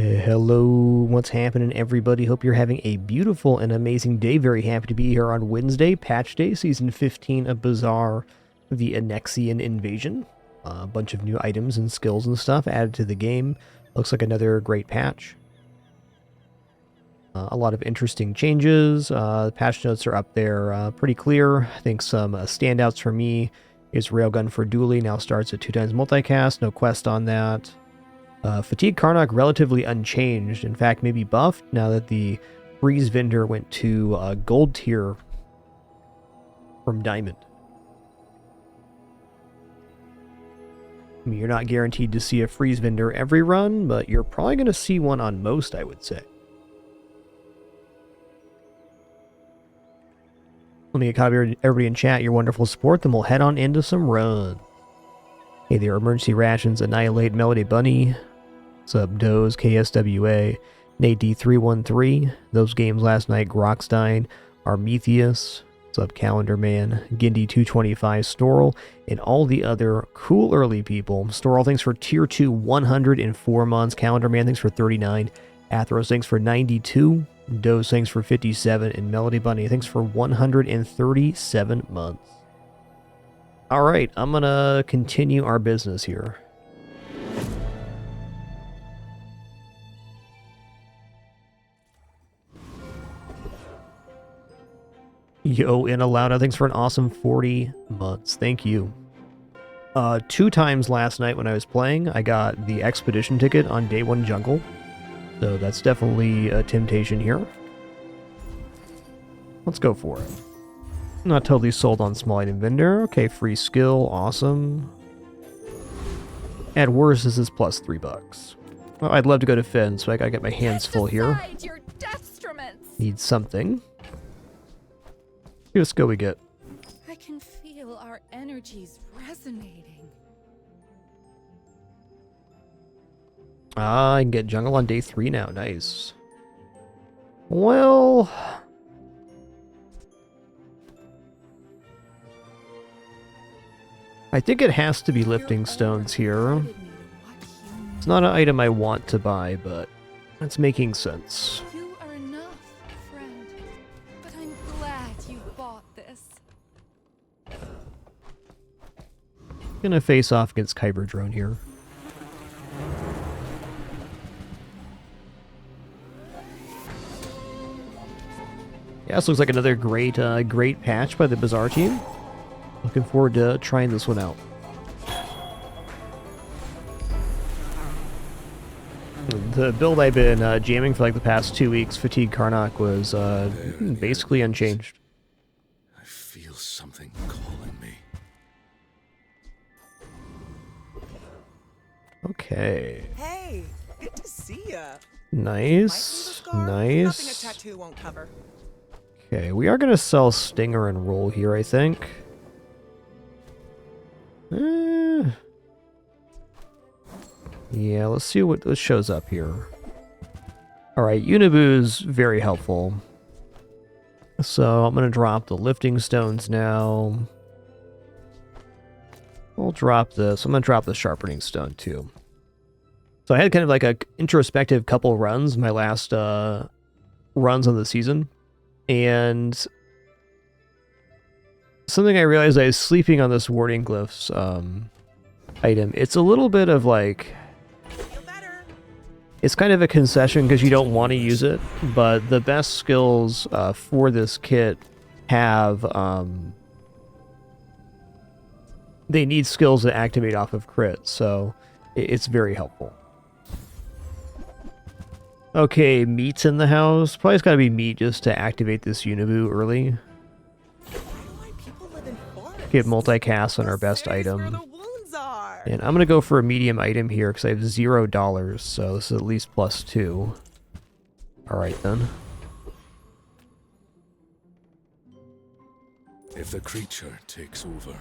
Hello, what's happening, everybody? Hope you're having a beautiful and amazing day. Very happy to be here on Wednesday, Patch Day, Season 15 of Bazaar, the Annexian Invasion. A bunch of new items and skills and stuff added to the game. Looks like another great patch. A lot of interesting changes. The patch notes are up there pretty clear. I think some standouts for me is Railgun for Dually now starts at 2x multicast. No quest on that. Fatigue Karnak relatively unchanged. In fact, maybe buffed now that the freeze vendor went to gold tier from diamond. I mean, you're not guaranteed to see a freeze vendor every run, but you're probably going to see one on most, I would say. Let me get copy of everybody in chat, your wonderful support, then we'll head on into some run. Hey there, Emergency Rations, Annihilate, Melody Bunny, Sub Doze, KSWA, Nate D313, those games last night, Grockstein, Armetheus, Sub Calendar Man, Gindy 225, Storl, and all the other cool early people. Storl, thanks for Tier 2, 104 months. Calendar Man, thanks for 39. Athros, thanks for 92. Doze, thanks for 57. And Melody Bunny, thanks for 137 months. Alright, I'm gonna continue our business here. Yo, in Alauda, thanks for an awesome 40 months. Thank you. 2 times last night when I was playing, I got the expedition ticket on day 1 jungle. So that's definitely a temptation here. Let's go for it. Not totally sold on small item vendor. Okay, free skill, awesome. At worst, this is plus $3. Well, I'd love to go to Finn, so I gotta get my hands full here. Need something. Let's go. We get. I can feel our energies resonating. Ah, I can get jungle on day 3 now. Nice. Well, I think it has to be lifting stones here. It's not an item I want to buy, but it's making sense. You are enough, friend. But I'm glad you bought this. Gonna face off against Kyber Drone here. Yeah, this looks like another great patch by the Bazaar team. Looking forward to trying this one out. The build I've been jamming for like the past 2 weeks, Fatigue Karnak, was basically unchanged. I feel something calling me. Okay. Hey, good to see ya. Nice. Nothing a Nice. tattoo won't cover. Okay, we are going to sell Stinger and Roll here, I think. Yeah, let's see what shows up here. Alright, Unibu's very helpful. So I'm going to drop the lifting stones now. We'll drop this. I'm going to drop the sharpening stone too. So I had kind of like a introspective couple runs, my last runs on the season. And something I realized, I was sleeping on this warding glyphs item. It's a little bit of like, it's kind of a concession because you don't want to use it, but the best skills for this kit have, they need skills that activate off of crit, so it's very helpful. Okay, Meat's in the house. Probably it's gotta be Meat just to activate this Unibu early. Get multicast on our best item. And I'm gonna go for a medium item here because I have $0, so this is at least +2. Alright then. If the creature takes over,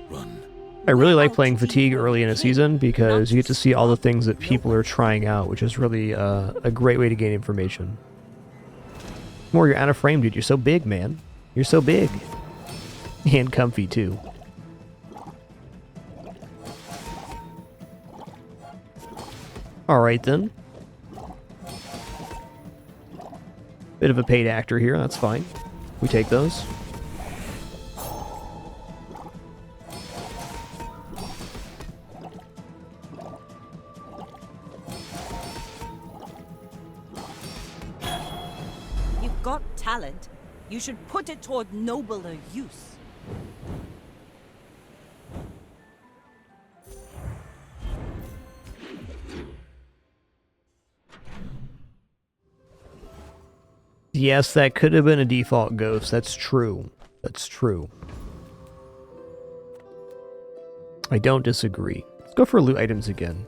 run. I really like playing Fatigue early in a season because you get to see all the things that people are trying out, which is really a great way to gain information. More, you're out of frame, dude. You're so big, man. You're so big. And comfy, too. Alright, then. Bit of a paid actor here, that's fine. We take those. You've got talent. You should put it toward nobler use. Yes, that could have been a default ghost. That's true. That's true. I don't disagree. Let's go for loot items again.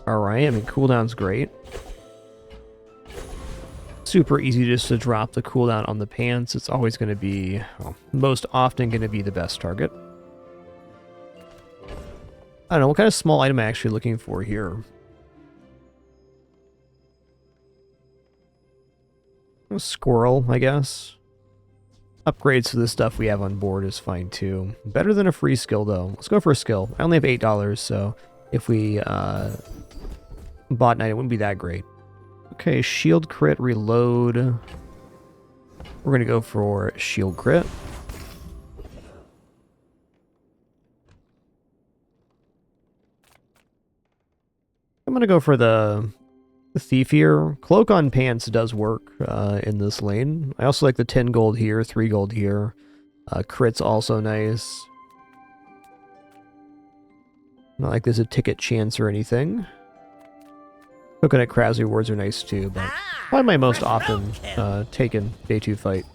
Alright, I mean, cooldown's great. Super easy just to drop the cooldown on the pants. It's always going to be, well, most often going to be the best target. I don't know, what kind of small item am I actually looking for here? A squirrel, I guess. Upgrades to the stuff we have on board is fine too. Better than a free skill though. Let's go for a skill. I only have $8, so if we bought an item, it wouldn't be that great. Okay, shield crit, reload. We're gonna go for shield crit. I'm gonna go for the thief here. Cloak on pants does work in this lane. I also like the 10 gold here, 3 gold here. Crit's also nice. Not like there's a ticket chance or anything. Coconut crabs rewards are nice too, but probably my most often taken day 2 fight.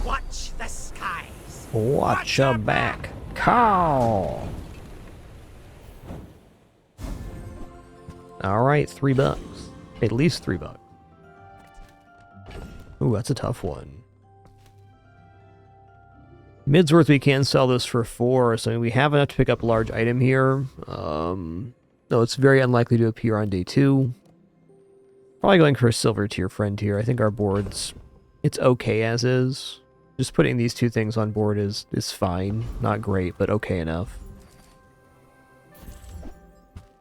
Watch the skies. Watch your back. Call. Alright, $3. At least $3. Ooh, that's a tough one. Midsworth, we can sell this for 4, so we have enough to pick up a large item here. Though it's very unlikely to appear on day 2. Probably going for a silver tier friend here. I think our board's... it's okay as is. Just putting these 2 things on board is fine. Not great, but okay enough.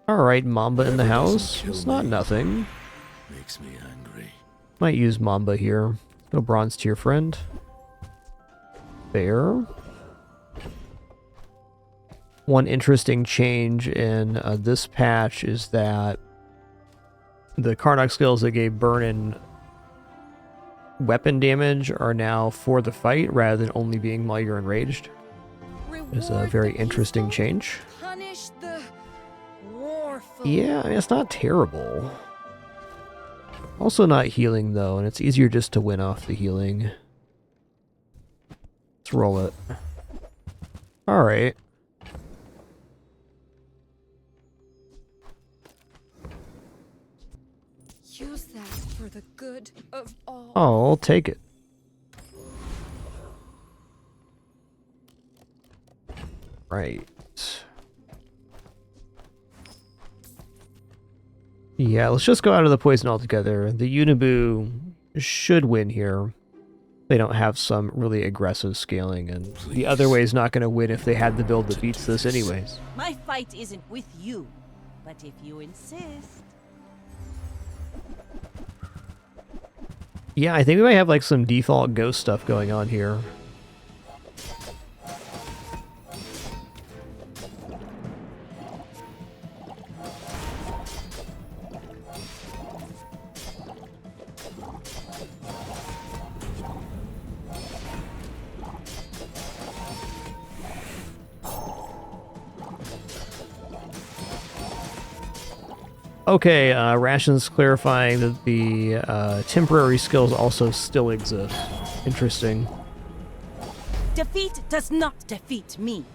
Alright, Mamba in the house. It's not nothing. Makes me angry. Might use Mamba here. No bronze tier friend. Fair. One interesting change in this patch is that the Karnak skills that gave burn and weapon damage are now for the fight rather than only being while you're enraged. It's a very interesting change. Punish the warful. Yeah, I mean, it's not terrible. Also not healing though, and it's easier just to win off the healing. Let's roll it. Alright. Use that for the good of all. Oh, I'll take it. Right. Yeah, let's just go out of the poison altogether. The Unibu should win here. They don't have some really aggressive scaling, and the other way is not going to win if they had the build that beats this anyways. My fight isn't with you, but if you insist. Yeah, I think we might have like some default ghost stuff going on here. Okay, Rations clarifying that the temporary skills also still exist. Interesting. Defeat does not defeat me.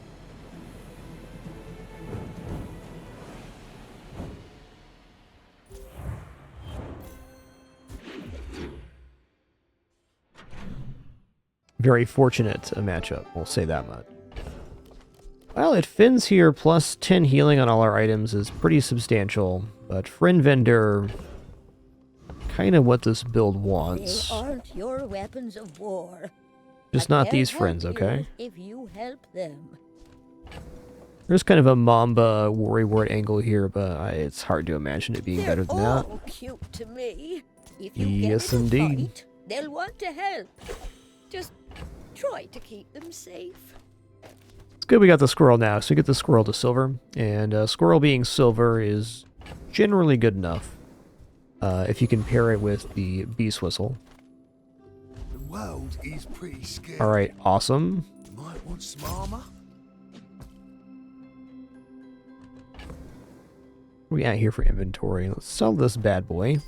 very fortunate a matchup, we'll say that much. Well, it fins here, plus 10 healing on all our items is pretty substantial, but Friend Vendor, kind of what this build wants. They aren't your weapons of war. Just but not they'll these help friends, you okay? If you help them. There's kind of a Mamba worrywart angle here, but it's hard to imagine it being They're better than that. all cute to me. If you Yes, get into a indeed. fight, they'll want to help. Just try to keep them safe. It's good we got the squirrel now, so we get the squirrel to silver, and squirrel being silver is generally good enough if you can pair it with the beast whistle. The world is pretty scary. Alright, awesome. You might want some armor. What are we at here for inventory? Let's sell this bad boy.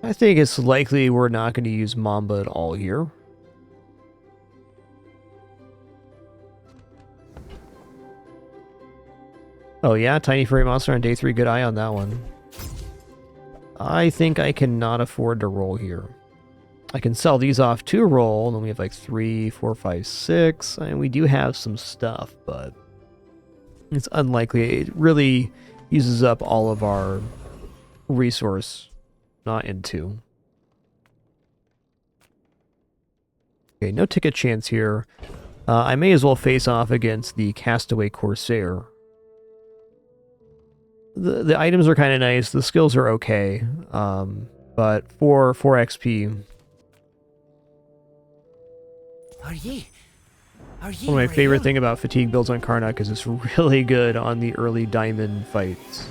I think it's likely we're not going to use Mamba at all here. Oh yeah, Tiny Furry Monster on day 3, good eye on that one. I think I cannot afford to roll here. I can sell these off to roll, and then we have like 3, 4, 5, 6, and we do have some stuff, but it's unlikely. It really uses up all of our resource, not into. Okay, no ticket chance here. I may as well face off against the Castaway Corsair. The items are kind of nice. The skills are okay. But for 4 XP... Are ye? One of my favorite thing about fatigue builds on Karnak is it's really good on the early diamond fights.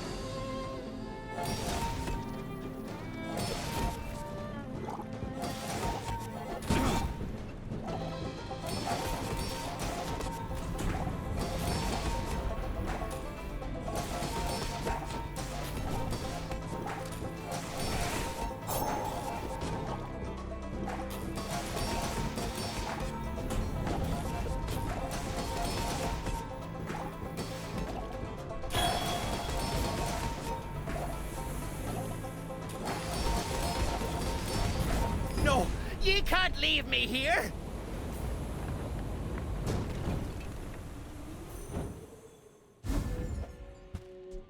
No, ye can't leave me here.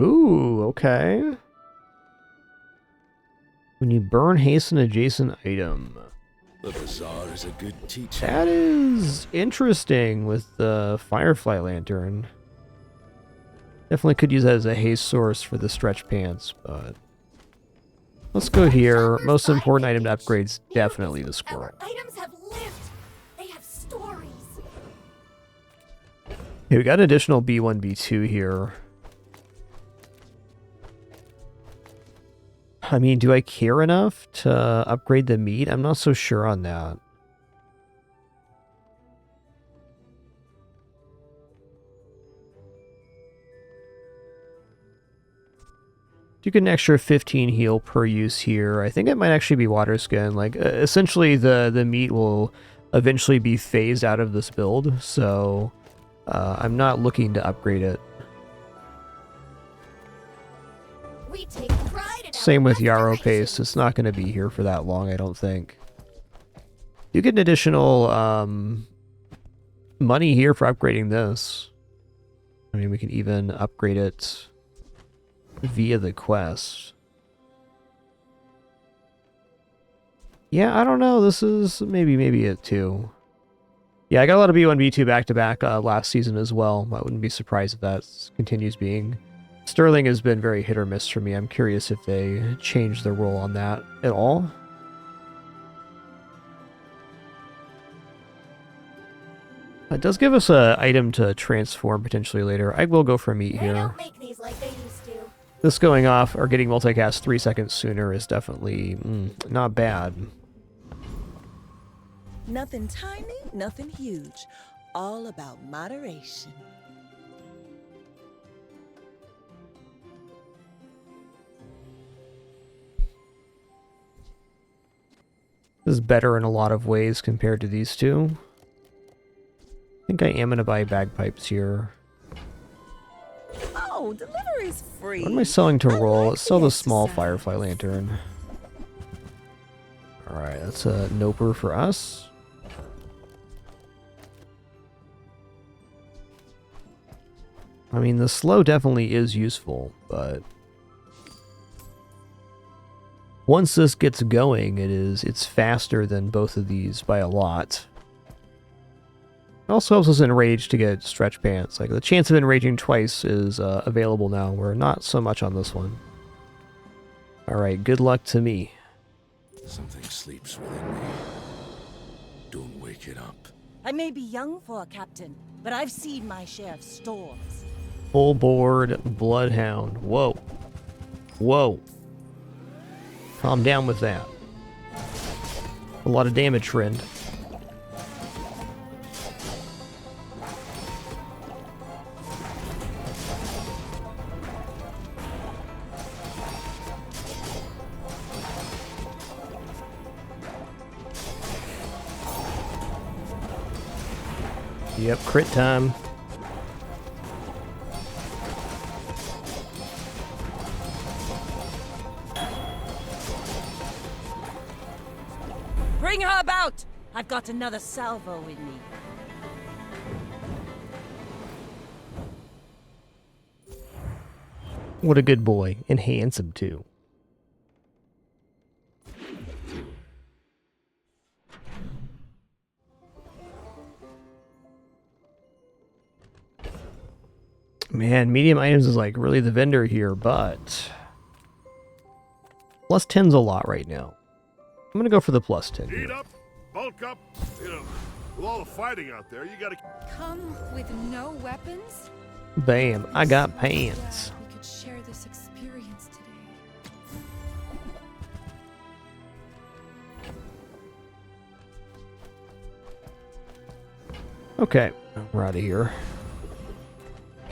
Ooh, okay. When you burn haste an adjacent item. The bazaar is a good teacher. That is interesting with the Firefly Lantern. Definitely could use that as a haste source for the stretch pants, but... Let's go here. Most important item to upgrade is definitely the squirrel. Our items have lived. They have stories. Okay, we got an additional B1, B2 here. I mean, do I care enough to upgrade the meat? I'm not so sure on that. You get an extra 15 heal per use here. I think it might actually be water skin. Like, essentially the meat will eventually be phased out of this build, so I'm not looking to upgrade it. We take pride in Same our with Yarrow restoration. Paste. It's not going to be here for that long, I don't think. You get an additional money here for upgrading this. I mean, we can even upgrade it via the quest. Yeah, I don't know. This is maybe it too. Yeah, I got a lot of B1, B2 back-to-back last season as well. I wouldn't be surprised if that continues being. Sterling has been very hit or miss for me. I'm curious if they changed their role on that at all. It does give us an item to transform potentially later. I will go for meat They here. don't make these like they used to. This going off or getting multicast 3 seconds sooner is definitely not bad. Nothing tiny, nothing huge. All about moderation. This is better in a lot of ways compared to these two. I think I am going to buy bagpipes here. Oh, delivery's free. What am I selling to I roll? like Let's sell the the small exercise. Firefly Lantern. Alright, that's a noper for us. I mean, the slow definitely is useful, but once this gets going, it's faster than both of these by a lot. It also helps us enrage to get stretch pants. Like, the chance of enraging twice is available now, where not so much on this one. Alright, good luck to me. Something sleeps within me. Don't wake it up. I may be young for a captain, but I've seen my share of storms. Full board Bloodhound. Whoa. Whoa. Calm down with that. A lot of damage, friend. Yep, crit time. Bring her about! I've got another salvo in me. What a good boy, and handsome too. Man, medium items is like really the vendor here, but plus 10's a lot right now. I'm gonna go for the plus 10 Eat here. up, bulk up. You know, with all the fighting out there, you gotta. Come with no weapons? Bam, I got pants. Glad we could share this experience today. Okay, we're out of here.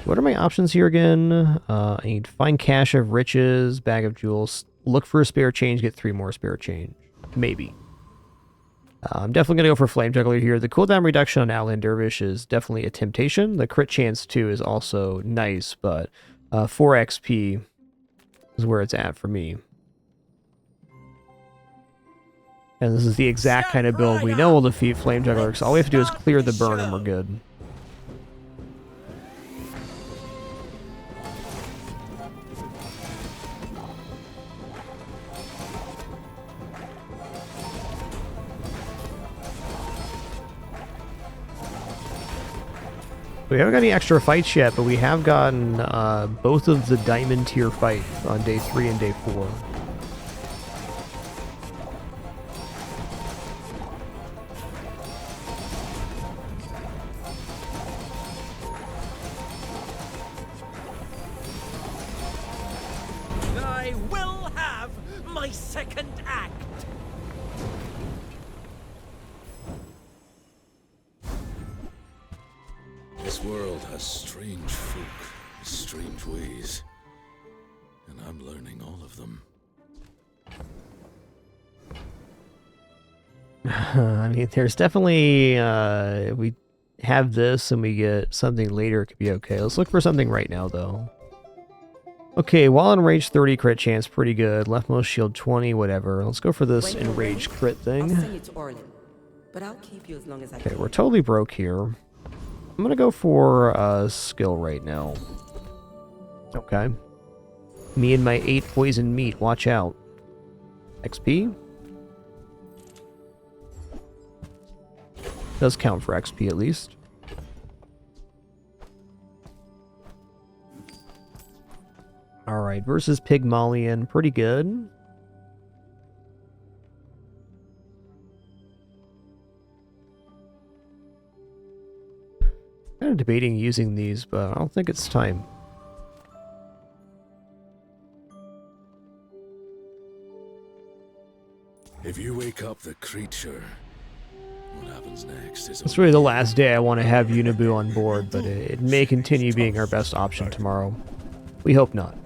What are my options here again? I need find cache of riches, bag of jewels, look for a spare change, get 3 more spare change. Maybe. I'm definitely going to go for Flame Juggler here. The cooldown reduction on Outland Dervish is definitely a temptation. The crit chance too is also nice, but 4 XP is where it's at for me. And this is the exact kind of build we know will defeat Flame Juggler, because all we have to do is clear the burn and we're good. We haven't got any extra fights yet, but we have gotten both of the Diamond tier fight on day 3 and day 4. I will have my second act. This world has strange folk, strange ways, and I'm learning all of them. I mean, there's definitely, we have this and we get something later, it could be okay. Let's look for something right now, though. Okay, while enraged 30 crit chance, pretty good. Leftmost shield 20, whatever. Let's go for this enraged crit I'll thing. send you to Orlin, but I'll keep you as long as I Okay, can. we're totally broke here. I'm gonna go for skill right now. Okay. Me and my 8 poison meat, watch out. XP? Does count for XP at least. Alright, versus Pygmalion, pretty good. Kind of debating using these, but I don't think it's time. If you wake up the creature, what happens next is... It's really the last day I want to have Unibu on board, but it may continue being our best option tomorrow. We hope not.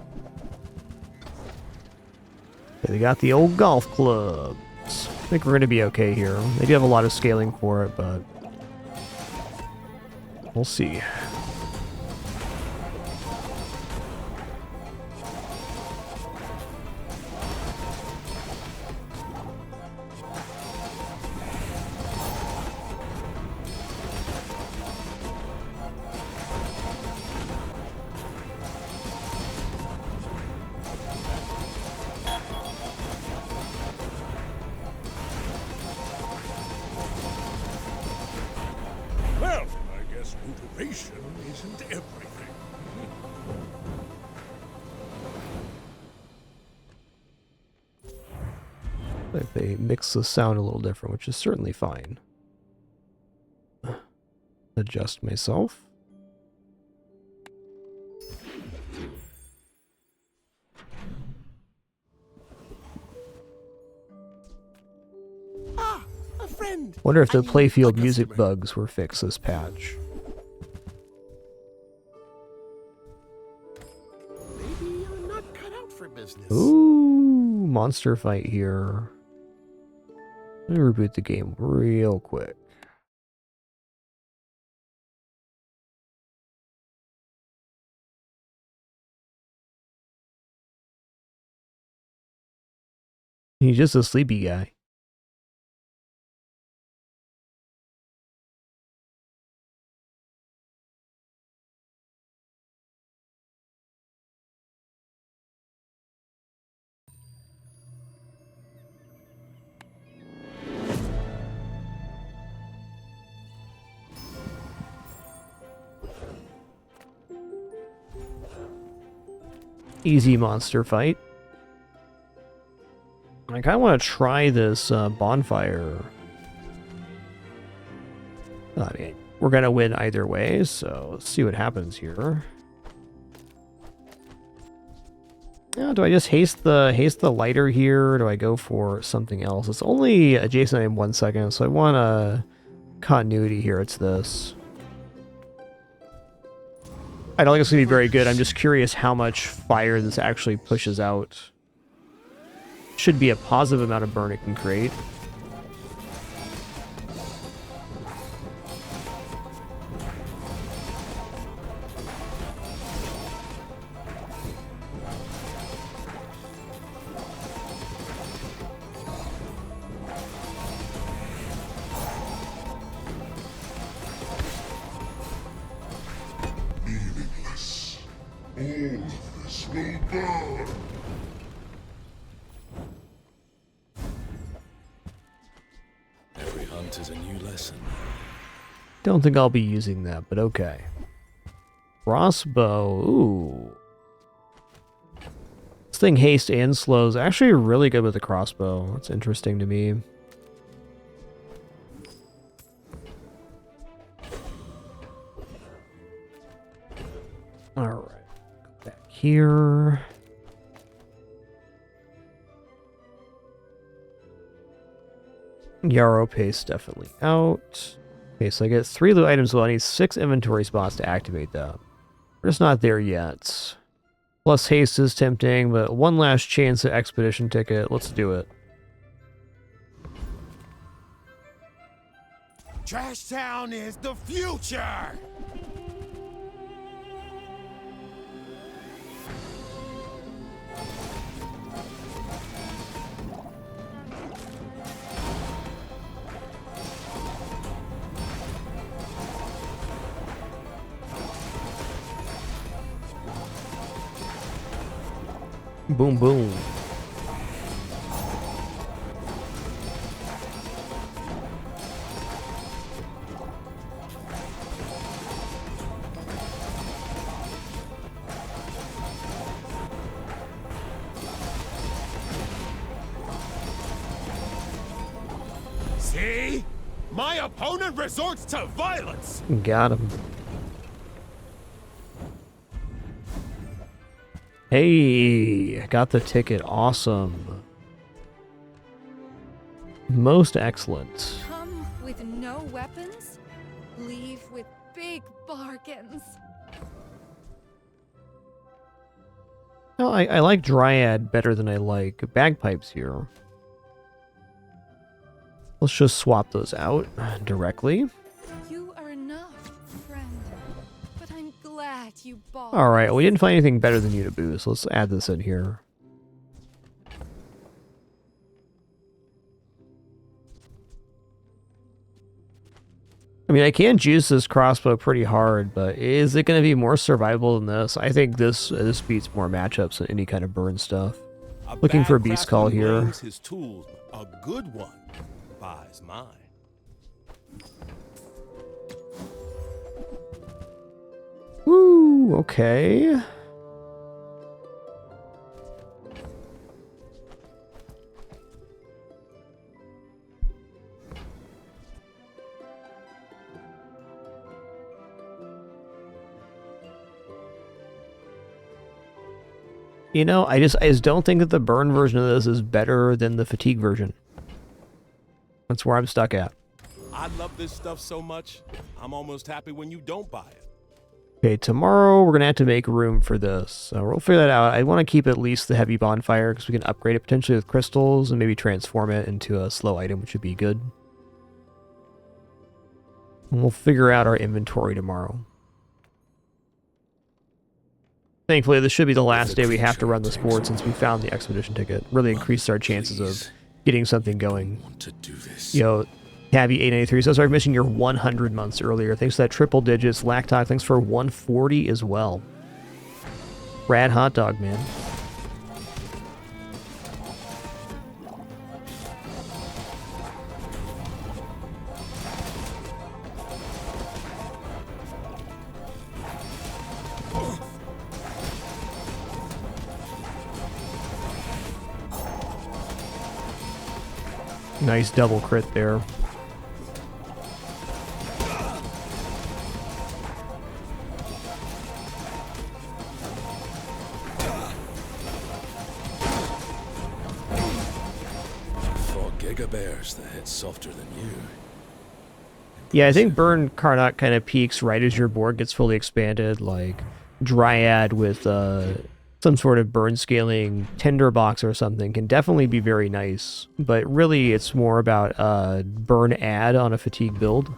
Okay, they got the old golf clubs. I think we're going to be okay here. They do have a lot of scaling for it, but we'll see. Motivation isn't everything. Like they mix the sound a little different, which is certainly fine. Adjust myself. Ah, a friend. Wonder if the I mean, playfield like a music sibling. bugs were fixed this patch. Maybe you're not cut out for business. Ooh, monster fight here. Let me reboot the game real quick. He's just a sleepy guy. Easy monster fight. I kind of want to try this bonfire. I mean, we're going to win either way, so let's see what happens here. Do I just haste the lighter here, or do I go for something else? It's only adjacent in 1 second, so I want a continuity here. It's this. I don't think it's going to be very good. I'm just curious how much fire this actually pushes out. Should be a positive amount of burn it can create. Meaningless. All of this will burn. Every hunt is a new lesson. Don't think I'll be using that, but okay. Crossbow. Ooh. This thing haste and slows. Actually really good with the crossbow. That's interesting to me. Alright. Go back here. Yarrow paste definitely out. Okay, so I get 3 loot items, so I need 6 inventory spots to activate that. We're just not there yet. Plus haste is tempting, but one last chance at expedition ticket. Let's do it. Trash Town is the future. Boom, boom. See? My opponent resorts to violence. Got him. Hey, got the ticket. Awesome. Most excellent. Come with no weapons, leave with big bargains. No, I like Dryad better than I like Bagpipes here. Let's just swap those out directly. You are enough, friend. But I'm glad you bought. Alright, we didn't find anything better than you to boost. Let's add this in here. I mean, I can juice this crossbow pretty hard, but is it going to be more survivable than this? I think this beats more matchups than any kind of burn stuff. Looking for a beast call here. Brings his tools, a good one buys mine. Ooh, okay. You know, I just don't think that the burn version of this is better than the fatigue version. That's where I'm stuck at. I love this stuff so much, I'm almost happy when you don't buy it. Okay, tomorrow we're going to have to make room for this. So we'll figure that out. I want to keep at least the heavy bonfire because we can upgrade it potentially with crystals and maybe transform it into a slow item, which would be good. And we'll figure out our inventory tomorrow. Thankfully, this should be the last day we have to run this board since we found the expedition ticket. Really increased our chances of getting something going. Yo, Tabby893 says, sorry for missing your 100 months earlier. Thanks for that triple digits. Lactok, thanks for 140 as well. Rad hot dog, man. Nice double crit there. For Gigabears, the head's softer than you. Yeah, I think Burn Karnak kind of peaks right as your board gets fully expanded, like Dryad with some sort of burn scaling tinderbox or something can definitely be very nice, but really it's more about burn add on a fatigue build,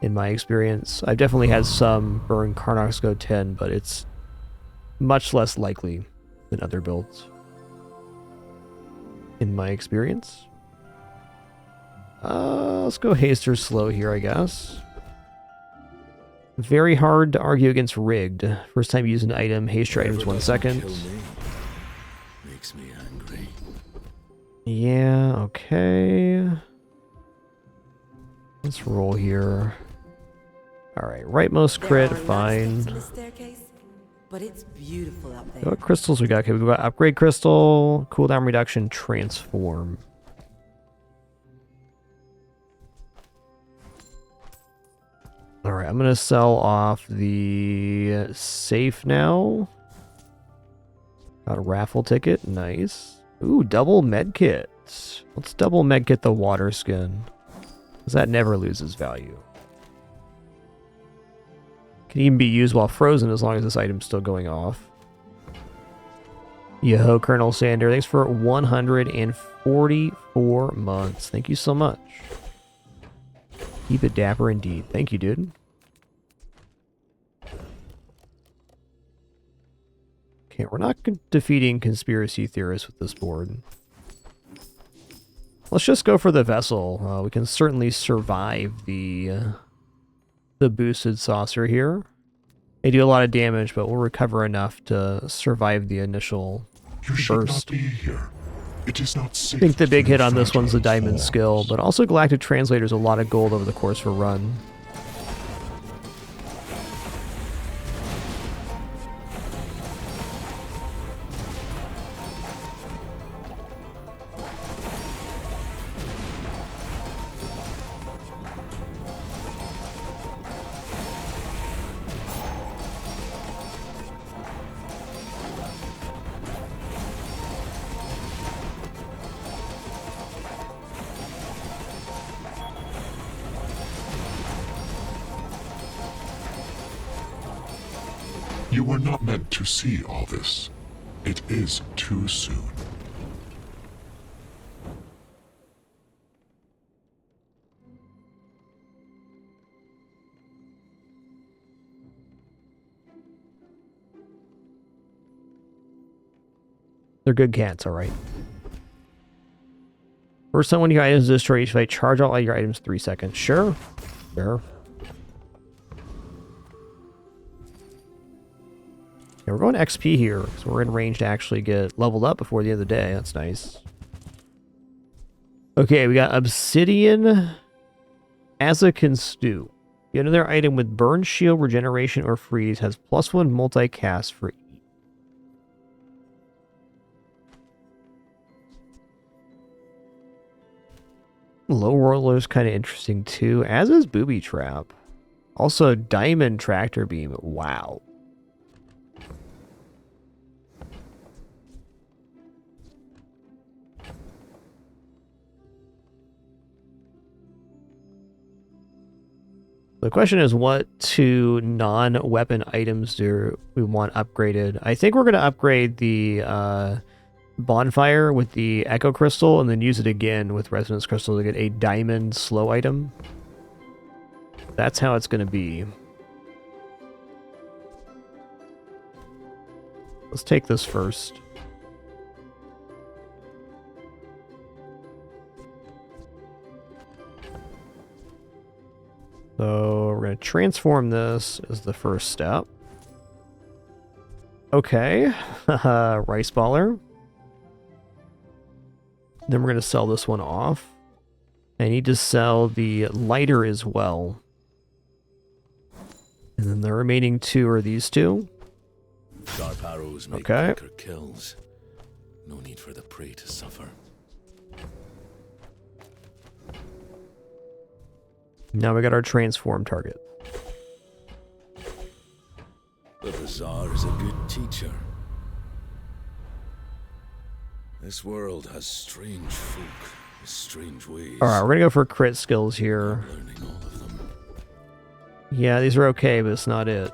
in my experience. I've definitely had some burn Karnaks go 10, but it's much less likely than other builds, in my experience. Let's go haste or slow here, I guess. Very hard to argue against rigged. First time using an item, haste your items 1 second. Makes me angry. Yeah, okay. Let's roll here. Alright, rightmost crit, fine. But it's beautiful up there. What crystals we got? Okay, we've got upgrade crystal, cooldown reduction, transform. Alright, I'm gonna sell off the safe now. Got a raffle ticket, nice. Ooh, double medkit. Let's double medkit the water skin, because that never loses value. Can even be used while frozen as long as this item's still going off. Yo, Colonel Sander, thanks for 144 months. Thank you so much. Keep it dapper indeed. Thank you, dude. Okay, we're not defeating conspiracy theorists with this board. Let's just go for the vessel. We can certainly survive the boosted saucer here. They do a lot of damage, but we'll recover enough to survive the initial burst. Not be here. It is not safe. I think the big hit on this one's the diamond skill, but also Galactic Translator's a lot of gold over the course of a run. You were not meant to see all this. It is too soon. They're good cats, alright. First time when your items destroy each fight, charge all your items 3 seconds. Sure. Sure. Yeah, we're going XP here, so we're in range to actually get leveled up before the end of the day. That's nice. Okay, we got Obsidian Azakan Stew. Another item with burn, shield, regeneration, or freeze has +1 multicast for each. Low roller is kind of interesting too, as is booby trap. Also, diamond tractor beam. Wow. The question is, what two non-weapon items do we want upgraded? I think we're going to upgrade the bonfire with the echo crystal and then use it again with resonance crystal to get a diamond slow item. That's how it's going to be. Let's take this first. So we're going to transform this as the first step. Okay. Rice baller. Then we're going to sell this one off. I need to sell the lighter as well. And then the remaining two are these two. Sharp arrows make quicker kills. No need for the prey to suffer. Now we got our transform target. The bazaar is a good teacher. This world has strange folk with strange ways. Alright, we're gonna go for crit skills here. Learning all of them. Yeah, these are okay, but it's not it.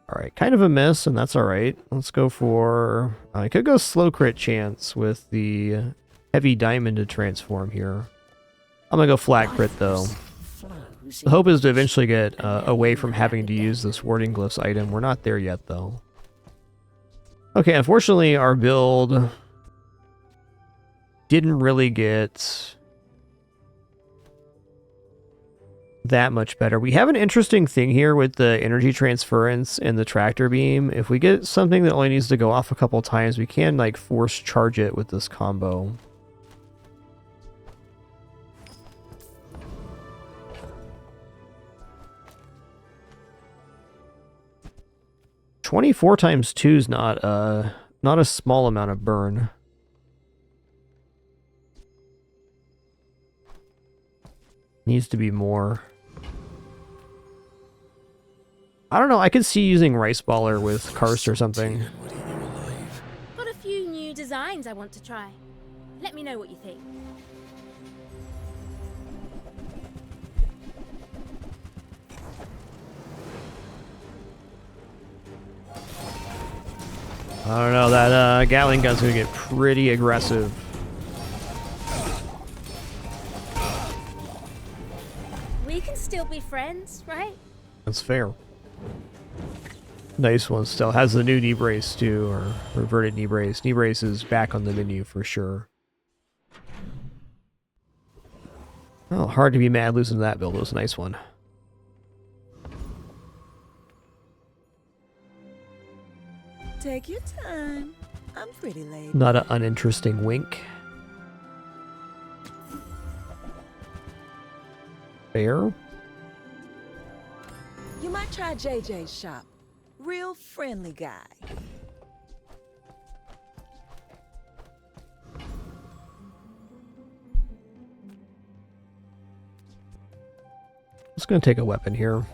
Alright, kind of a miss, and that's alright. Let's go for... I could go slow crit chance with the heavy diamond to transform here. I'm gonna go flat crit though. The hope is to eventually get away from having to use this warding glyphs item. We're not there yet though. Okay, unfortunately our build didn't really get that much better. We have an interesting thing here with the energy transference and the tractor beam. If we get something that only needs to go off a couple times, we can like force charge it with this combo. 24 times 2 is not a small amount of burn. Needs to be more. I don't know, I could see using Rice Baller with Karst or something. Got a few new designs I want to try. Let me know what you think. I don't know, that Gatling gun's gonna get pretty aggressive. We can still be friends, right? That's fair. Nice one still. Has the new knee brace too, or reverted knee brace. Knee brace is back on the menu for sure. Oh, hard to be mad losing that build. It was a nice one. Take your time. I'm pretty late. Not an uninteresting wink. Fair. You might try JJ's shop. Real friendly guy. Just gonna take a weapon here.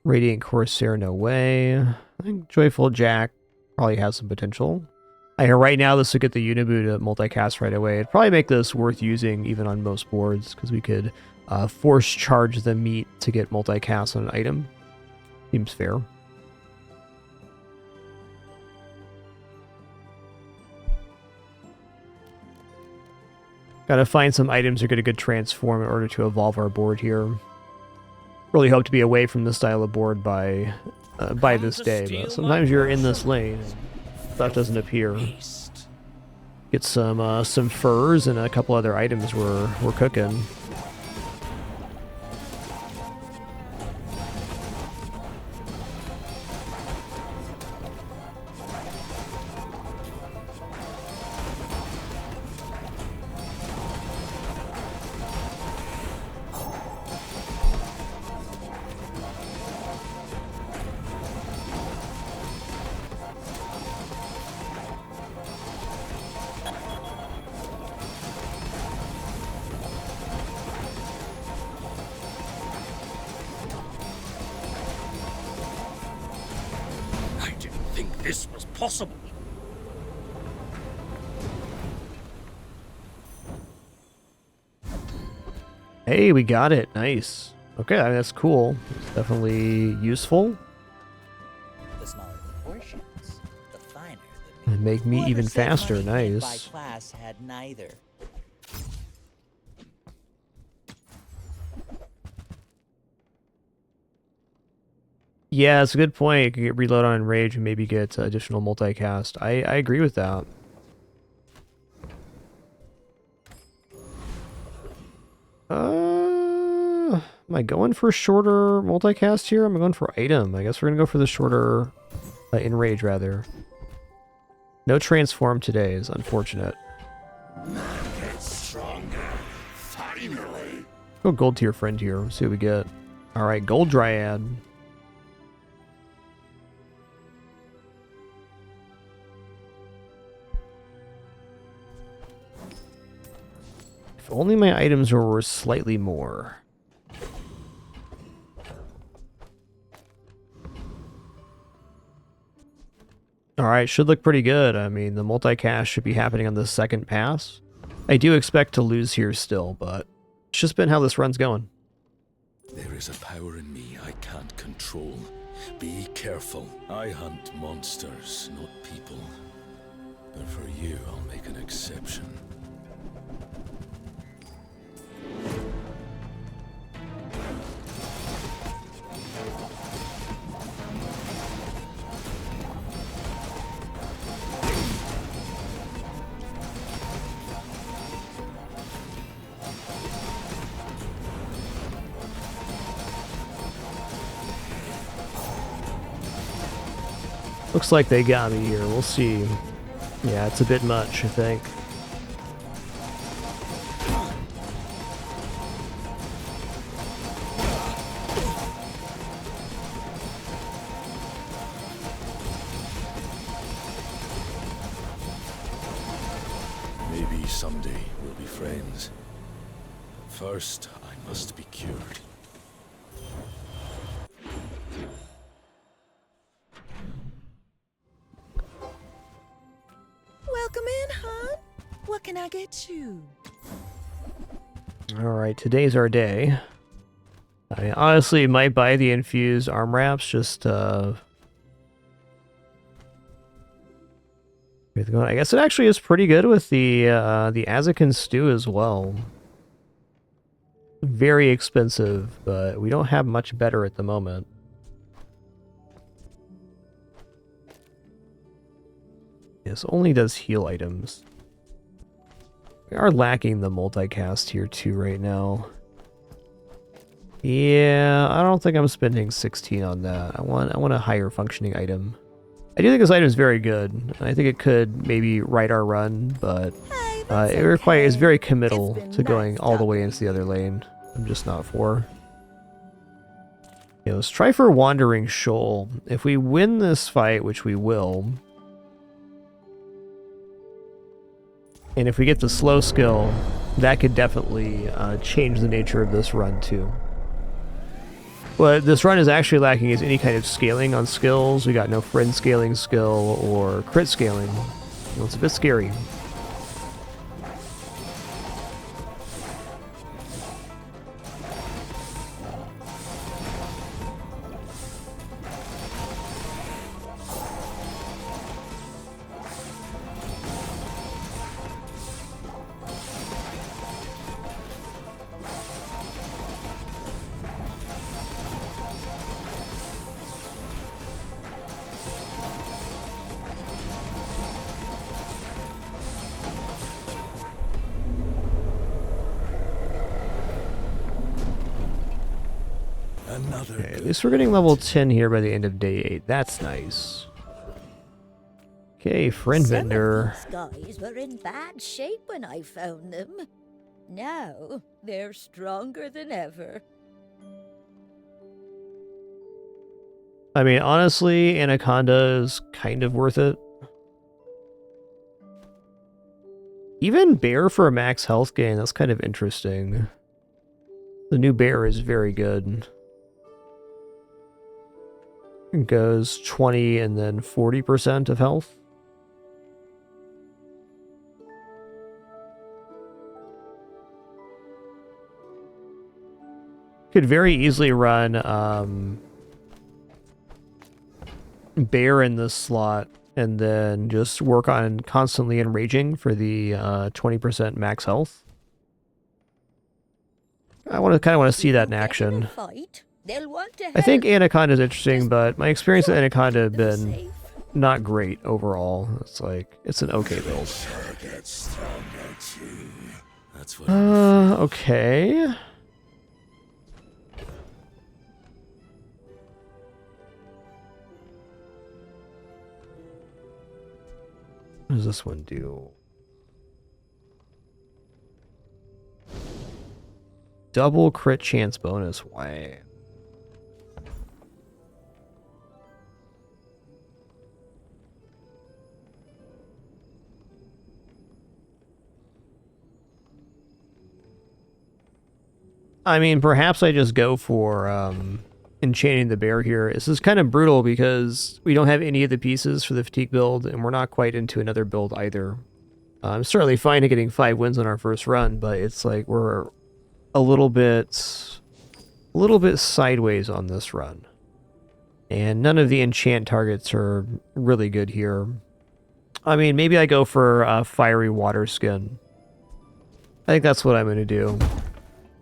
Radiant Corsair, no way. I think Joyful Jack probably has some potential. I hear right now this would get the Unibu to multicast right away. It'd probably make this worth using even on most boards, because we could force charge the meat to get multicast on an item. Seems fair. Gotta find some items that get a good transform in order to evolve our board here. Really hope to be away from this style of board by this day, but sometimes you're in this lane and stuff doesn't appear. Get some furs and a couple other items we're cooking. this was possible. Hey, we got it. Nice. Okay, I mean, that's cool. It's definitely useful. The smaller the portions, the finer the meat. And make me Whoever even said faster. money made by Nice. class had neither. Yeah, it's a good point. You can get reload on Enrage and maybe get additional multicast. I agree with that. Am I going for shorter multicast here? I'm going for item. I guess we're gonna go for the shorter Enrage rather. No transform today is unfortunate. Get stronger. Finally. Go gold tier friend here. See what we get. All right, gold dryad. If only my items were worth slightly more. Alright, should look pretty good. I mean, the multicast should be happening on the second pass. I do expect to lose here still, but it's just been how this run's going. There is a power in me I can't control. Be careful. I hunt monsters, not people. But for you, I'll make an exception. Looks like they got me here. We'll see. Yeah, it's a bit much, I think. Maybe someday we'll be friends. But first, I must be cured. Welcome in, hon. What can I get you? Alright, today's our day. I honestly might buy the infused arm wraps just I guess it actually is pretty good with the Azakin stew as well. Very expensive, but we don't have much better at the moment. This only does heal items. We are lacking the multicast here too right now. Yeah, I don't think I'm spending 16 on that. I want a higher functioning item. I do think this item is very good. I think it could maybe right our run, but it requires very committal to going all the way into the other lane. I'm just not for. Yeah, let's try for Wandering Shoal. If we win this fight, which we will, and if we get the slow skill, that could definitely change the nature of this run too. What this run is actually lacking is any kind of scaling on skills. We got no friend scaling skill or crit scaling. Well, it's a bit scary. Okay, at least we're getting level 10 here by the end of day 8. That's nice. Okay, friend vendor. These guys were in bad shape when I found them. Now they're stronger than ever. I mean, honestly, Anaconda is kind of worth it. Even Bear for a max health gain, that's kind of interesting. The new Bear is very good. It goes 20 and then 40% of health. Could very easily run Bear in this slot and then just work on constantly enraging for the 20% max health. I kind of want to see that in action. I think Anaconda is interesting, but my experience with Anaconda have been not great overall. It's like, it's an okay build. Okay. What does this one do? Double crit chance bonus. Why? I mean, perhaps I just go for enchanting the bear here. This is kind of brutal because we don't have any of the pieces for the fatigue build, and we're not quite into another build either. I'm certainly fine at getting 5 wins on our first run, but it's like we're a little bit sideways on this run. And none of the enchant targets are really good here. I mean, maybe I go for a fiery water skin. I think that's what I'm going to do.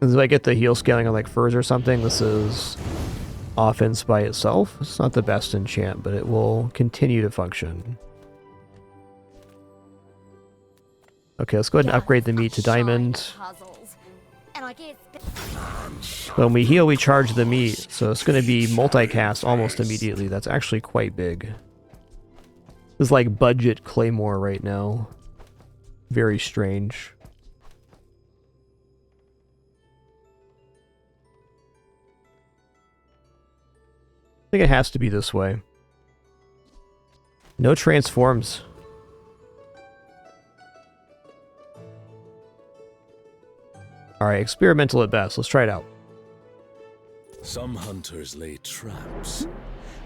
If I get the heal scaling on like furs or something, this is offense by itself. It's not the best enchant, but it will continue to function. Okay, let's go ahead and upgrade the meat to diamond. When we heal, we charge the meat, so it's going to be multicast almost immediately. That's actually quite big. This is like budget Claymore right now. Very strange. I think it has to be this way. No transforms. Alright, experimental at best. Let's try it out. Some hunters lay traps.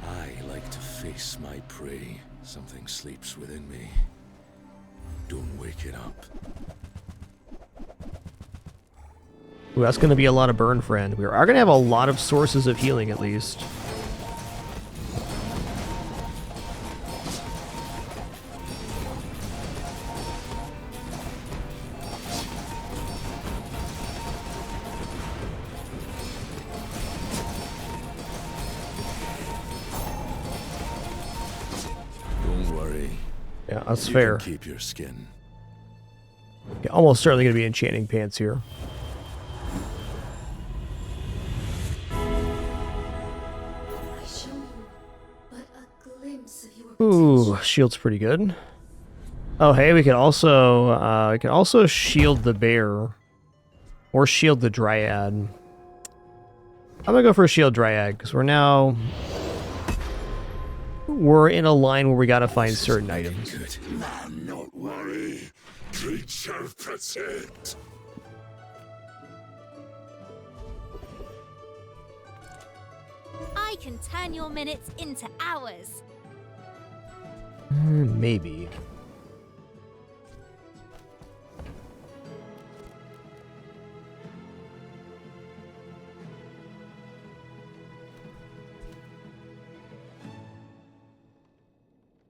I like to face my prey. Something sleeps within me. Don't wake it up. Ooh, that's going to be a lot of burn, friend. We are going to have a lot of sources of healing, at least. Yeah, that's fair. Keep your skin. Yeah, almost certainly going to be enchanting pants here. Ooh, shield's pretty good. Oh, hey, we can also shield the bear, or shield the dryad. I'm gonna go for a shield dryad because we're in a line where we gotta find certain items. Man, not worry. Creature protect. I can turn your minutes into hours. Maybe.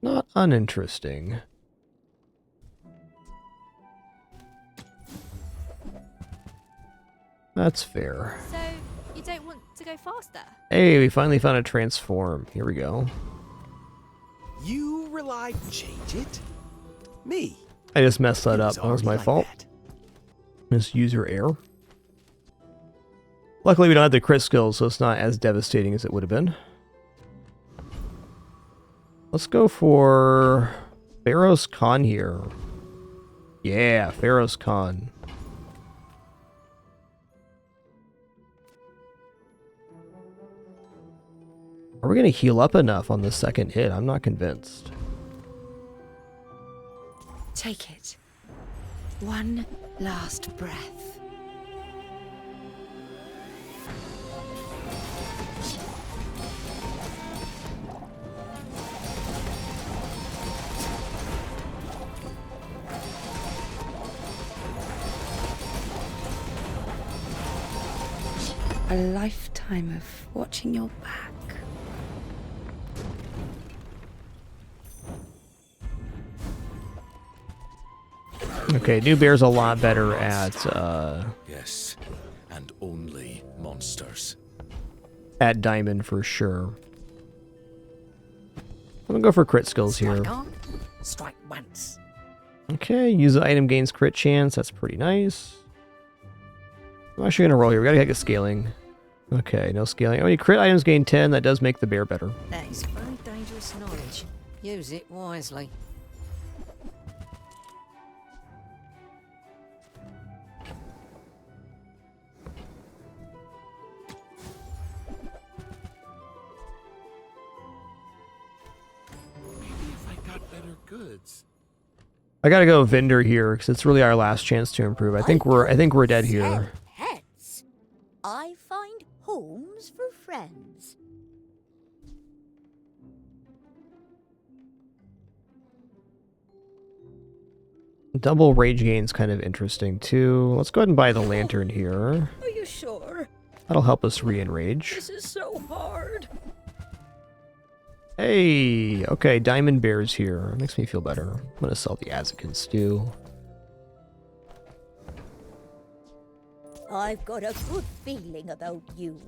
Not uninteresting. That's fair. So, you don't want to go faster? Hey, we finally found a transform. Here we go. You relied to change it? Me? I just messed that up. That was my fault. Just user error. Luckily, we don't have the crit skills, so it's not as devastating as it would have been. Let's go for Pharaoh's Khan here. Yeah, Pharaoh's Khan. Are we going to heal up enough on the second hit? I'm not convinced. Take it. One last breath. A lifetime of watching your back. Okay, New Bear's a lot better at Yes, and only monsters. at Diamond for sure. I'm gonna go for crit skills here. Strike on, strike once. Okay, use the item gains crit chance. That's pretty nice. I'm actually gonna roll here. We gotta get scaling. Okay, no scaling. Oh, you crit items gain 10. That does make the bear better. That is very dangerous knowledge. Use it wisely. Maybe if I got better goods. I gotta go vendor here because it's really our last chance to improve. I think we're dead here. Pets. I find homes for friends. Double rage gain's kind of interesting too. Let's go ahead and buy the lantern here. Are you sure? That'll help us re-enrage. This is so hard. Hey, okay, Diamond Bear's here. Makes me feel better. I'm gonna sell the Azakin stew. I've got a good feeling about you.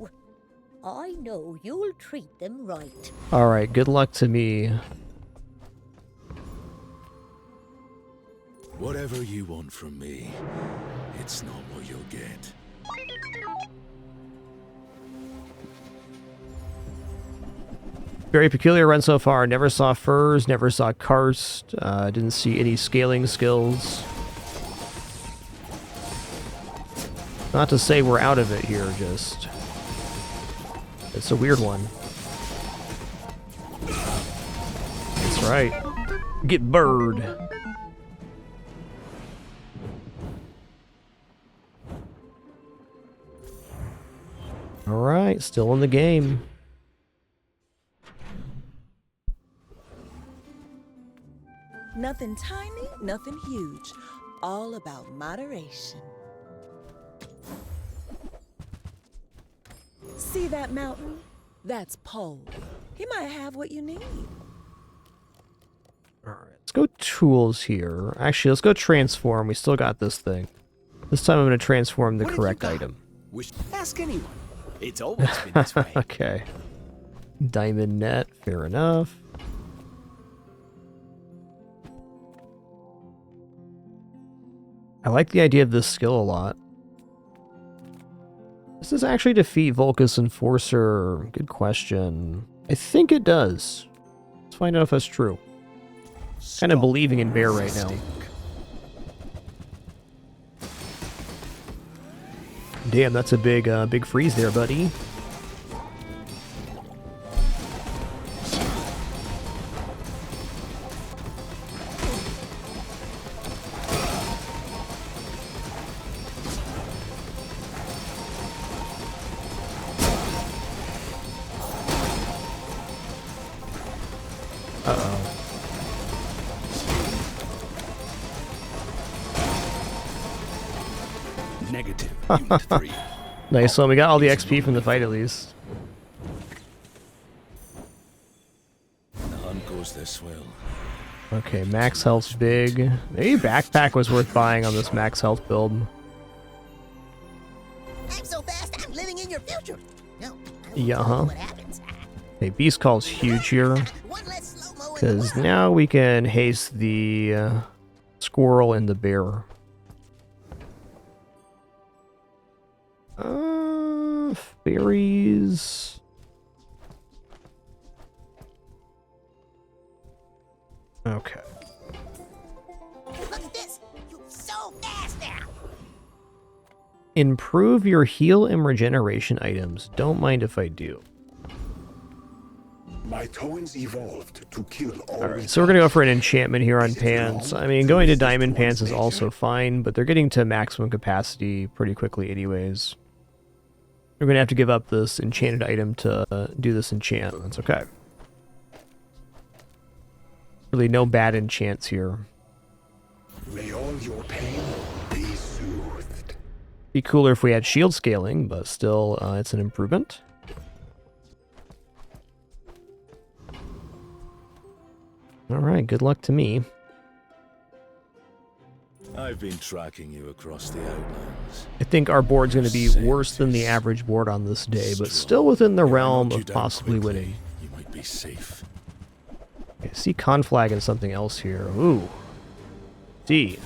I know you'll treat them right. Alright, good luck to me. Whatever you want from me, it's not what you'll get. Very peculiar run so far. Never saw furs, never saw karst, didn't see any scaling skills. Not to say we're out of it here, just... It's a weird one. That's right. Get bird. Alright, still in the game. Nothing tiny, nothing huge. All about moderation. See that mountain? That's Pole. He might have what you need. Alright, let's go tools here. Actually, let's go transform. We still got this thing. This time I'm going to transform the correct item. Ask anyone. It's always been this way. Okay. Diamond net, fair enough. I like the idea of this skill a lot. Does this actually defeat Volkus Enforcer? Good question. I think it does. Let's find out if that's true. Kind of believing in Bear right now. Damn, that's a big freeze there, buddy. Negative. Unit 3. Nice, so we got all the XP from the fight at least. The hunt goes this well. Okay, max health's big. Maybe backpack was worth buying on this max health build. I'm so fast, I'm living in your future. No, Yeah, huh? what happens. Okay, Beast Call's huge here. Because now we can haste the squirrel and the bear. Fairies. Okay. Look at this. You're so fast now. Improve your heal and regeneration items. Don't mind if I do. My tones evolved to kill all. Alright, so we're gonna go for an enchantment here on pants. I mean, going to diamond pants is also fine, but they're getting to maximum capacity pretty quickly anyways. We're gonna have to give up this enchanted item to do this enchant. That's okay. Really no bad enchants here. May all your pain be soothed. Be cooler if we had shield scaling, but still, it's an improvement. Alright, good luck to me. I've been tracking you across the Outlands. I think our board's going to be worse than the average board on this day, but still within the realm of possibly winning. You might be safe. Okay, see Conflag and something else here. Ooh. D.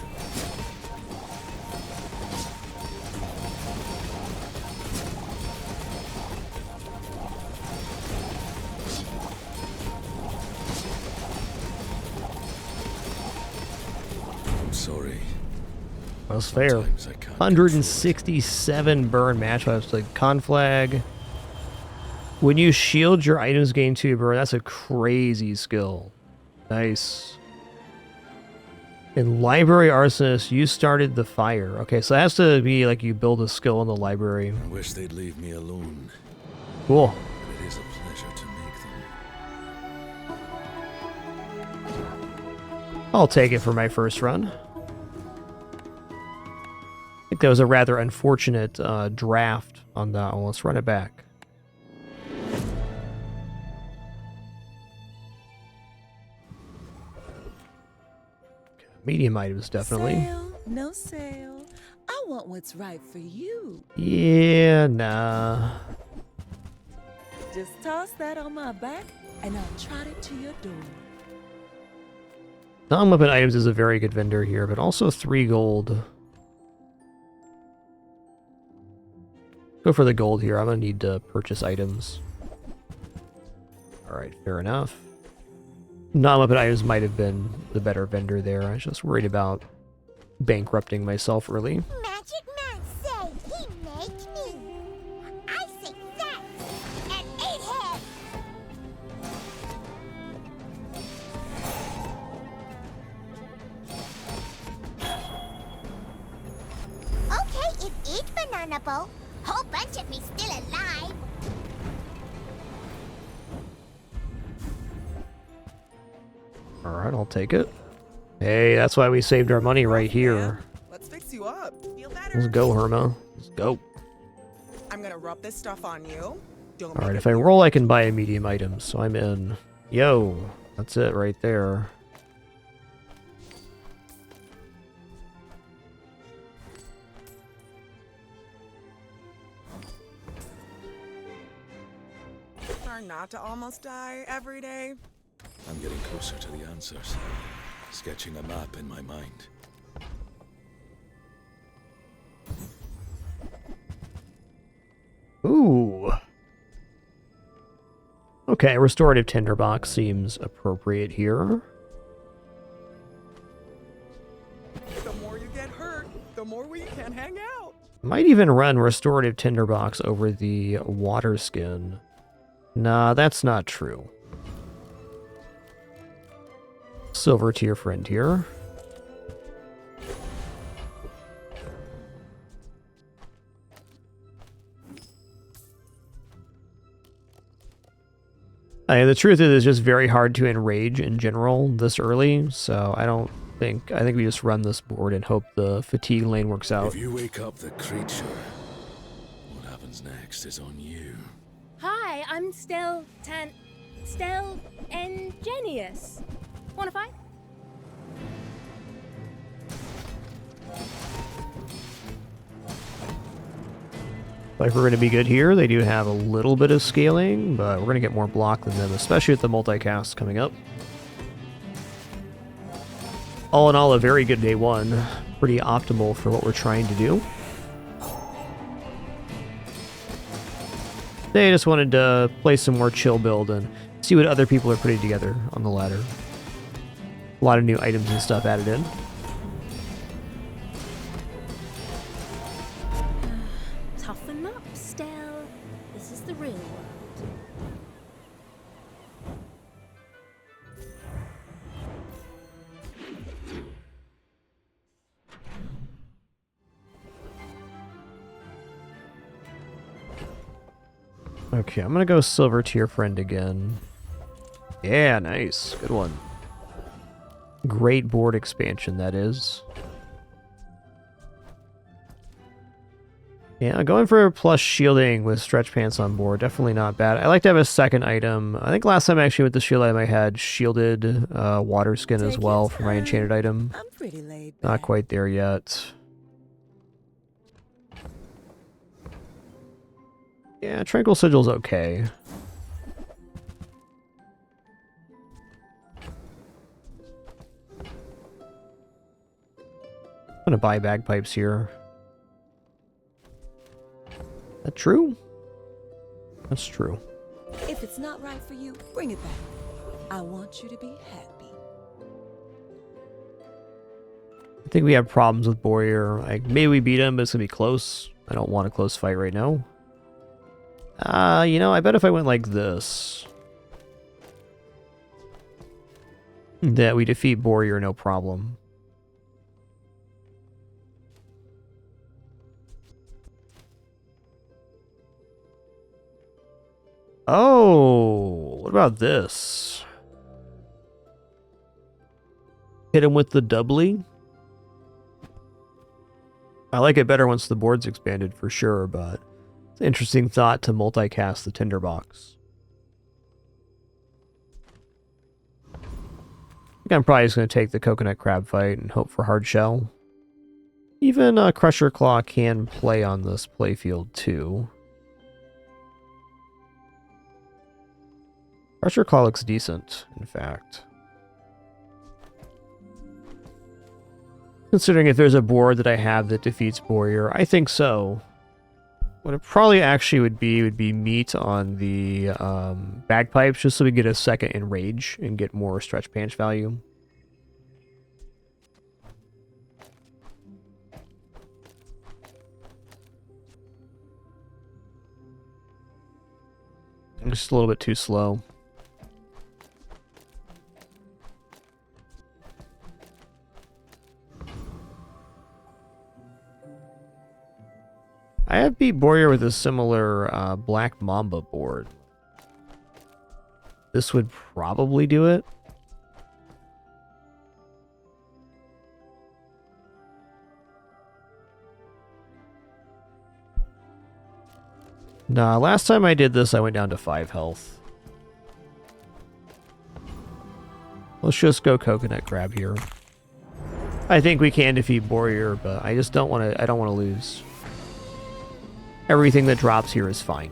I'm sorry. That's fair. 167 burn match. I was like, Conflag. When you shield your items gain 2 burn, that's a crazy skill. Nice. In Library Arsonist, you started the fire. Okay, so it has to be like you build a skill in the library. I wish they'd leave me alone. Cool. But it is a pleasure to make them. I'll take it for my first run. I think that was a rather unfortunate draft on that one. Let's run it back. Medium items, definitely. Sale, no sale. I want what's right for you. Yeah, nah. Just toss that on my back, and I'll trot it to your door. Non-weapon items is a very good vendor here, but also 3 gold. Go for the gold here. I'm gonna need to purchase items. Alright, fair enough. Non-weapon items might have been the better vendor there. I was just worried about bankrupting myself early. Magic Man say he make me. I say thanks and eat him. Okay, it eat banana boat. Whole bunch of me still alive. Alright, I'll take it. Hey, that's why we saved our money right here. Let's fix you up. Feel better. Let's go, Herma. Let's go. I'm gonna rub this stuff on you. Don't Alright, if I roll, I can buy a medium item, so I'm in. Yo, that's it right there. Try not to almost die every day. I'm getting closer to the answers. Sketching a map in my mind. Ooh. Okay, restorative tinderbox seems appropriate here. The more you get hurt, the more we can hang out. Might even run restorative tinderbox over the water skin. Nah, that's not true. Silver tier friend here. The truth is, it's just very hard to enrage in general this early, so I think we just run this board and hope the fatigue lane works out. If you wake up the creature, what happens next is on you. Hi, I'm still ingenious. Wanna fight? Like we're going to be good here. They do have a little bit of scaling, but we're going to get more block than them, especially with the multicast coming up. All in all, a very good day one. Pretty optimal for what we're trying to do. They just wanted to play some more chill build and see what other people are putting together on the ladder. A lot of new items and stuff added in. Toughen up, Stell. This is the real world. Okay, I'm gonna go silver tier friend again. Yeah, nice. Good one. Great board expansion, that is. Yeah, going for plus shielding with stretch pants on board, definitely not bad. I like to have a second item. I think last time actually with the shield item I had shielded water skin as well for my enchanted item. I'm pretty laid back. Not quite there yet. Yeah, Tranquil Sigil's okay. I'm gonna buy bagpipes here. That true? That's true. If it's not right for you, bring it back. I want you to be happy. I think we have problems with Boyer. Like, maybe we beat him, but it's gonna be close. I don't want a close fight right now. You know, I bet if I went like this, that we defeat Boyer no problem. Oh, what about this? Hit him with the doubly. I like it better once the board's expanded for sure, but it's an interesting thought to multicast the tinderbox. I think I'm probably just going to take the coconut crab fight and hope for hard shell. Even Crusher Claw can play on this playfield too. Crusher Claw looks decent, in fact. Considering if there's a board that I have that defeats Boyer, I think so. What it probably actually would be meat on the bagpipes, just so we get a second enrage and get more stretch pants value. I'm just a little bit too slow. I have beat Boyer with a similar Black Mamba board. This would probably do it. Nah, last time I did this, I went down to 5 health. Let's just go coconut crab here. I think we can defeat Boyer, but I just don't want to. I don't want to lose. Everything that drops here is fine.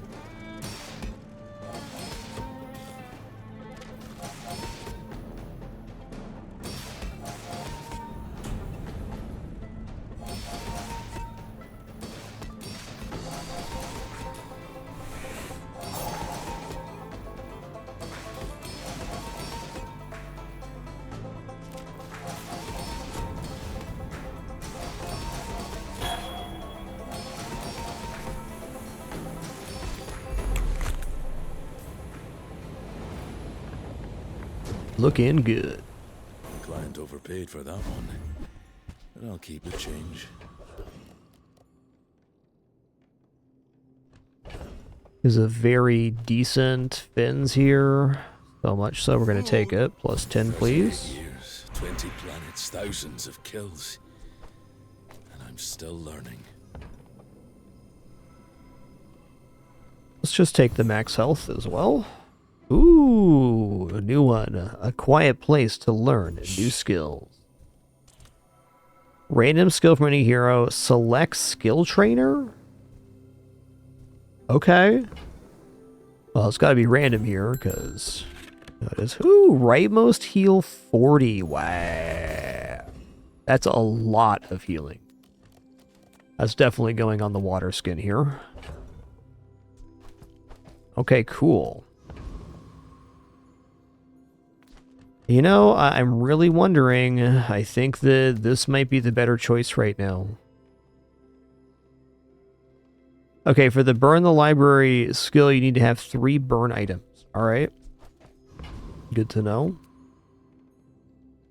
Looking good. Client overpaid for that one, but I'll keep the change. Is a very decent fins here. So much so we're going to take it. Plus 10, please. Years, 20 planets, thousands of kills. And I'm still learning. Let's just take the max health as well. Ooh, a new one. A quiet place to learn new skills. Random skill from any hero. Select skill trainer? Okay. Well, it's got to be random here, because it is. Ooh, rightmost heal 40. Wow. That's a lot of healing. That's definitely going on the water skin here. Okay, cool. You know, I'm really wondering. I think that this might be the better choice right now. Okay, for the burn the library skill, you need to have 3 burn items. Alright. Good to know.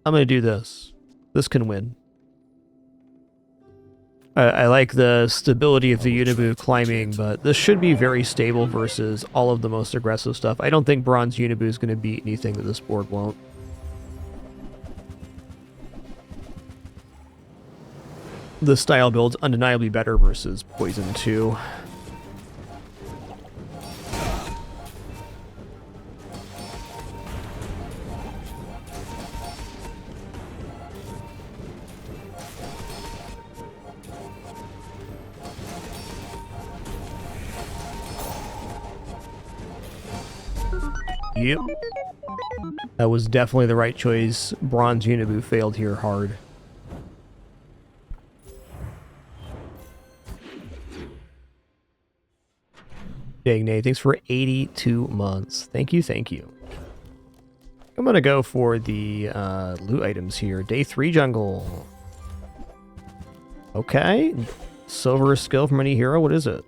I'm going to do this. This can win. I like the stability of the Unibu climbing, but this should be very stable versus all of the most aggressive stuff. I don't think Bronze Unibu is going to beat anything that this board won't. the style build's undeniably better versus Poison 2. Yep. That was definitely the right choice. Bronze Unibu failed here hard. Nate, thanks for 82 months. Thank you, thank you. I'm gonna go for the loot items here. Day 3 jungle. Okay. Silver skill from any hero. What is it?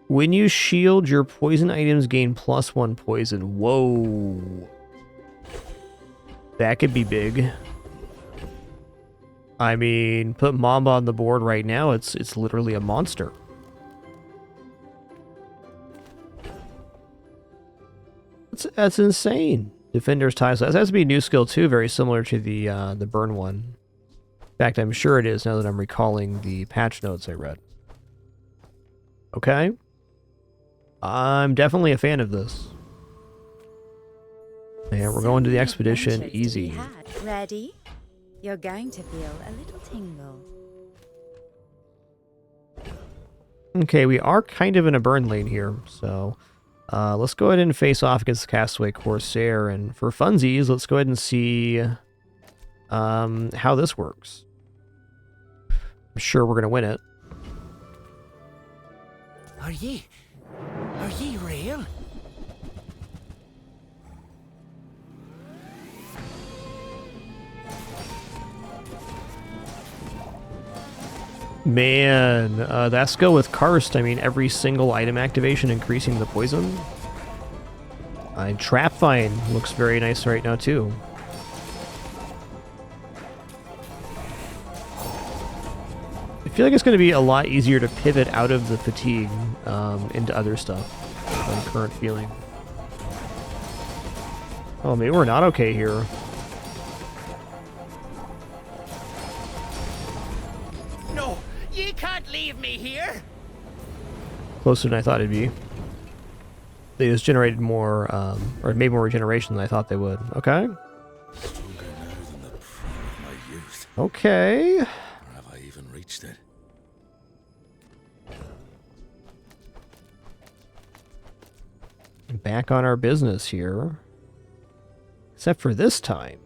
When you shield, your poison items gain +1 poison. Whoa. That could be big. I mean, put Mamba on the board right now. It's literally a monster. That's insane. Defender's tie. So that has to be a new skill too, very similar to the burn one. In fact, I'm sure it is now that I'm recalling the patch notes I read. Okay. I'm definitely a fan of this. Yeah, we're going to the expedition easy. Ready? You're going to feel a little tingle. Okay, we are kind of in a burn lane here, so let's go ahead and face off against the Castaway Corsair, and for funsies, let's go ahead and see how this works. I'm sure we're going to win it. Are ye real? Man, that skill with Karst, I mean, every single item activation increasing the poison. Trap Vine looks very nice right now, too. I feel like it's going to be a lot easier to pivot out of the fatigue into other stuff than current feeling. Oh, maybe we're not okay here. No, ye can't leave me here. Closer than I thought it'd be. They just generated more, or made more regeneration than I thought they would. Okay. Stronger now than the prime of my youth. Okay. Or have I even reached it? Back on our business here. Except for this time.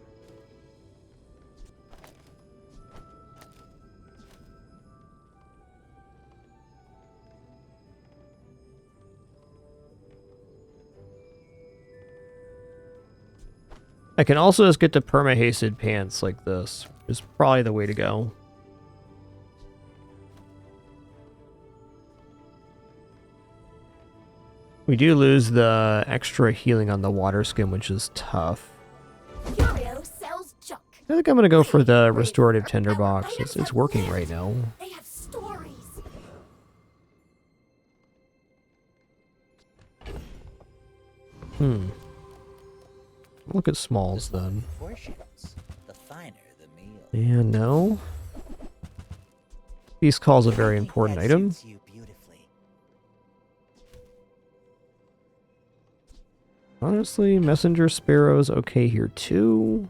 I can also just get to perma-hasted pants like this. Is probably the way to go. We do lose the extra healing on the water skin, which is tough. Curio sells junk. I think I'm gonna go for the restorative tinderbox. It's working right now. They have stories. Look at smalls then. Portions, the finer the meal. Yeah, no. Beast Call's a very important item. You beautifully. Honestly, Messenger Sparrow's okay here too.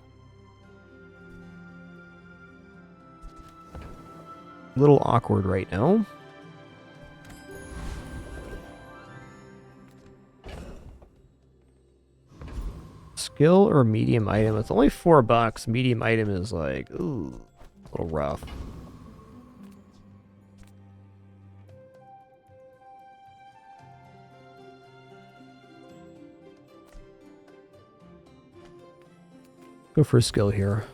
A little awkward right now. Skill or medium item? It's only $4. Medium item is like, ooh, a little rough. Go for a skill here.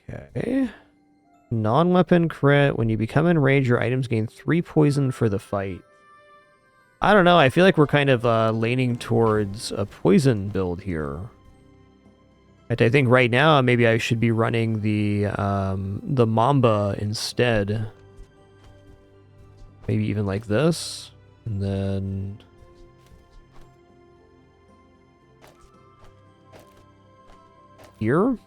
Okay. Non-weapon crit. When you become enraged, your items gain 3 poison for the fight. I don't know. I feel like we're kind of leaning towards a poison build here. I think right now maybe I should be running the Mamba instead. Maybe even like this, and then here.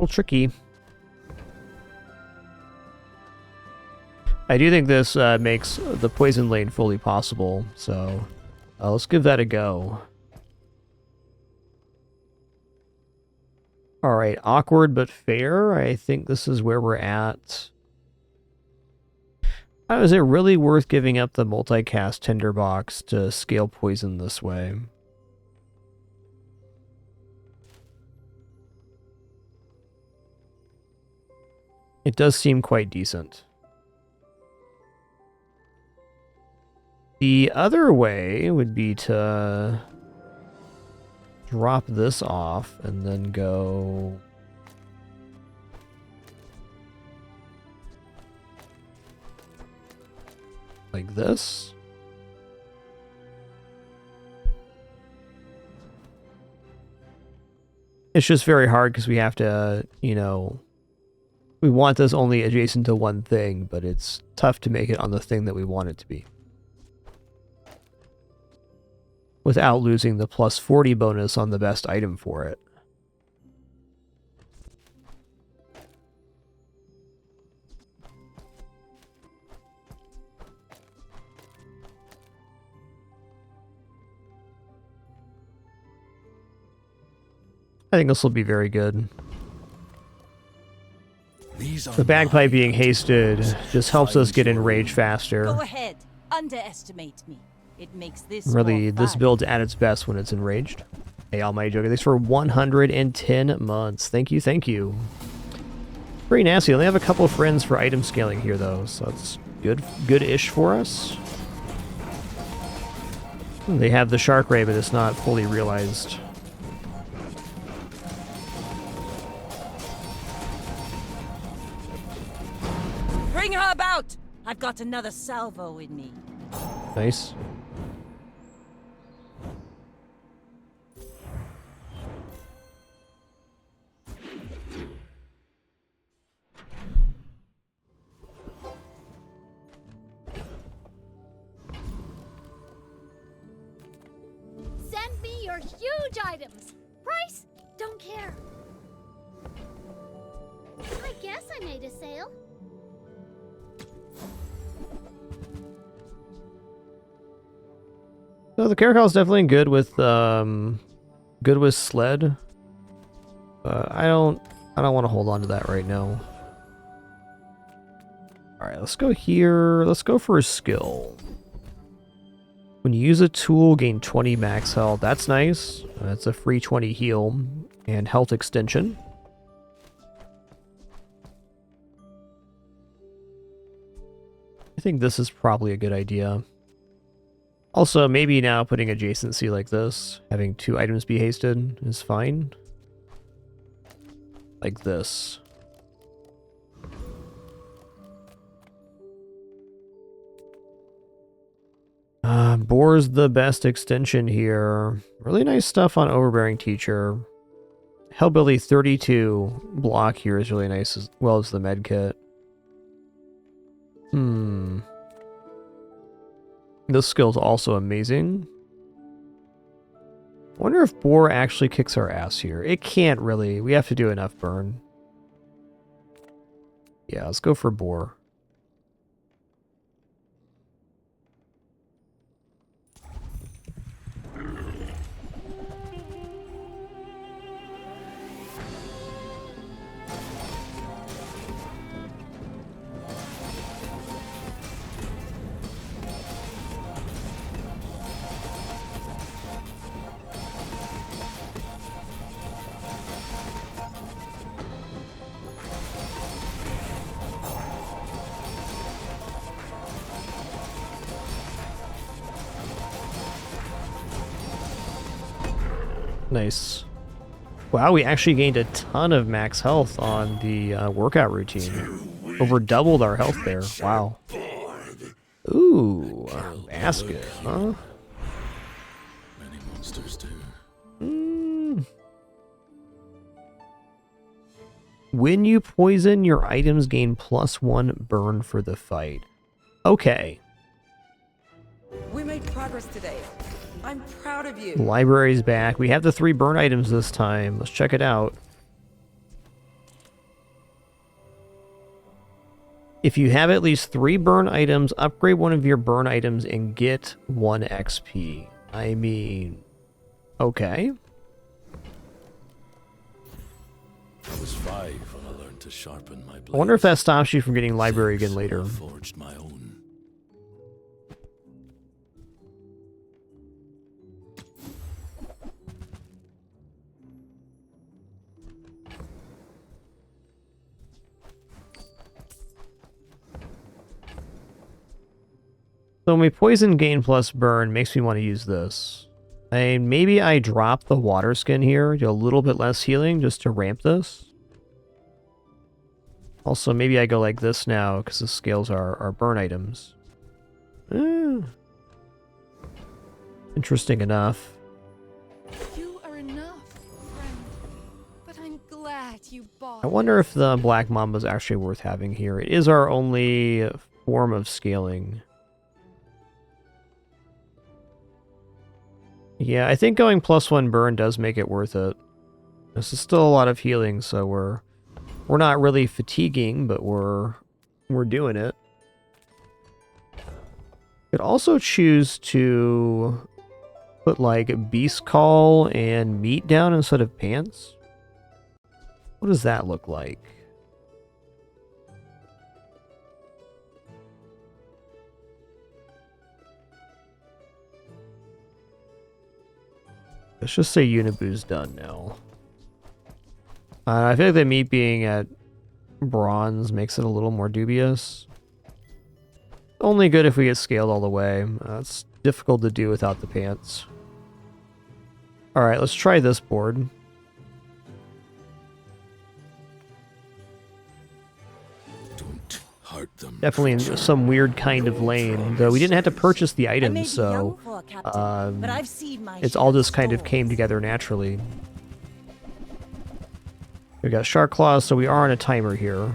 little tricky. I do think this makes the poison lane fully possible, so let's give that a go. Alright, awkward but fair. I think this is where we're at. Is it really worth giving up the multicast tinderbox to scale poison this way? It does seem quite decent. The other way would be to drop this off and then go like this. It's just very hard because we have to, you know, we want this only adjacent to one thing, but it's tough to make it on the thing that we want it to be, without losing the plus 40 bonus on the best item for it. I think this will be very good. The bagpipe being hasted just helps us get enraged faster. Go ahead, underestimate me. It makes this Really, more this fun. build's at its best when it's enraged. Hey, Almighty Joker, thanks for 110 months. Thank you, thank you. Pretty nasty. Only have a couple of friends for item scaling here, though, so that's good-ish for us. They have the Shark Ray, but it's not fully realized. Bring her about! I've got another salvo in me. Nice. Send me your huge items. Price? Don't care. I guess I made a sale. So the Caracal is definitely good with sled. I don't want to hold on to that right now. All right, let's go here. Let's go for a skill. When you use a tool, gain 20 max health. That's nice. That's a free 20 heal and health extension. I think this is probably a good idea. Also, maybe now putting adjacency like this, having 2 items be hasted, is fine. Like this. Boar's the best extension here. Really nice stuff on Overbearing Teacher. Hellbilly 32 block here is really nice, as well as the medkit. This skill's also amazing. I wonder if Boar actually kicks our ass here. It can't really. We have to do enough burn. Yeah, let's go for Boar. Nice. Wow, we actually gained a ton of max health on the workout routine. Over doubled our health there. Wow. Ooh, basket, huh? Many monsters do. When you poison, your items gain +1 burn for the fight. Okay. We made progress today. I'm proud of you. Library's back. We have the 3 burn items this time. Let's check it out. If you have at least 3 burn items, upgrade one of your burn items and get 1 XP. I mean, okay. I was 5 when I learned to sharpen my blade. I wonder if that stops you from getting library again later. I forged my own. So when we poison gain plus burn, makes me want to use this. And maybe I drop the water skin here, do a little bit less healing just to ramp this. Also, maybe I go like this now because the scales are burn items. Interesting enough. You are enough, friend. But I'm glad you bought. I wonder if the Black Mamba is actually worth having here. It is our only form of scaling. Yeah, I think going +1 burn does make it worth it. This is still a lot of healing, so we're not really fatiguing, but we're doing it. Could also choose to put like Beast Call and meat down instead of pants. What does that look like? Let's just say Unibu's done now. I feel like the meat being at bronze makes it a little more dubious. Only good if we get scaled all the way. It's difficult to do without the pants. Alright, let's try this board. Don't hurt them. Definitely in some weird kind of lane, though we didn't have to purchase the items, so it's all just kind of came together naturally. We got Shark Claws, so we are on a timer here.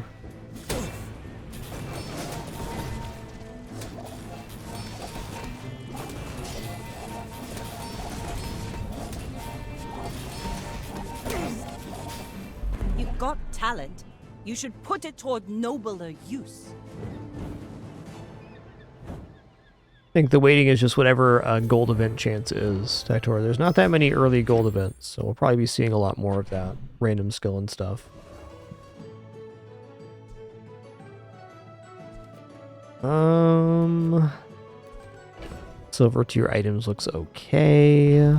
You've got talent. You should put it toward nobler use. I think the waiting is just whatever gold event chance is, Tactor. There's not that many early gold events, so we'll probably be seeing a lot more of that. Random skill and stuff. Silver tier items looks okay.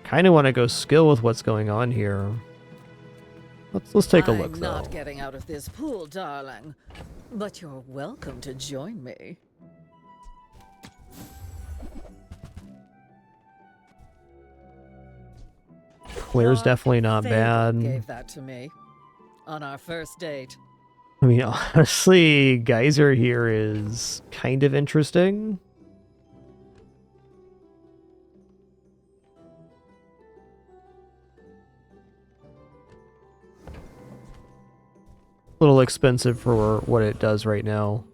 Kind of want to go skill with what's going on here. Let's take a look, I'm though. not getting out of this pool, darling. But you're welcome to join me. Claire's definitely not bad. Gave that to me on our first date. I mean, honestly, Geyser here is kind of interesting. A little expensive for what it does right now.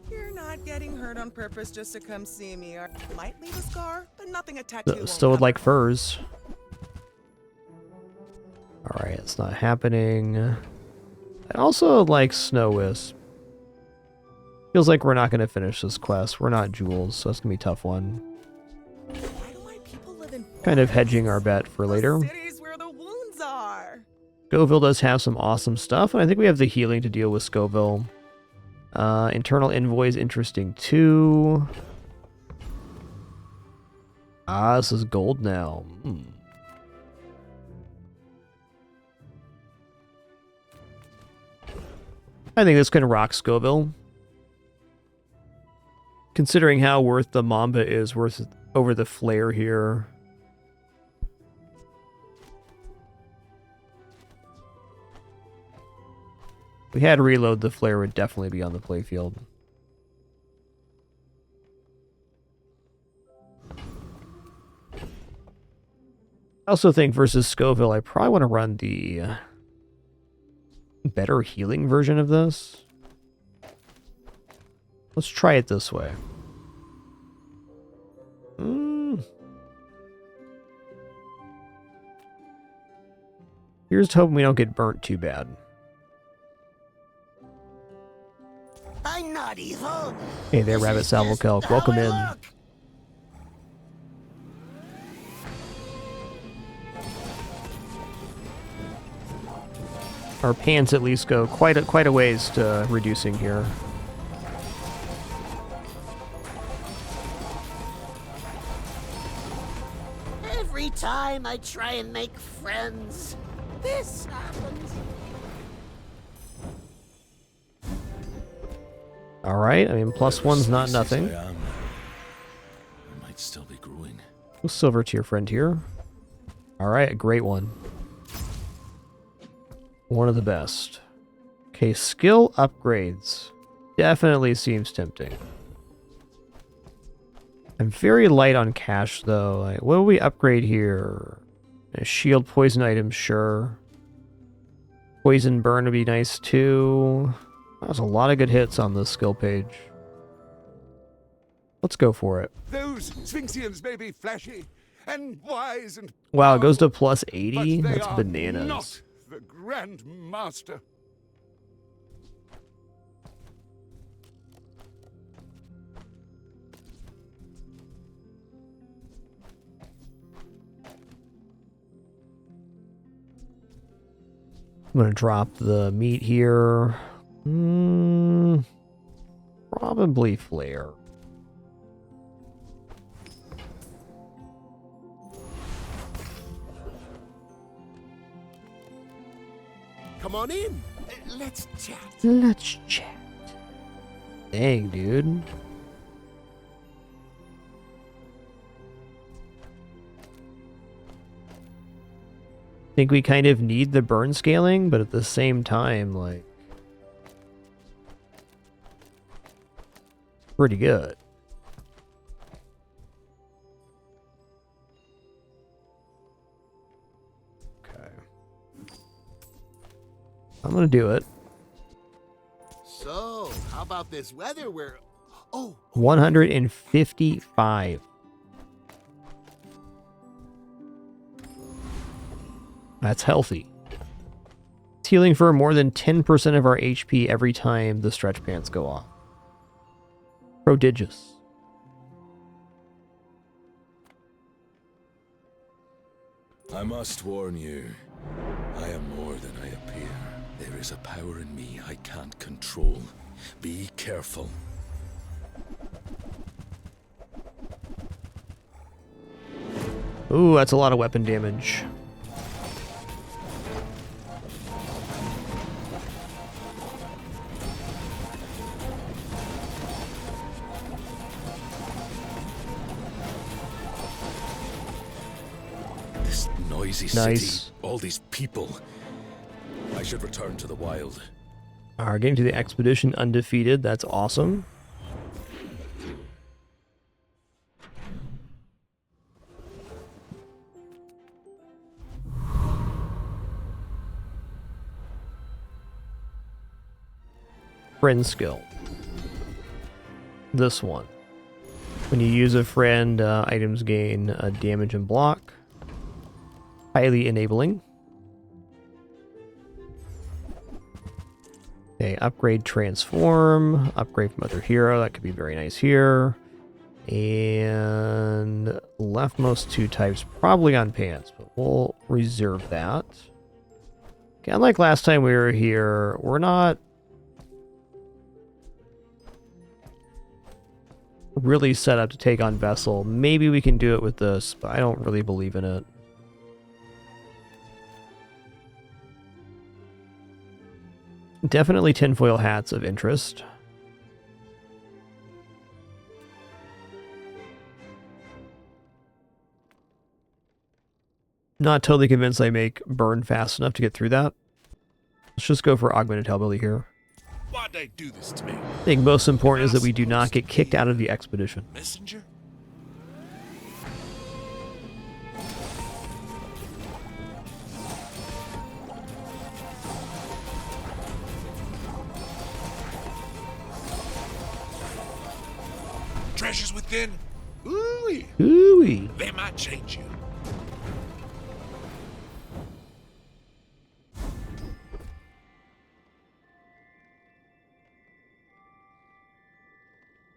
You're not getting hurt on purpose just to come see me. Or might leave a scar, but nothing a tattoo. Still would like furs. Alright, it's not happening. I also like Snow Wisp. Feels like we're not going to finish this quest. We're not Jules, so it's going to be a tough one. Kind of hedging our bet for later. Cities where the wounds are. Scoville does have some awesome stuff, and I think we have the healing to deal with Scoville. Internal Envoy is interesting too. Ah, this is gold now. I think this can rock Scoville. Considering how worth the Mamba is worth over the Flare here. If we had reload, the Flare would definitely be on the playfield. I also think versus Scoville, I probably want to run the better healing version of this. Let's try it this way. Here's hoping we don't get burnt too bad. not evil. Hey there, Rabbit Salvo Kelk. Welcome in. Our pants at least go quite a ways to reducing here. Every time I try and make friends, this happens. All right, I mean, +1's not nothing. I might still be growing. Silver tier friend here. All right, a great one. One of the best. Okay, skill upgrades. Definitely seems tempting. I'm very light on cash, though. Like, what do we upgrade here? A shield poison item, sure. Poison burn would be nice, too. There's a lot of good hits on this skill page. Let's go for it. Those Sphinxians may be flashy and wise and Wow, it goes to powerful, +80? but they That's are bananas. not the Grand Master. I'm gonna drop the meat here. Probably flare. Come on in. Let's chat. Let's chat. Dang, dude. Think we kind of need the burn scaling, but at the same time, like, pretty good. Okay. I'm gonna do it. So, how about this weather where... Oh, 155. That's healthy. It's healing for more than 10% of our HP every time the stretch pants go off. Prodigious. I must warn you, I am more than I appear. There is a power in me I can't control. Be careful. Ooh, that's a lot of weapon damage. This noisy city, all these people. I should return to the wild. Alright, getting to the expedition undefeated. That's awesome. Friend skill. This one. When you use a friend, items gain damage and block. Highly enabling. Okay, upgrade transform. Upgrade from other hero. That could be very nice here. And leftmost two types probably on pants, but we'll reserve that. Okay, unlike last time we were here, we're not really set up to take on Vessel. Maybe we can do it with this, but I don't really believe in it. Definitely tinfoil hats of interest. Not totally convinced I make burn fast enough to get through that. Let's just go for augmented hellbilly here. Why'd they do this to me? I think most important is that we do not get kicked out of the expedition. Messenger? Treasures within? Ooh-wee. Ooh-wee. They might change you.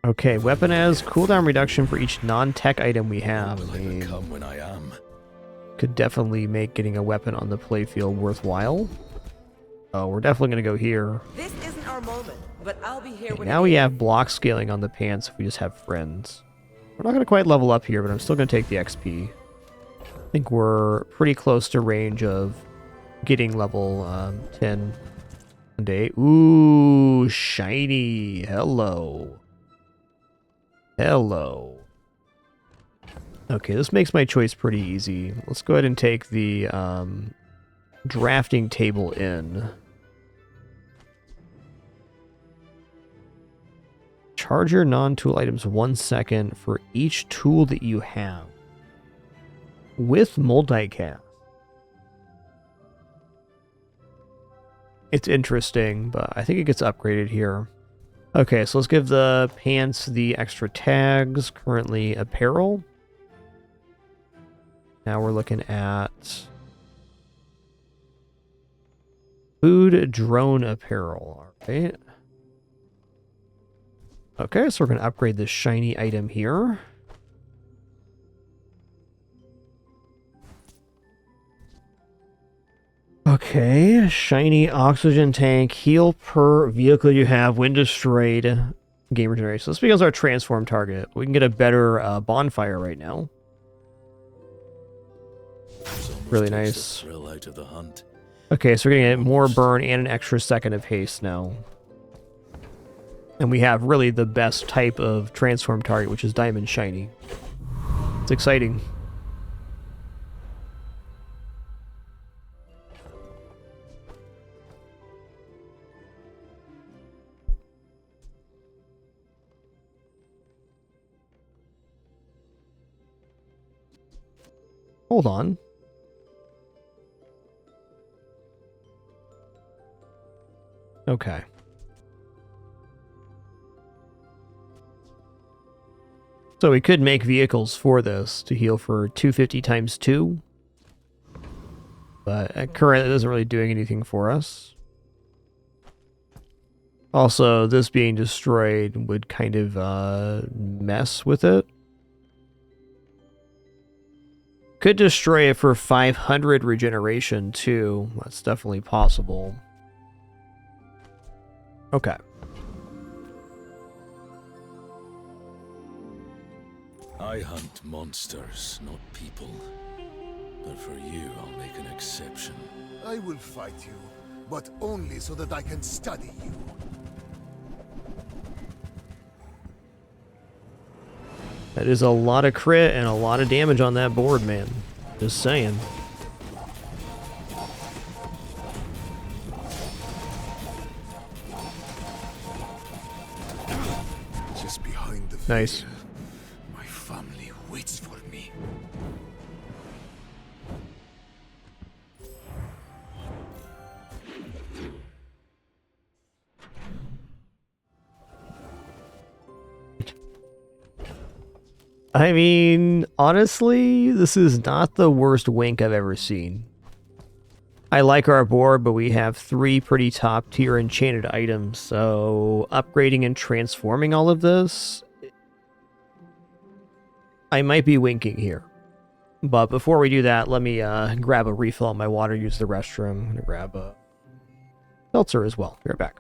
Okay, weapon has cooldown reduction for each non-tech item we have. Will I become when I am? Could definitely make getting a weapon on the playfield worthwhile. Oh, we're definitely going to go here. This isn't our moment, but I'll be here Okay, when now we have block scaling on the pants if we just have friends. We're not going to quite level up here, but I'm still going to take the XP. I think we're pretty close to range of getting level 10 one day. Ooh, shiny. Hello. Hello. Okay, this makes my choice pretty easy. Let's go ahead and take the drafting table in. Charge your non-tool items 1 second for each tool that you have. With multicast. It's interesting, but I think it gets upgraded here. Okay, so let's give the pants the extra tags. Currently apparel. Now we're looking at food drone apparel. Alright. Okay, so we're going to upgrade this shiny item here. Okay, shiny oxygen tank, heal per vehicle you have when destroyed, game regeneration. So this becomes our transform target. We can get a better bonfire right now. Really nice. Out of the hunt. Okay, so we're gonna get more burn and an extra second of haste now. And we have really the best type of transform target, which is diamond shiny. It's exciting. Hold on. Okay. So we could make vehicles for this to heal for 250 times 2. But currently it isn't really doing anything for us. Also, this being destroyed would kind of mess with it. Could destroy it for 500 regeneration too. That's definitely possible. Okay. I hunt monsters, not people. But for you, I'll make an exception. I will fight you, but only so that I can study you. That is a lot of crit and a lot of damage on that board, man. Just saying. Just behind the Nice. veil, my family waits for me. I mean, honestly, this is not the worst wink I've ever seen. I like our board, but we have 3 pretty top tier enchanted items, so upgrading and transforming all of this, I might be winking here. But before we do that, let me grab a refill on my water, use the restroom. I'm going to grab a seltzer as well. Be right back.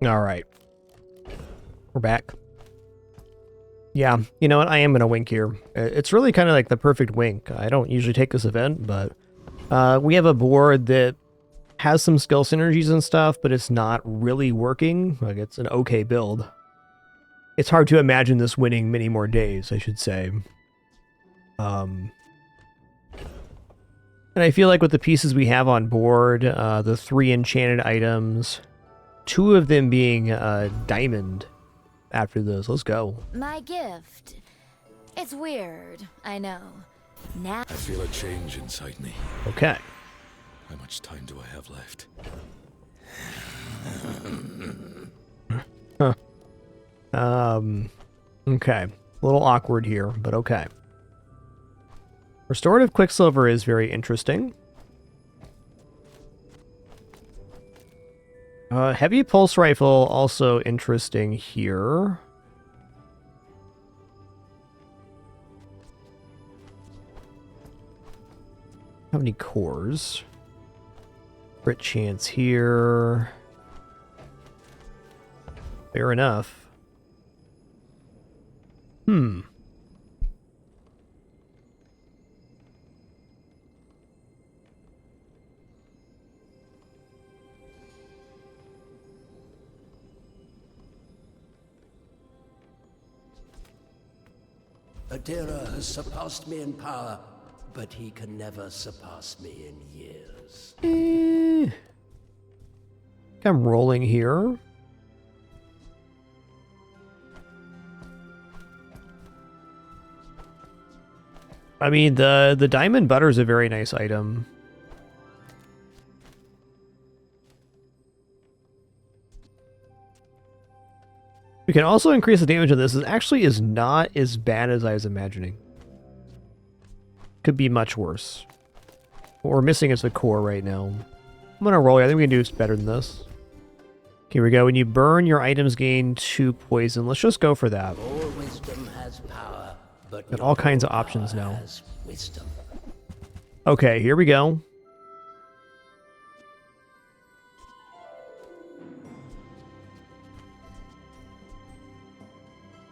All right. We're back. Yeah, you know what? I am going to wink here. It's really kind of like the perfect wink. I don't usually take this event, but we have a board that has some skill synergies and stuff, but it's not really working. Like, it's an okay build. It's hard to imagine this winning many more days, I should say. And I feel like with the pieces we have on board, the 3 enchanted items, 2 of them being diamond after this. Let's go. My gift. It's weird, I know. Now I feel a change inside me. Okay. How much time do I have left? Huh. Okay. A little awkward here, but okay. Restorative Quicksilver is very interesting. Heavy Pulse Rifle, also interesting here. How many cores? Crit chance here. Fair enough. Adira has surpassed me in power, but he can never surpass me in years. I'm rolling here. I mean, the diamond butter is a very nice item. We can also increase the damage of this. It actually is not as bad as I was imagining. Could be much worse. What we're missing is the core right now. I'm gonna roll. I think we can do better than this. Here we go. When you burn, your items gain 2 poison. Let's just go for that. All wisdom has power, but Got all kinds of options now. has wisdom. Okay, here we go.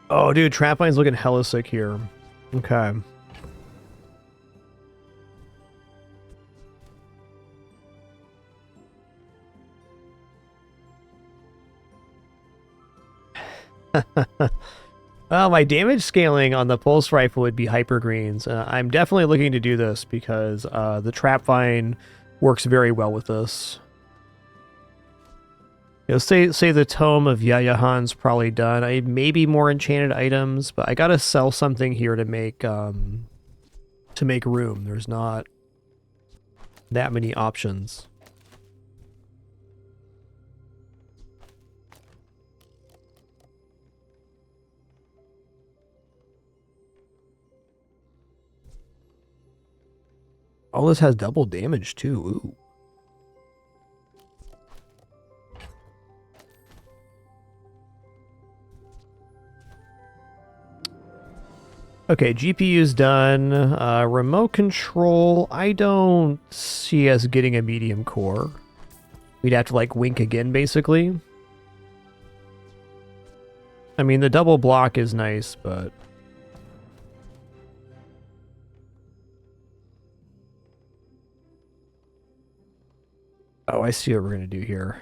Oh, dude, Trapline's looking hella sick here. Okay. Well, my damage scaling on the pulse rifle would be hyper greens. I'm definitely looking to do this because the Trapvine works very well with this. You know, say the Tome of Yayahan's probably done. I maybe more enchanted items, but I gotta sell something here to make room. There's not that many options. All this has double damage too. Ooh. Okay, GPU's done. Remote control, I don't see us getting a medium core. We'd have to like wink again, basically. I mean, the double block is nice, but... Oh, I see what we're going to do here.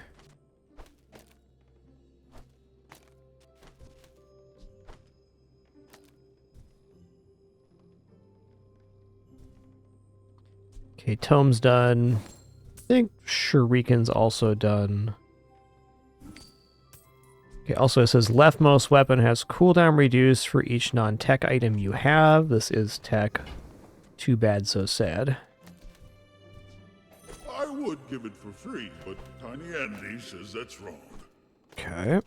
Okay, Tome's done. I think Shuriken's also done. Okay, also it says leftmost weapon has cooldown reduced for each non-tech item you have. This is tech. Too bad, so sad. I would give it for free, but Tiny Andy says that's wrong. Okay.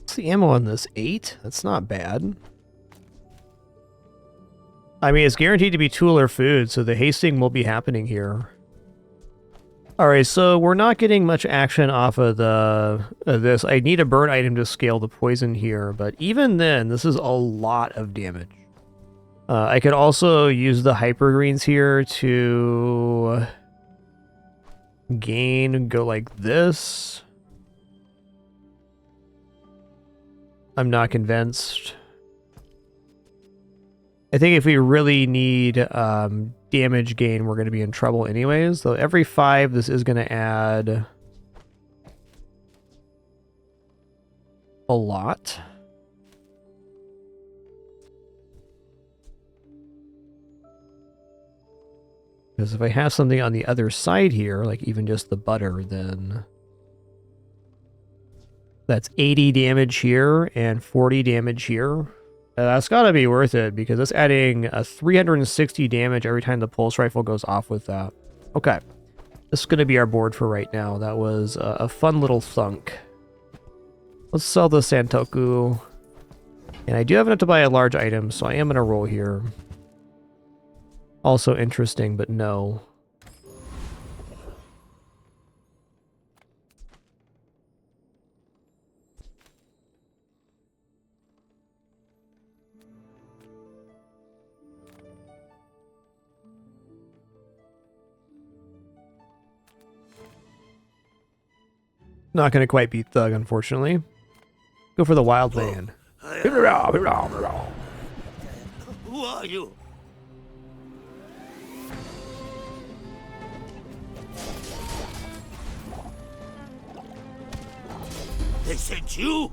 What's the ammo on this? 8? That's not bad. I mean, it's guaranteed to be tool or food, so the hasting will be happening here. Alright, so we're not getting much action off of this. I need a burn item to scale the poison here, but even then, this is a lot of damage. I could also use the hyper greens here to go like this. I'm not convinced. I think if we really need damage gain, we're going to be in trouble anyways. So every 5, this is going to add a lot. Because if I have something on the other side here, like even just the butter, then that's 80 damage here and 40 damage here. That's gotta be worth it, because it's adding a 360 damage every time the pulse rifle goes off with that. Okay. This is gonna be our board for right now. That was a fun little thunk. Let's sell the Santoku. And I do have enough to buy a large item, so I am gonna roll here. Also interesting, but no. Not going to quite beat Thug, unfortunately. Go for the Wild Man. Who are you? They sent you?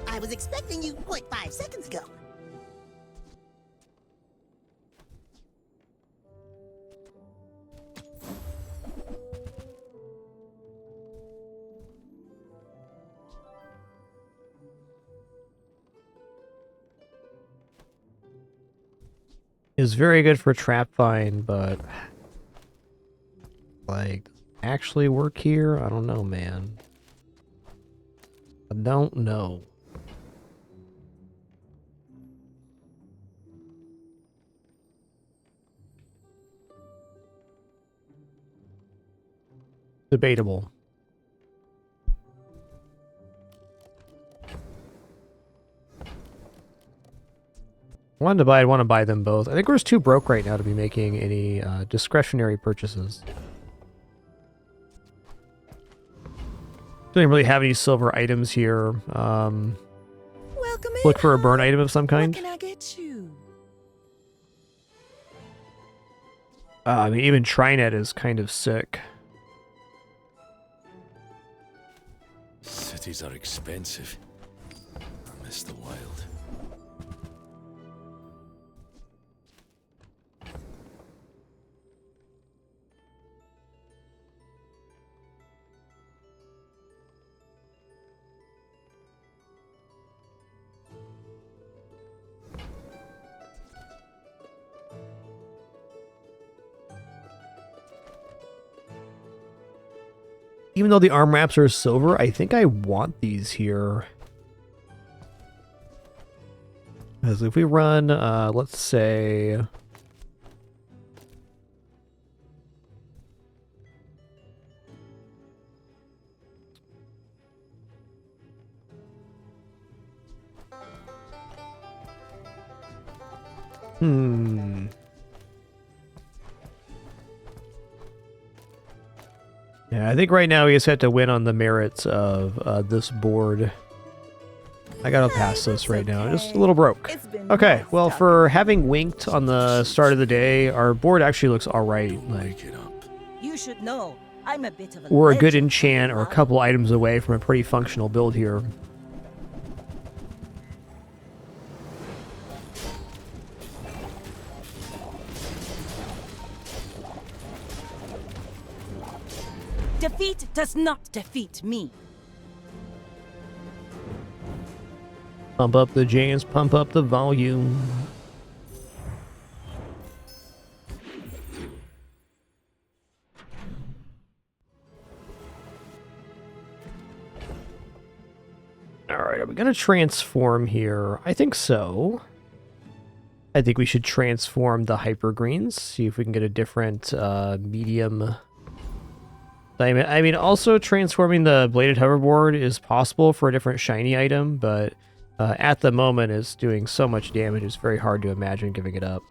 I was expecting you 0.5 seconds ago. Is very good for trap find, but like actually work here? I don't know, man. I don't know. Debatable. I want to buy them both. I think we're just too broke right now to be making any discretionary purchases. Don't really have any silver items here. Welcome Look for a burn item of some kind. What can I get you? I mean, even Trinet is kind of sick. Cities are expensive. I miss the wild. Even though the arm wraps are silver, I think I want these here. Because if we run, let's say... Yeah, I think right now we just have to win on the merits of this board. I gotta pass this right now. Just a little broke. Okay, well, for having winked on the start of the day, our board actually looks alright. Like, You should know, I'm a bit of a we're a good legend. enchant or a couple items away from a pretty functional build here. Defeat does not defeat me. Pump up the jams, pump up the volume. to transform here, I think so. I think we should transform the hyper greens, see if we can get a different medium diamond. I mean, also transforming the bladed hoverboard is possible for a different shiny item, but at the moment it's doing so much damage, it's very hard to imagine giving it up.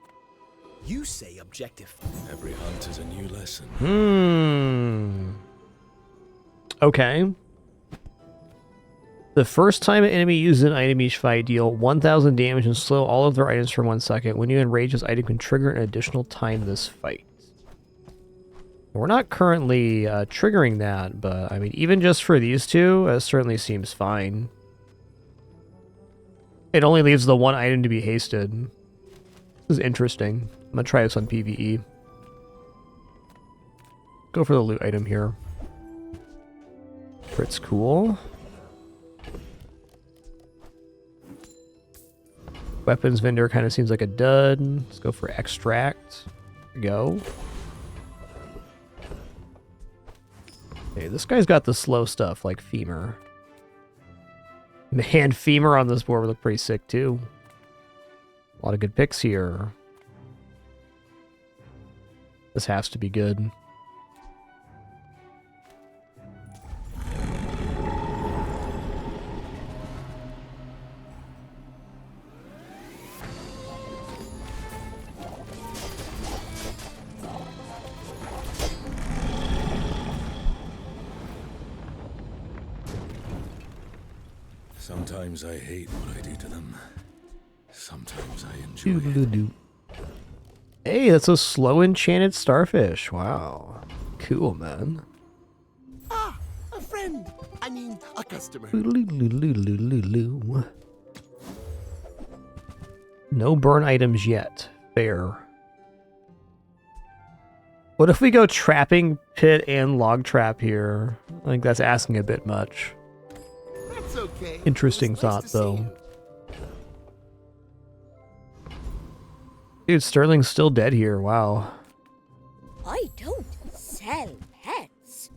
You say objective. Every hunt is a new lesson. Okay. The first time an enemy uses an item each fight, deal 1000 damage and slow all of their items for 1 second. When you enrage, this item can trigger an additional time this fight. We're not currently triggering that, but I mean, even just for these two, it certainly seems fine. It only leaves the one item to be hasted. This is interesting. I'm gonna try this on PvE. Go for the loot item here. Crit's cool. Weapons vendor kind of seems like a dud. Let's go for extract. There we go. Okay, this guy's got the slow stuff like femur. Man, femur on this board would look pretty sick too. A lot of good picks here. This has to be good. Sometimes I hate what I do to them. Sometimes I enjoy it. Hey, that's a slow enchanted starfish. Wow. Cool, man. Ah, a friend. I mean, a customer. No burn items yet. Fair. What if we go trapping pit and log trap here? I think that's asking a bit much. That's okay. Interesting thought, though. Dude, Sterling's still dead here. Wow. I don't sell pets.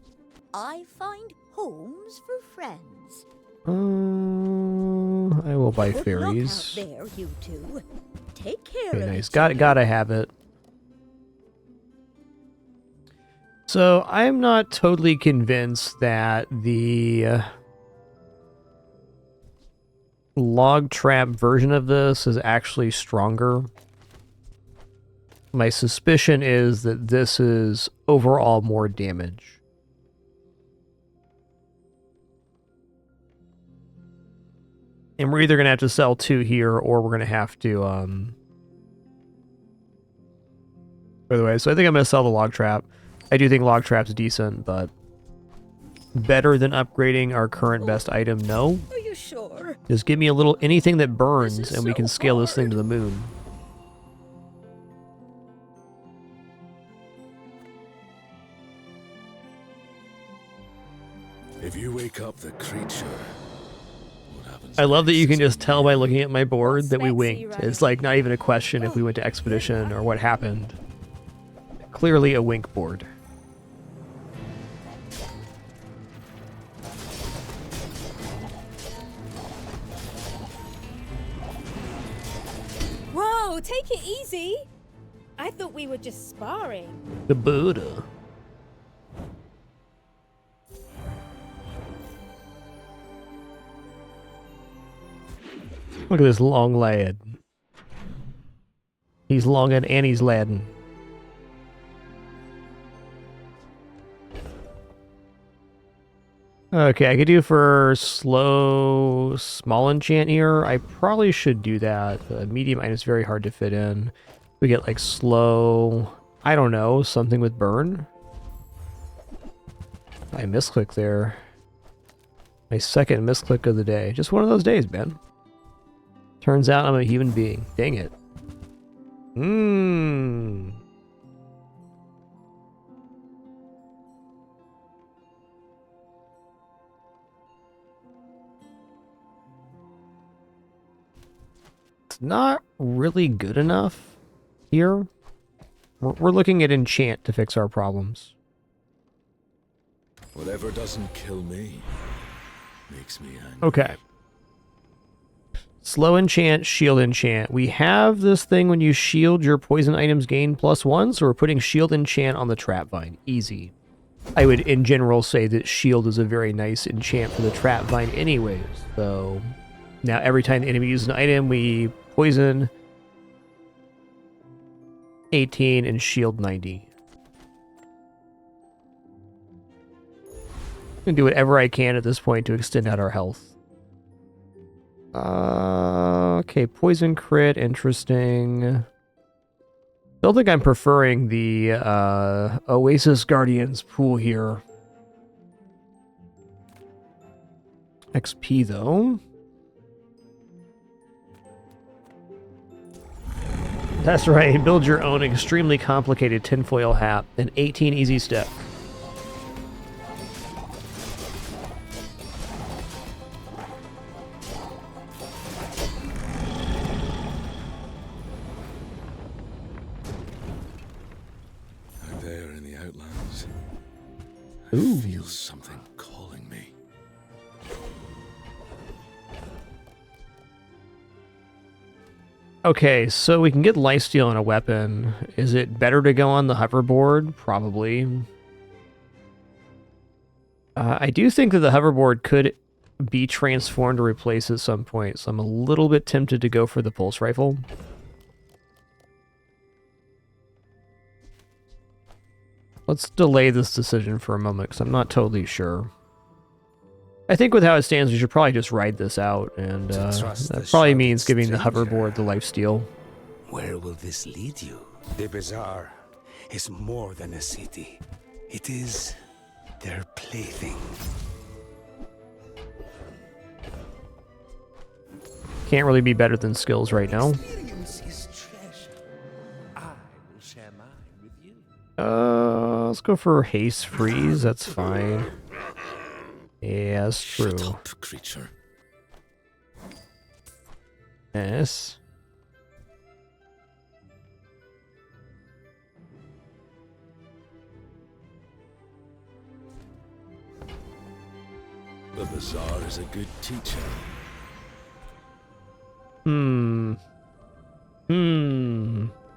I find homes for friends. I will buy Good fairies. luck out there, you two. Take care Okay, of nice. each other. Gotta have it. So, I'm not totally convinced that the log trap version of this is actually stronger. My suspicion is that this is overall more damage. And we're either going to have to sell 2 here, or we're going to have to, by the way, so I think I'm going to sell the log trap. I do think log trap's decent, but better than upgrading our current best item, no. Are you sure? Just give me a little anything that burns, and we can scale this thing to the moon. If you wake up the creature, what happens? I love that you can just tell by looking at my board that we winked. It's like not even a question if we went to Expedition or what happened. Clearly a wink board. Whoa, take it easy. I thought we were just sparring. The Buddha. Look at this long lad. He's long and he's laddin'. Okay, I could do for slow small enchant here. I probably should do that. The medium item is very hard to fit in. We get like slow, I don't know, something with burn. I misclick there. My second misclick of the day. Just one of those days, man. Turns out I'm a human being. Dang it. It's not really good enough here. We're looking at enchant to fix our problems. Whatever doesn't kill me makes me angry. Okay. Slow enchant, shield enchant. We have this thing when you shield, your poison items gain +1, so we're putting shield enchant on the trap vine. Easy. I would, in general, say that shield is a very nice enchant for the trap vine anyways, so... Now, every time the enemy uses an item, we poison 18 and shield 90. I'm gonna do whatever I can at this point to extend out our health. Okay, poison crit, interesting. Don't think I'm preferring the Oasis Guardians pool here. XP, though. That's right, build your own extremely complicated tinfoil hat in 18 easy steps. Out there in the outlands, Ooh. I feel something calling me. Okay, so we can get lifesteal on a weapon. Is it better to go on the hoverboard? Probably. I do think that the hoverboard could be transformed or replaced at some point, so I'm a little bit tempted to go for the pulse rifle. Let's delay this decision for a moment, because I'm not totally sure. I think with how it stands, we should probably just ride this out, and that probably means giving the hoverboard the lifesteal. Where will this lead you? The bazaar is more than a city. It is their plaything. Can't really be better than skills right now. Experience is treasure. I will share mine with you. Let's go for haste freeze. That's fine. Yeah, that's true. Shut up, creature. Yes. The bazaar is a good teacher.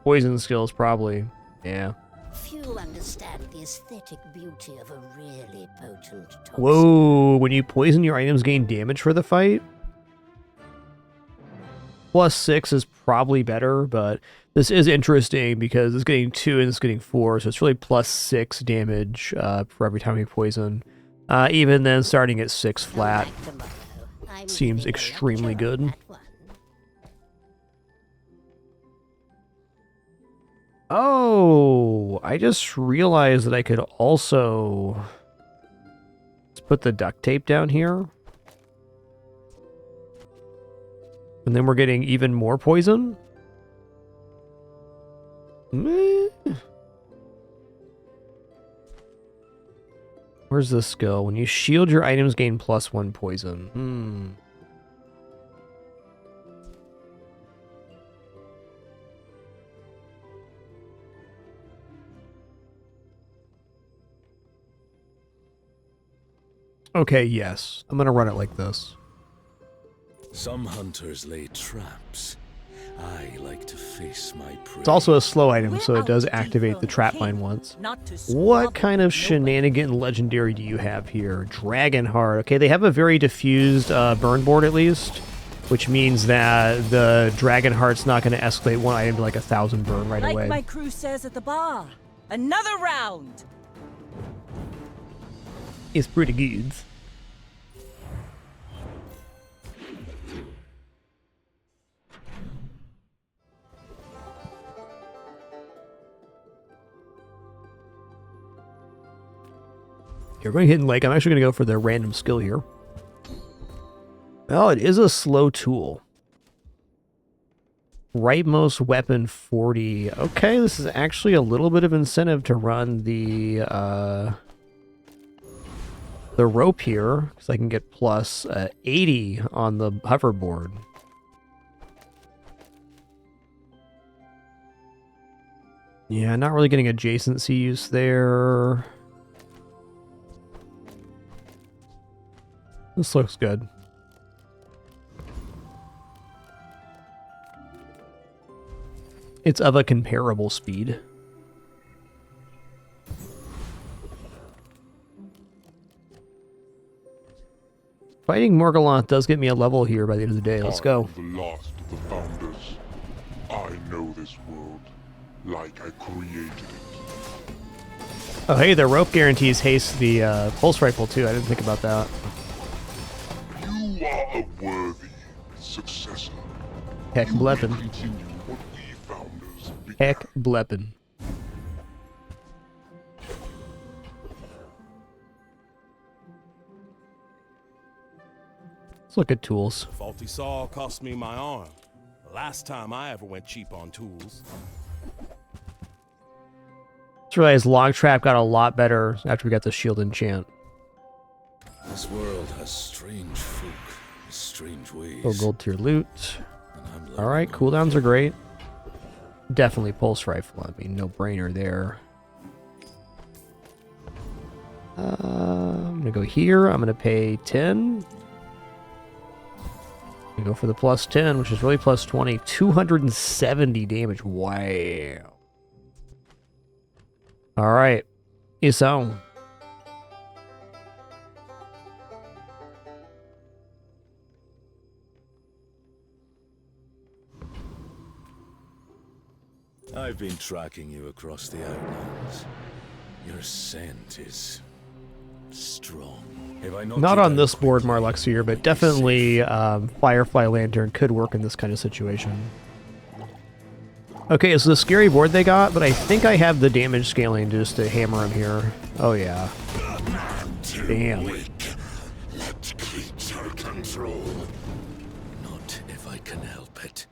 Poison skills, probably. Yeah. Few understand the aesthetic beauty of a really potent toxin. Whoa, when you poison, your items gain damage for the fight? +6 is probably better, but this is interesting because it's getting 2 and it's getting 4, so it's really +6 damage for every time we poison. Even then, starting at 6 flat seems extremely good. Oh, I just realized that I could also... Let's put the duct tape down here. And then we're getting even more poison? Meh. Where's the skill? When you shield, your items gain +1 poison. Okay, yes. I'm gonna run it like this. Some hunters lay traps. I like to face my prey. It's also a slow item, so it does activate the trap mine once. What kind of shenanigan legendary do you have here? Dragonheart. Okay, they have a very diffused burn board at least, which means that the Dragonheart's not going to escalate one item to like 1,000 burn right away. Like my crew says at the bar, another round. It's pretty good. You're going Hidden Lake. I'm actually going to go for the random skill here. Oh, it is a slow tool. Rightmost weapon 40. Okay, this is actually a little bit of incentive to run the rope here, because I can get plus 80 on the hoverboard. Yeah, not really getting adjacency use there. This looks good. It's of a comparable speed. Fighting Morgaloth does get me a level here by the end of the day. Let's go. I am the last of the founders. I know this world like I created it. Oh, hey, the rope guarantees haste the pulse rifle too. I didn't think about that. You are a worthy successor. Heck bleppin'. Continue what we founders began. Heck bleppin'. Let's look at tools. Faulty saw cost me my arm. The last time I ever went cheap on tools. Just realized Log Trap got a lot better after we got the shield enchant. This world has strange folk, strange ways. Oh, gold tier loot. Alright, cooldowns are great. Definitely pulse rifle. I mean, no brainer there. I'm gonna go here. I'm gonna pay 10. I'm gonna go for the plus 10, which is really plus 20. 270 damage. Wow. Alright. It's on. I've been tracking you across the Outlands. Your scent is strong. Have I Not on this board, Marluxier, but definitely Firefly Lantern could work in this kind of situation. Okay, so the scary board they got, but I think I have the damage scaling just to hammer him here. Oh yeah. Damn. Let creature control. Not if I can help it.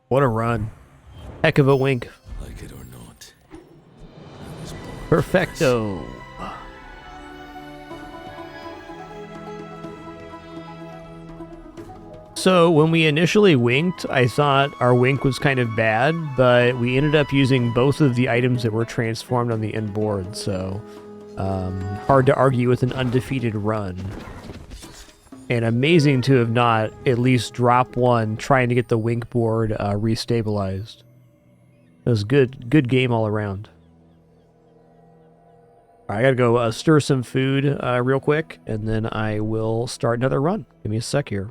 What a run. Heck of a wink. Like it or not. Perfecto. So when we initially winked, I thought our wink was kind of bad, but we ended up using both of the items that were transformed on the end board, so hard to argue with an undefeated run. And amazing to have not at least dropped one trying to get the wink board restabilized. It was good game all around. I gotta go stir some food real quick, and then I will start another run. Give me a sec here.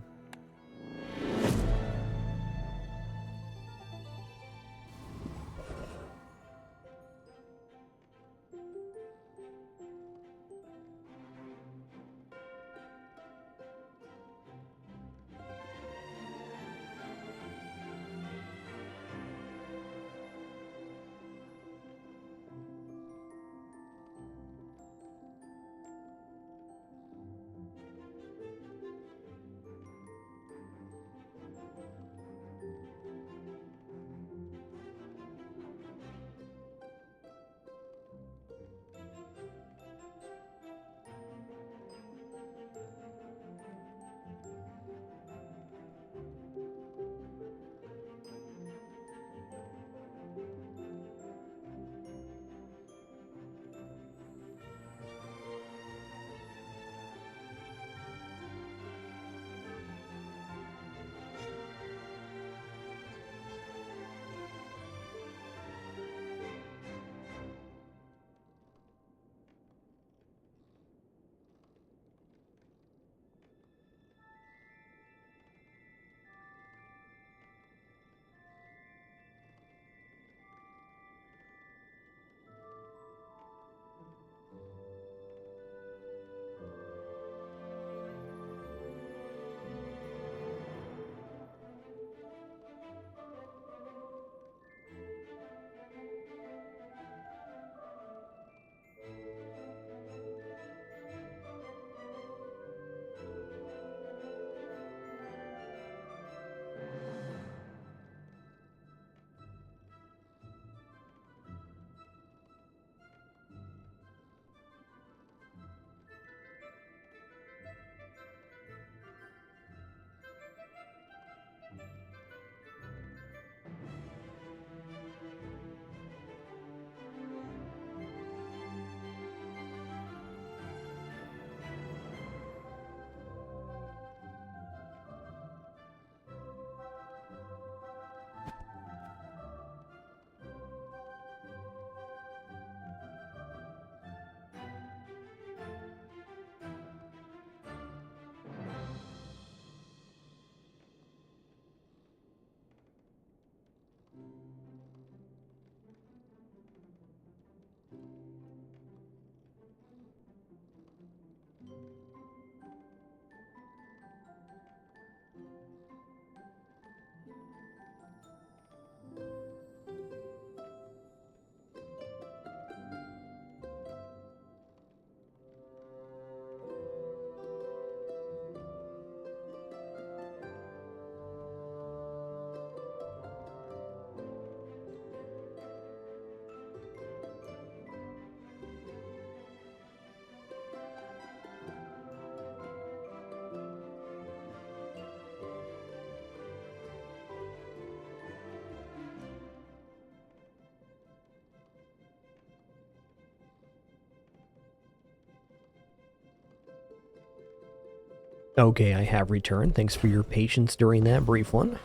Okay, I have returned. Thanks for your patience during that brief one.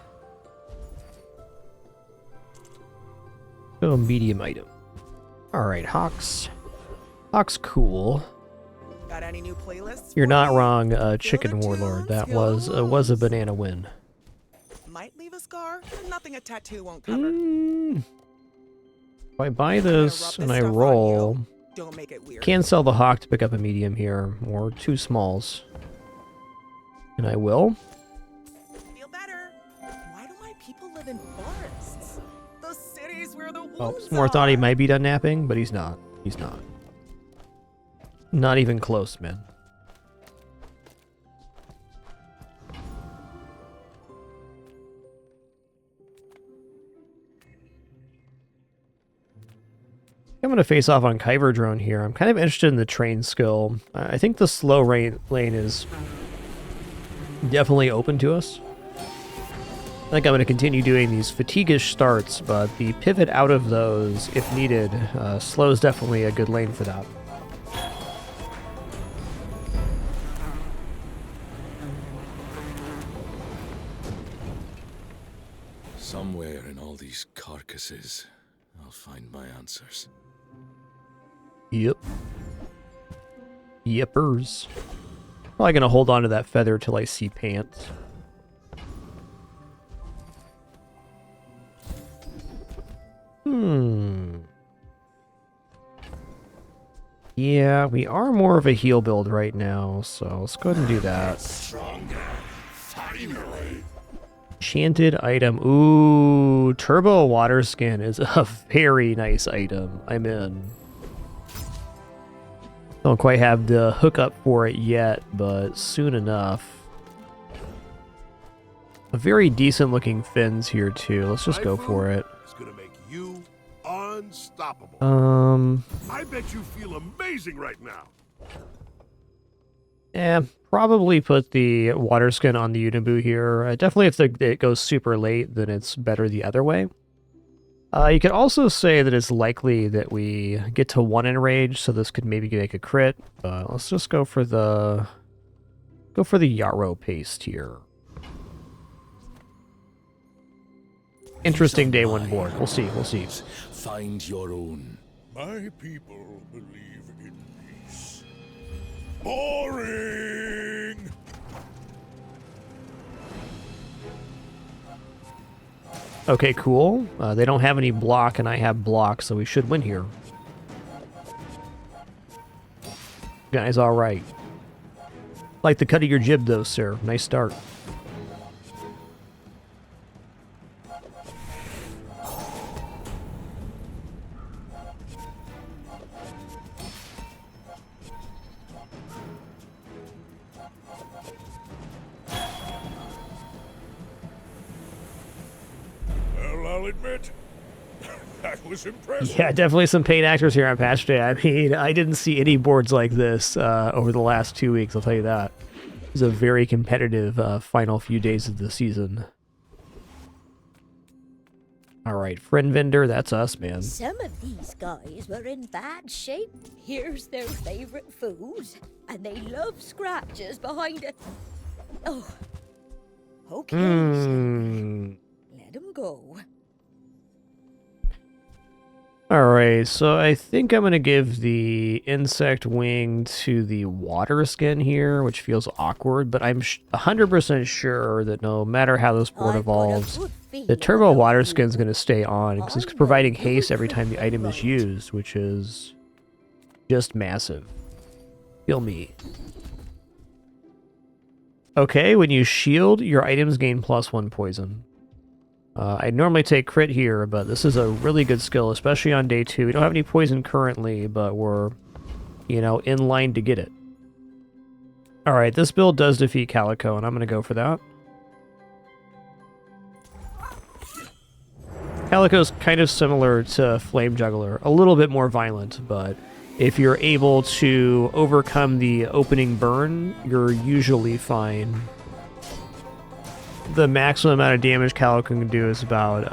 Oh, medium item. Alright, Hawks. Hawks cool. Got any new playlists? You're not wrong, Chicken Warlord. That was a banana win. Might leave a scar, but nothing a tattoo won't cover. If I buy this and I roll, Don't make it weird. can sell the Hawk to pick up a medium here, or 2 smalls. And I will. Feel better. Why do my people live in forests? The cities where the Oh, wolves S'more thought he are. might be done napping, but he's not. He's not. Not even close, man. I'm going to face off on Kyber Drone here. I'm kind of interested in the train skill. I think the slow lane is definitely open to us. I think I'm going to continue doing these fatigue-ish starts, but the pivot out of those, if needed, slow is definitely a good lane for that. Somewhere in all these carcasses, I'll find my answers. Yep. Yippers. Probably gonna hold on to that feather till I see pants. Yeah, we are more of a heal build right now, so let's go ahead and do that. Stronger, finally. Enchanted item. Ooh, Turbo Water Skin is a very nice item. I'm in. Don't quite have the hookup for it yet, but soon enough. A very decent looking fins here too. Let's just go for it. It's gonna make you unstoppable. I bet you feel amazing right now. Probably put the water skin on the Unibu here. Definitely if it goes super late, then it's better the other way. You could also say that it's likely that we get to 1 enrage, so this could maybe make a crit. Let's just go for the Yarrow paste here. Interesting day 1 board. We'll see. We'll see. Find your own. My people believe in peace. Boring! Okay, cool. They don't have any block, and I have block, so we should win here. Guys, all right. Like the cut of your jib, though, sir. Nice start. Well, I'll admit, that was impressive. Yeah, definitely some paid actors here on Patch Day. I mean, I didn't see any boards like this over the last 2 weeks, I'll tell you that. It was a very competitive final few days of the season. Alright, friend vendor, that's us, man. Some of these guys were in bad shape. Here's their favorite food, and they love scratches behind it. Oh, okay. Let them go. Alright, so I think I'm going to give the insect wing to the water skin here, which feels awkward, but I'm 100% sure that no matter how this board evolves, the turbo water skin is going to stay on, because it's providing haste every time the item is used, which is just massive. Feel me. Okay, when you shield, your items gain +1 poison. I'd normally take crit here, but this is a really good skill, especially on day 2. We don't have any poison currently, but we're, in line to get it. Alright, this build does defeat Calico, and I'm going to go for that. Calico's kind of similar to Flame Juggler, a little bit more violent, but if you're able to overcome the opening burn, you're usually fine. The maximum amount of damage Calico can do is about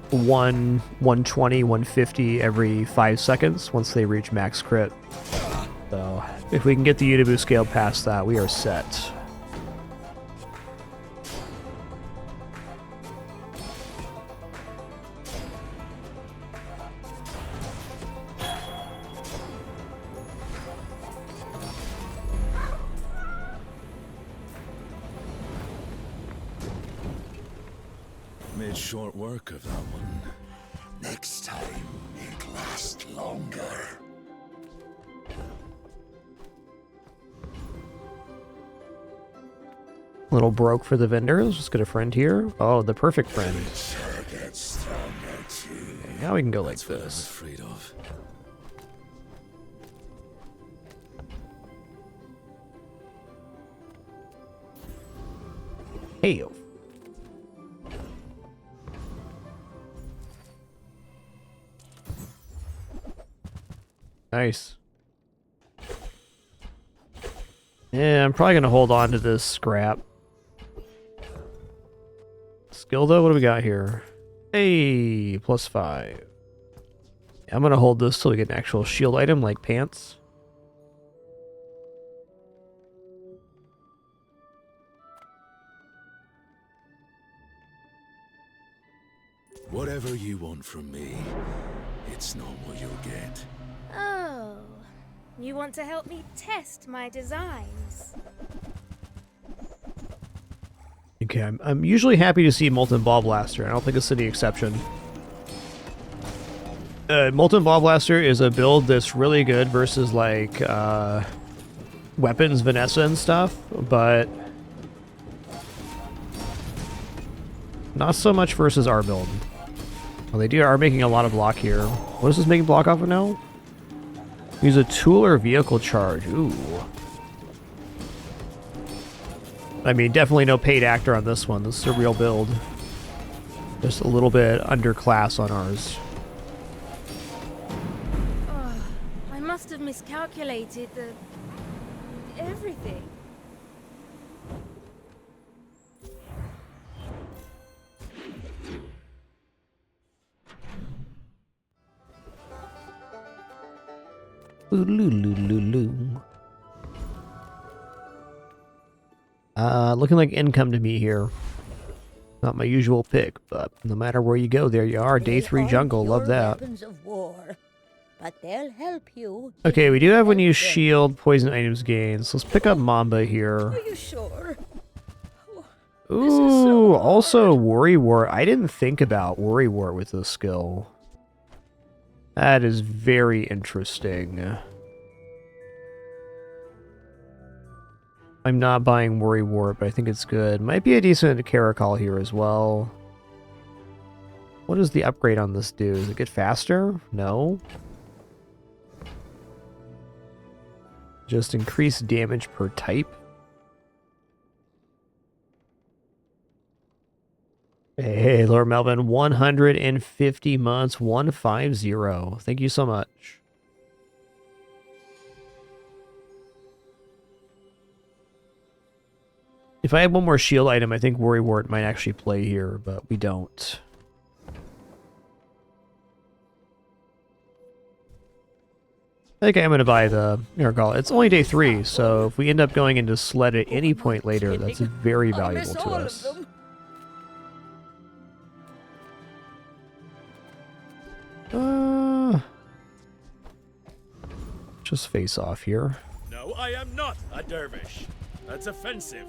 120, 150 every 5 seconds once they reach max crit. So if we can get the Unibu scale past that, we are set. Made short work of that one. Next time, it lasts longer. Little broke for the vendors. Let's get a friend here. Oh, the perfect friend. Now we can go like this. Afraid of. Hey. Nice. Yeah, I'm probably gonna hold on to this scrap. Skill though, what do we got here? Hey, +5. I'm gonna hold this till we get an actual shield item like pants. Whatever you want from me, it's not what you'll get. Oh, you want to help me test my designs? Okay, I'm usually happy to see Molten Ball Blaster. I don't think it's any exception. Molten Ball Blaster is a build that's really good versus like weapons, Vanessa and stuff, but not so much versus our build. Well, they are making a lot of block here. What is this making block off of now? Use a tool or vehicle charge. Ooh. I mean, definitely no paid actor on this one. This is a real build. Just a little bit underclass on ours. Oh, I must have miscalculated everything. Looking like income to me here. Not my usual pick, but no matter where you go, there you are. Day 3 jungle, love that. Weapons of war, but they'll help you. Okay, we do have one use shield, poison items gains. So let's pick up Mamba here. Are you sure? Ooh, also Worry Wart. I didn't think about Worry Wart with this skill. That is very interesting. I'm not buying Worry Wart, but I think it's good. Might be a decent Caracol here as well. What does the upgrade on this do? Does it get faster? No. Just increase damage per type. Hey, Lord Melvin, 150 months, 150. Thank you so much. If I had one more shield item, I think Worry Wart might actually play here, but we don't. I think I'm going to buy the Caracol. It's only day 3, so if we end up going into Sled at any point later, that's very valuable to us. Just face off here. No, I am not a dervish. That's offensive.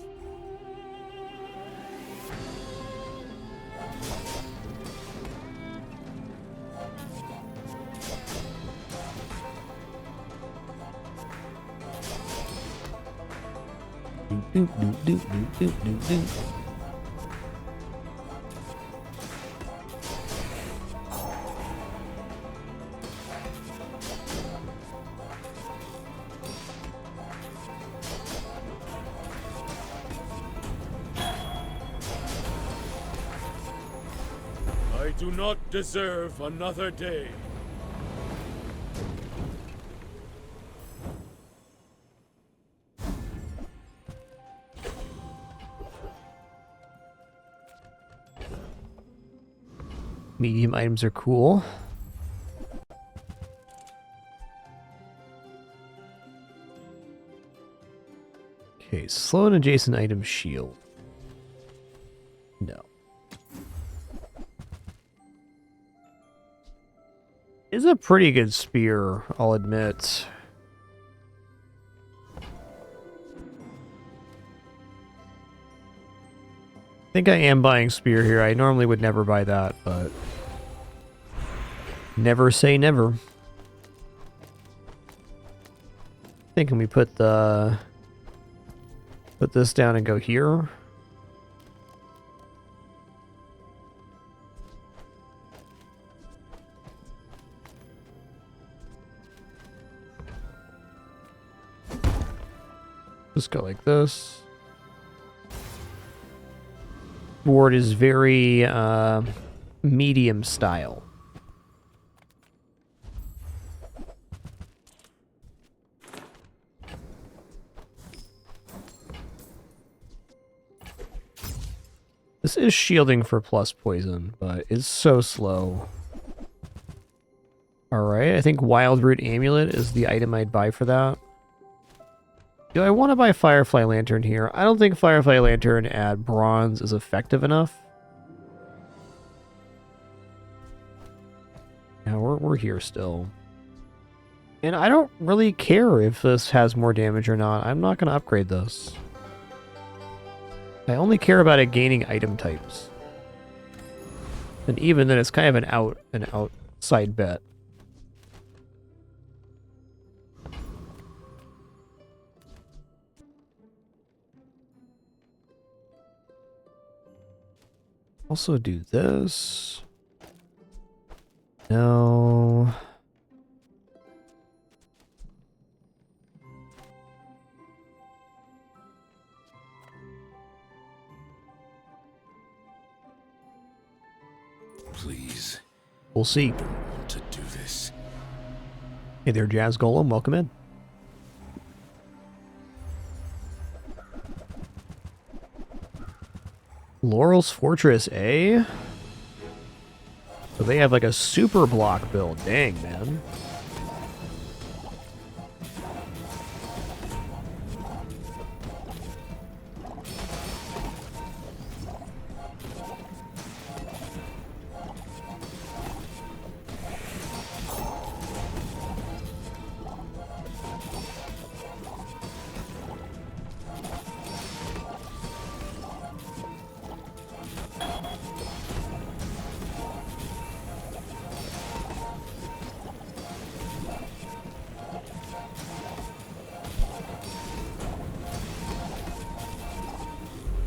I do not deserve another day. Medium items are cool. Okay, slow and adjacent item shield. No. It's a pretty good spear, I'll admit. think I am buying spear here. I normally would never buy that, but never say never. Thinking we put this down and go here. Just go like this. Board is very medium style. This is shielding for plus poison, but it's so slow. Alright, I think Wild Root Amulet is the item I'd buy for that. Do I want to buy Firefly Lantern here? I don't think Firefly Lantern at bronze is effective enough. Now we're here still. And I don't really care if this has more damage or not. I'm not going to upgrade this. I only care about it gaining item types. And even then it's kind of an outside bet. Also do this. No. Please. We'll see. I don't want to do this. Hey there, Jazz Golem. Welcome in. Laurel's Fortress, eh? So they have like a super block build. Dang, man.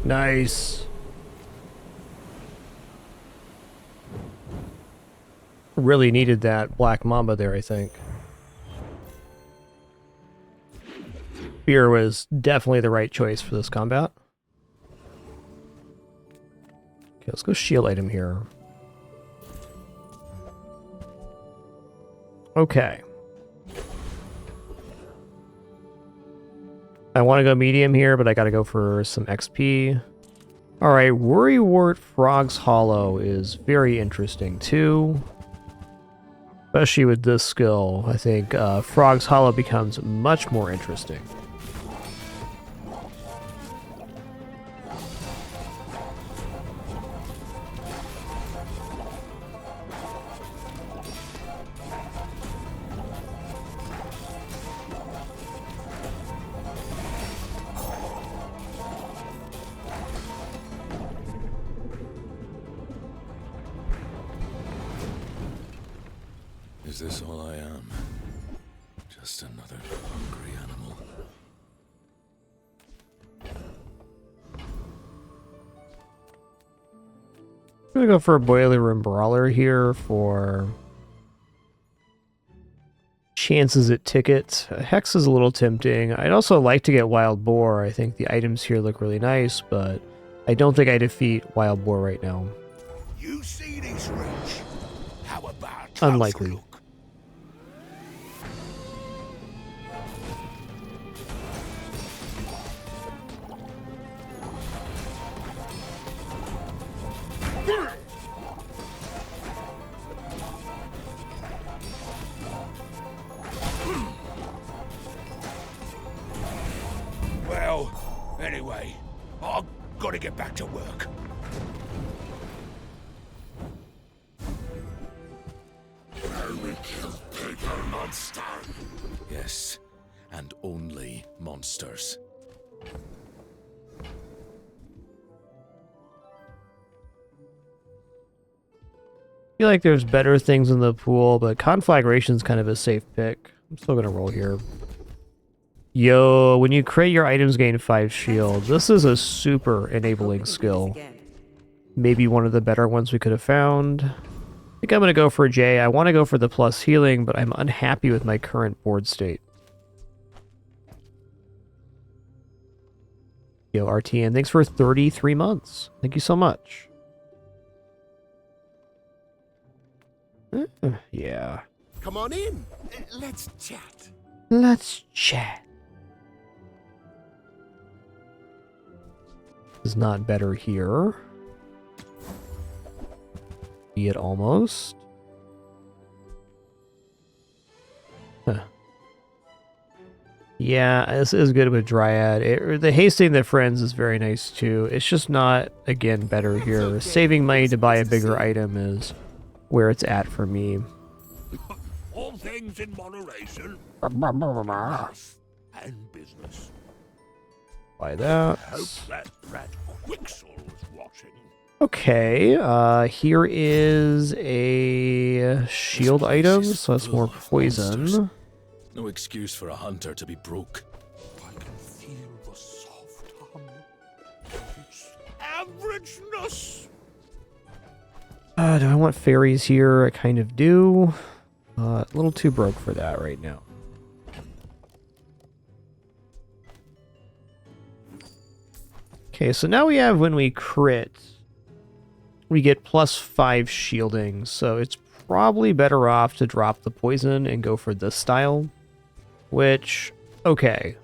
Nice. Really needed that Black Mamba there, I think. Spear was definitely the right choice for this combat. Okay, let's go shield item here. Okay. I want to go medium here, but I gotta go for some XP. Alright, Worrywart Frog's Hollow is very interesting too. Especially with this skill, I think Frog's Hollow becomes much more interesting. Is this all I am? Just another hungry animal. I'm gonna go for a Boiler Room Brawler here for chances at ticket. Hex is a little tempting. I'd also like to get Wild Boar. I think the items here look really nice, but I don't think I defeat Wild Boar right now. You see this reach? How about Unlikely. Well, anyway, I've got to get back to work. We killed bigger monster. Yes, and only monsters. feel like there's better things in the pool, but Conflagration's kind of a safe pick. I'm still gonna roll here. Yo, when you crit, your items gain 5 shield. This is a super enabling skill. Maybe one of the better ones we could have found. I think I'm gonna go for J. I want to go for the plus healing, but I'm unhappy with my current board state. Yo, RTN, thanks for 33 months. Thank you so much. Yeah. Come on in. Let's chat. Let's chat. Is not better here. Be it almost. Huh. Yeah, this is good with Dryad. The hasting the friends is very nice too. It's just not, again, better here. Saving money to buy a bigger item is where it's at for me. All things in moderation. And business. Buy that. I hope that rat Quixel was watching. Okay, here is a shield item, so that's more poison. No excuse for a hunter to be broke. I can feel the soft hum. Its averageness. Do I want fairies here? I kind of do. A little too broke for that right now. Okay, so now we have when we crit, we get +5 shielding, so it's probably better off to drop the poison and go for this style, which, okay,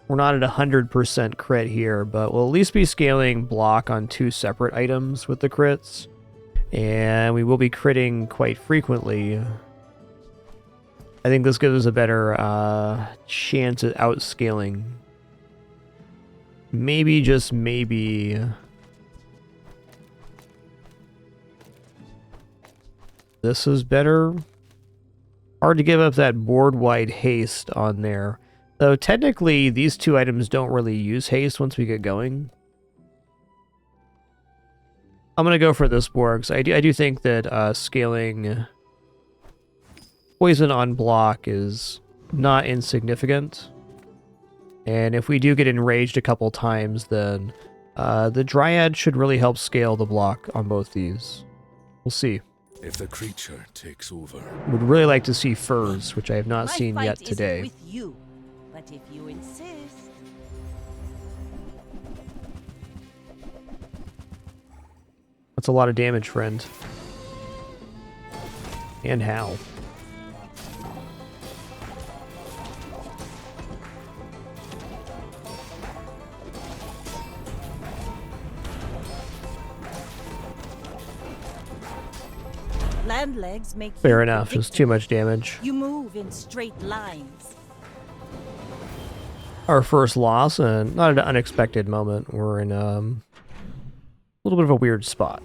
we're not at 100% crit here, but we'll at least be scaling block on 2 separate items with the crits, and we will be critting quite frequently. I think this gives us a better chance at outscaling. Maybe, just maybe, this is better. Hard to give up that board-wide haste on there. Though technically, these 2 items don't really use haste once we get going. I'm going to go for this board, because I do think that scaling poison on block is not insignificant. And if we do get enraged a couple times, then the Dryad should really help scale the block on both these. We'll see. If the creature takes over. Would really like to see furs, which I have not seen yet today. With you, but if you insist. That's a lot of damage, friend. And how? Land legs make Fair enough, just too much damage. You move in straight lines. Our first loss, and not at an unexpected moment. We're in a little bit of a weird spot.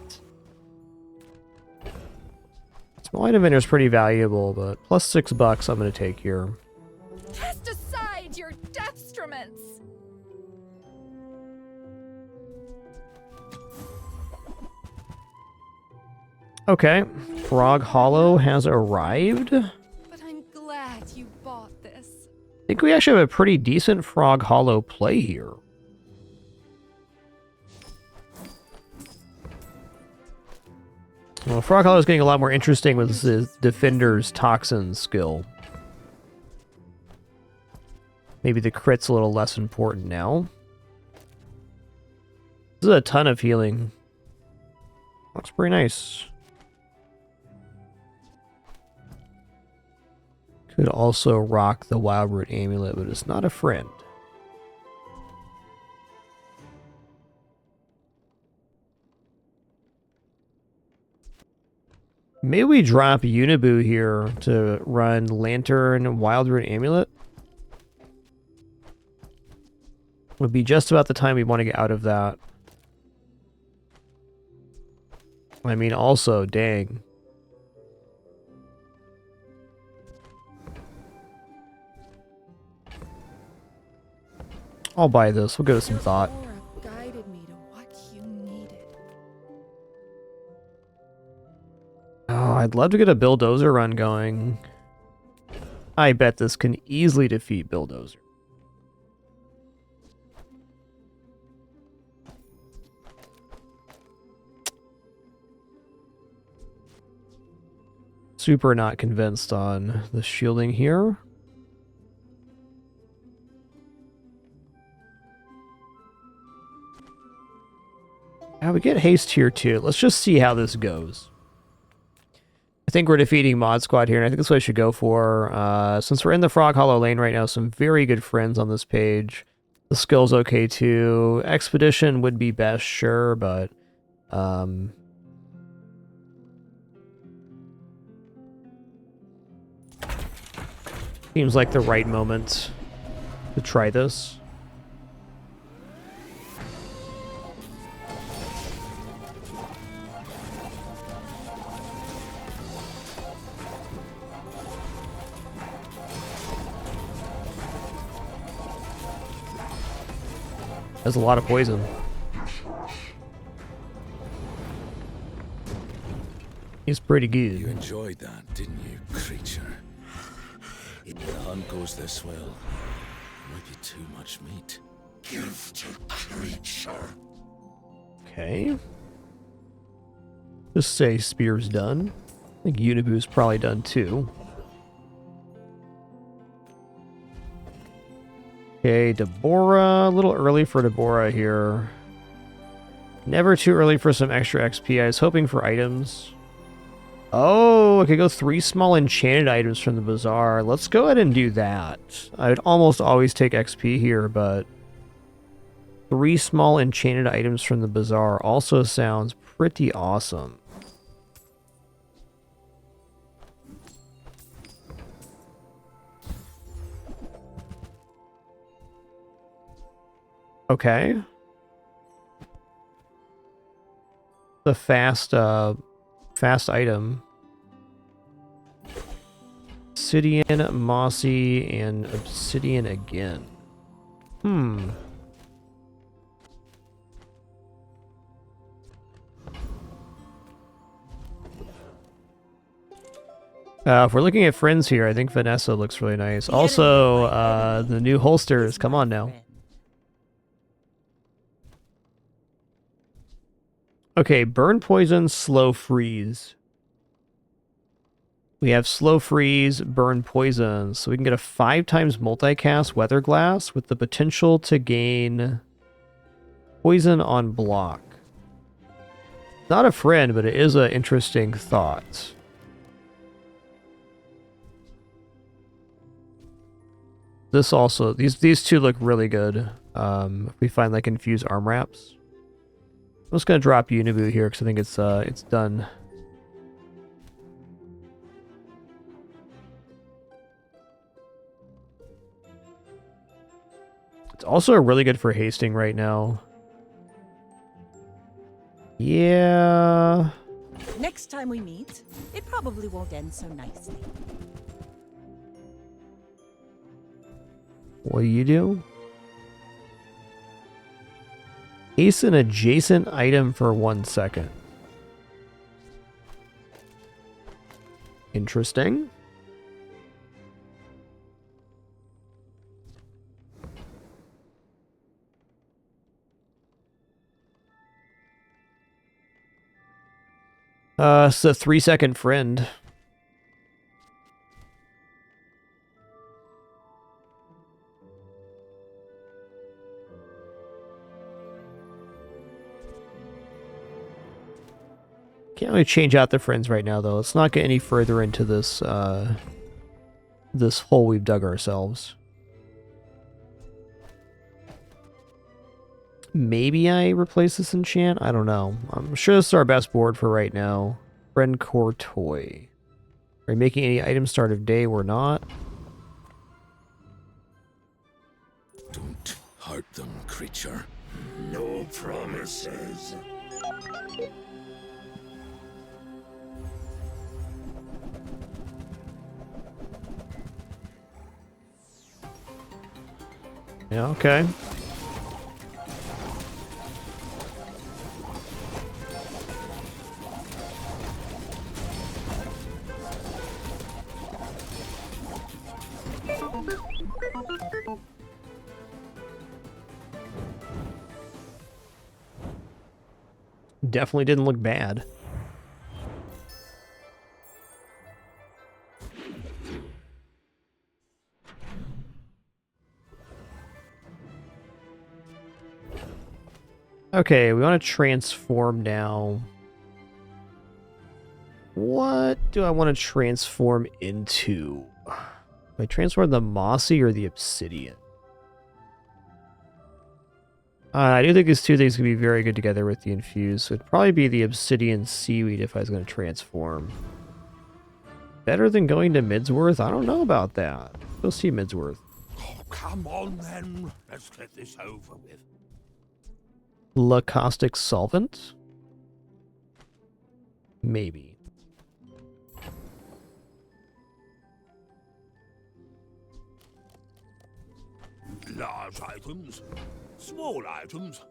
Small item vendor is pretty valuable, but plus $6 I'm going to take here. Cast aside your deathstruments. Okay, Frog Hollow has arrived. But I'm glad you bought this. I think we actually have a pretty decent Frog Hollow play here. Well, Frog Hollow is getting a lot more interesting with his Defender's Toxin skill. Maybe the crit's a little less important now. This is a ton of healing. Looks pretty nice. Could also rock the Wildroot Amulet, but it's not a friend. Maybe we drop Unibu here to run Lantern Wildroot Amulet. Would be just about the time we want to get out of that. I mean, also, dang. I'll buy this. We'll give it some thought. Oh, I'd love to get a Bulldozer run going. I bet this can easily defeat Bulldozer. Super not convinced on the shielding here. We get haste here too. Let's just see how this goes. I think we're defeating Mod Squad here, and I think that's what I should go for. Since we're in the Frog Hollow lane right now, some very good friends on this page. The skill's okay too. Expedition would be best, sure, but... seems like the right moment to try this. That's a lot of poison. He's pretty good. You enjoyed that, didn't you, creature? If the hunt goes this well, it might be too much meat. Gifted creature. Okay. Just say Spear's done. I think Unibu's probably done too. Okay, Deborah. A little early for Deborah here. Never too early for some extra XP. I was hoping for items. Oh, I could go 3 small enchanted items from the bazaar. Let's go ahead and do that. I would almost always take XP here, but 3 small enchanted items from the bazaar also sounds pretty awesome. Okay. The fast item. Obsidian, mossy, and obsidian again. If we're looking at friends here, I think Vanessa looks really nice. Also, the new holsters. Come on now. Okay, burn poison, slow freeze. We have slow freeze, burn poison, so we can get a 5 times multicast weather glass with the potential to gain poison on block. Not a friend, but it is an interesting thought. This also, these two look really good. If we find like infused arm wraps. I'm just gonna drop Unibu here because I think it's done. It's also really good for hasting right now. Yeah. Next time we meet, it probably won't end so nicely. What do you do? Ace an adjacent item for 1 second. Interesting. It's a 3-second friend. Can't really change out the friends right now, though. Let's not get any further into this, this hole we've dug ourselves. Maybe I replace this enchant? I don't know. I'm sure this is our best board for right now. Friend Core Toy. Are we making any item start of day? We're not. Don't hurt them, creature. No promises. Yeah, okay. Definitely didn't look bad. Okay, we want to transform now. What do I want to transform into? Do I transform the mossy or the obsidian? I do think these two things could be very good together with the infused. So it'd probably be the obsidian seaweed if I was going to transform. Better than going to Midsworth? I don't know about that. Go see Midsworth. Oh, come on then. Let's get this over with. La caustic solvent? Maybe. Large items, small items.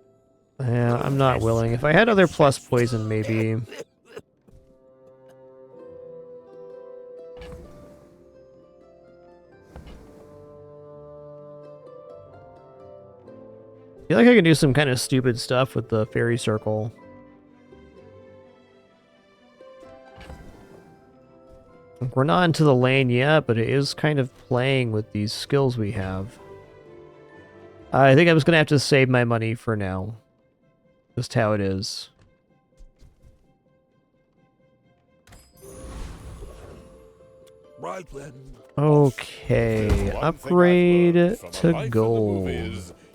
Yeah, I'm not willing. If I had other plus poison, maybe. I feel like I can do some kind of stupid stuff with the fairy circle. We're not into the lane yet, but it is kind of playing with these skills we have. I think I'm just going to have to save my money for now. Just how it is. Right then. Okay, upgrade to gold.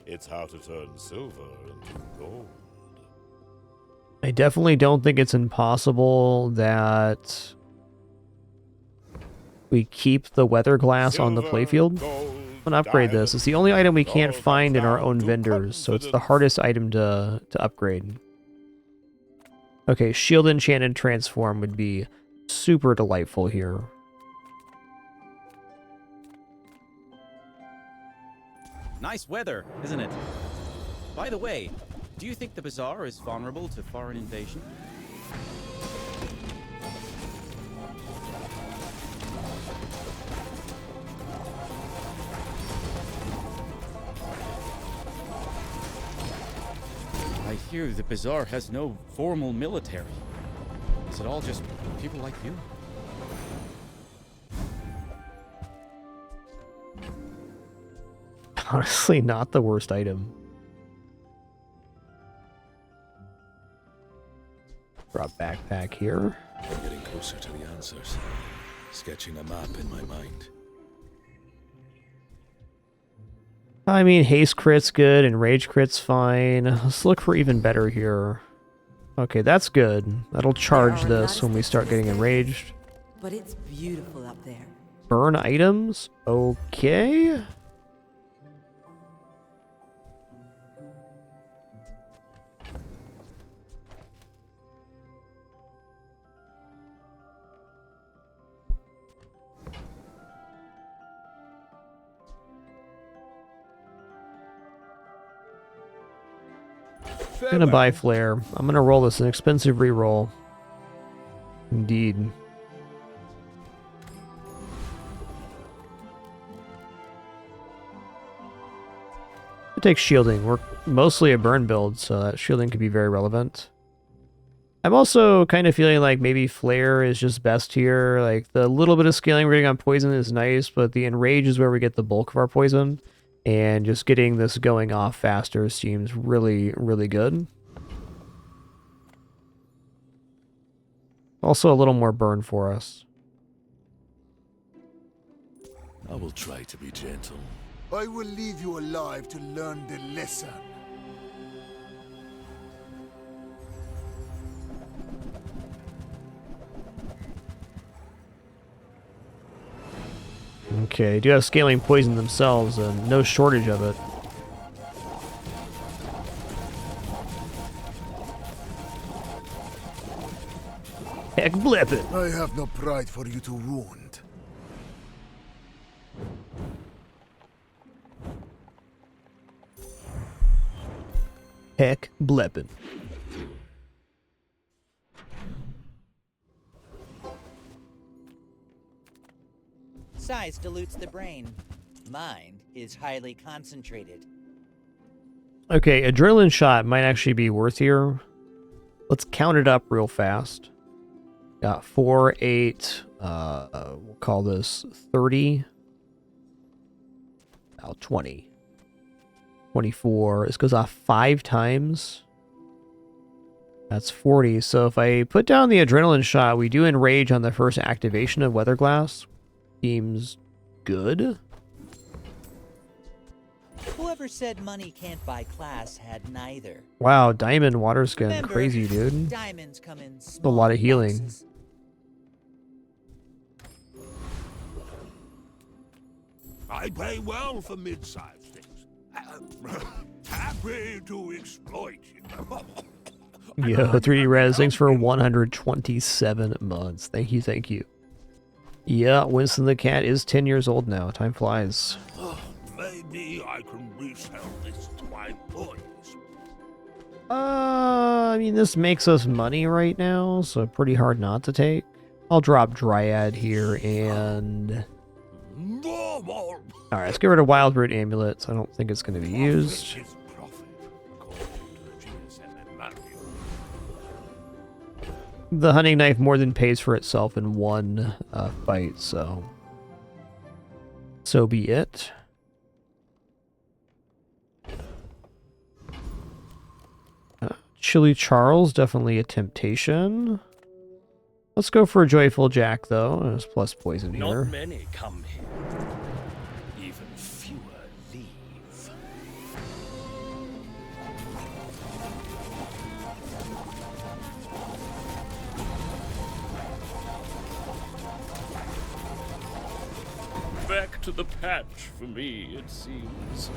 It's how to turn silver into gold. I definitely don't think it's impossible that we keep the weather glass on the playfield. I'm gonna upgrade this. It's the only item we can't find in our own vendors, so it's the hardest item to upgrade. Okay, shield enchanted transform would be super delightful here. Nice weather, isn't it? By the way, do you think the bazaar is vulnerable to foreign invasion? I hear the bazaar has no formal military. Is it all just people like you? Honestly, not the worst item. Drop backpack here. I'm getting closer to the answers. Sketching a map in my mind. I mean, haste crit's good and rage crit's fine. Let's look for even better here. Okay, that's good. That'll charge this when we start getting enraged. But it's beautiful up there. Burn items? Okay. I'm gonna buy Flare. I'm gonna roll this, an expensive reroll. Indeed. It takes shielding. We're mostly a burn build, so that shielding could be very relevant. I'm also kind of feeling like maybe Flare is just best here. Like, the little bit of scaling we're getting on poison is nice, but the enrage is where we get the bulk of our poison. And just getting this going off faster seems really, really good. Also a little more burn for us. I will try to be gentle. I will leave you alive to learn the lesson. Okay, do have scaling poison themselves, and no shortage of it. Heck blippin'! I have no pride for you to wound. Heck blippin'. Size dilutes the brain. Mind is highly concentrated. Okay, adrenaline shot might actually be worth here. Let's count it up real fast. Got 4, 8, we'll call this 30. Now 20. 24. This goes off 5 times. That's 40. So if I put down the adrenaline shot, we do enrage on the first activation of Weatherglass. Seems good. Whoever said money can't buy class had neither. Wow, diamond water skin. Remember, Crazy, dude. Diamonds come in A lot of healing. boxes. I pay well for mid-sized things. Happy to exploit you. Yo, 3D Res, thanks for 127 months. Thank you, thank you. Yeah, Winston the cat is 10 years old now. Time flies. Maybe I can resell this to my boys. I mean, this makes us money right now, so pretty hard not to take. I'll drop Dryad here and... Normal. Alright, let's get rid of Wild Root Amulets. I don't think it's going to be used. The hunting knife more than pays for itself in one fight, so be it. Chili Charles, definitely a temptation. Let's go for a Joyful Jack, though. There's plus poison here. Not many come here. Even fewer leave. Back to the patch for me, it seems.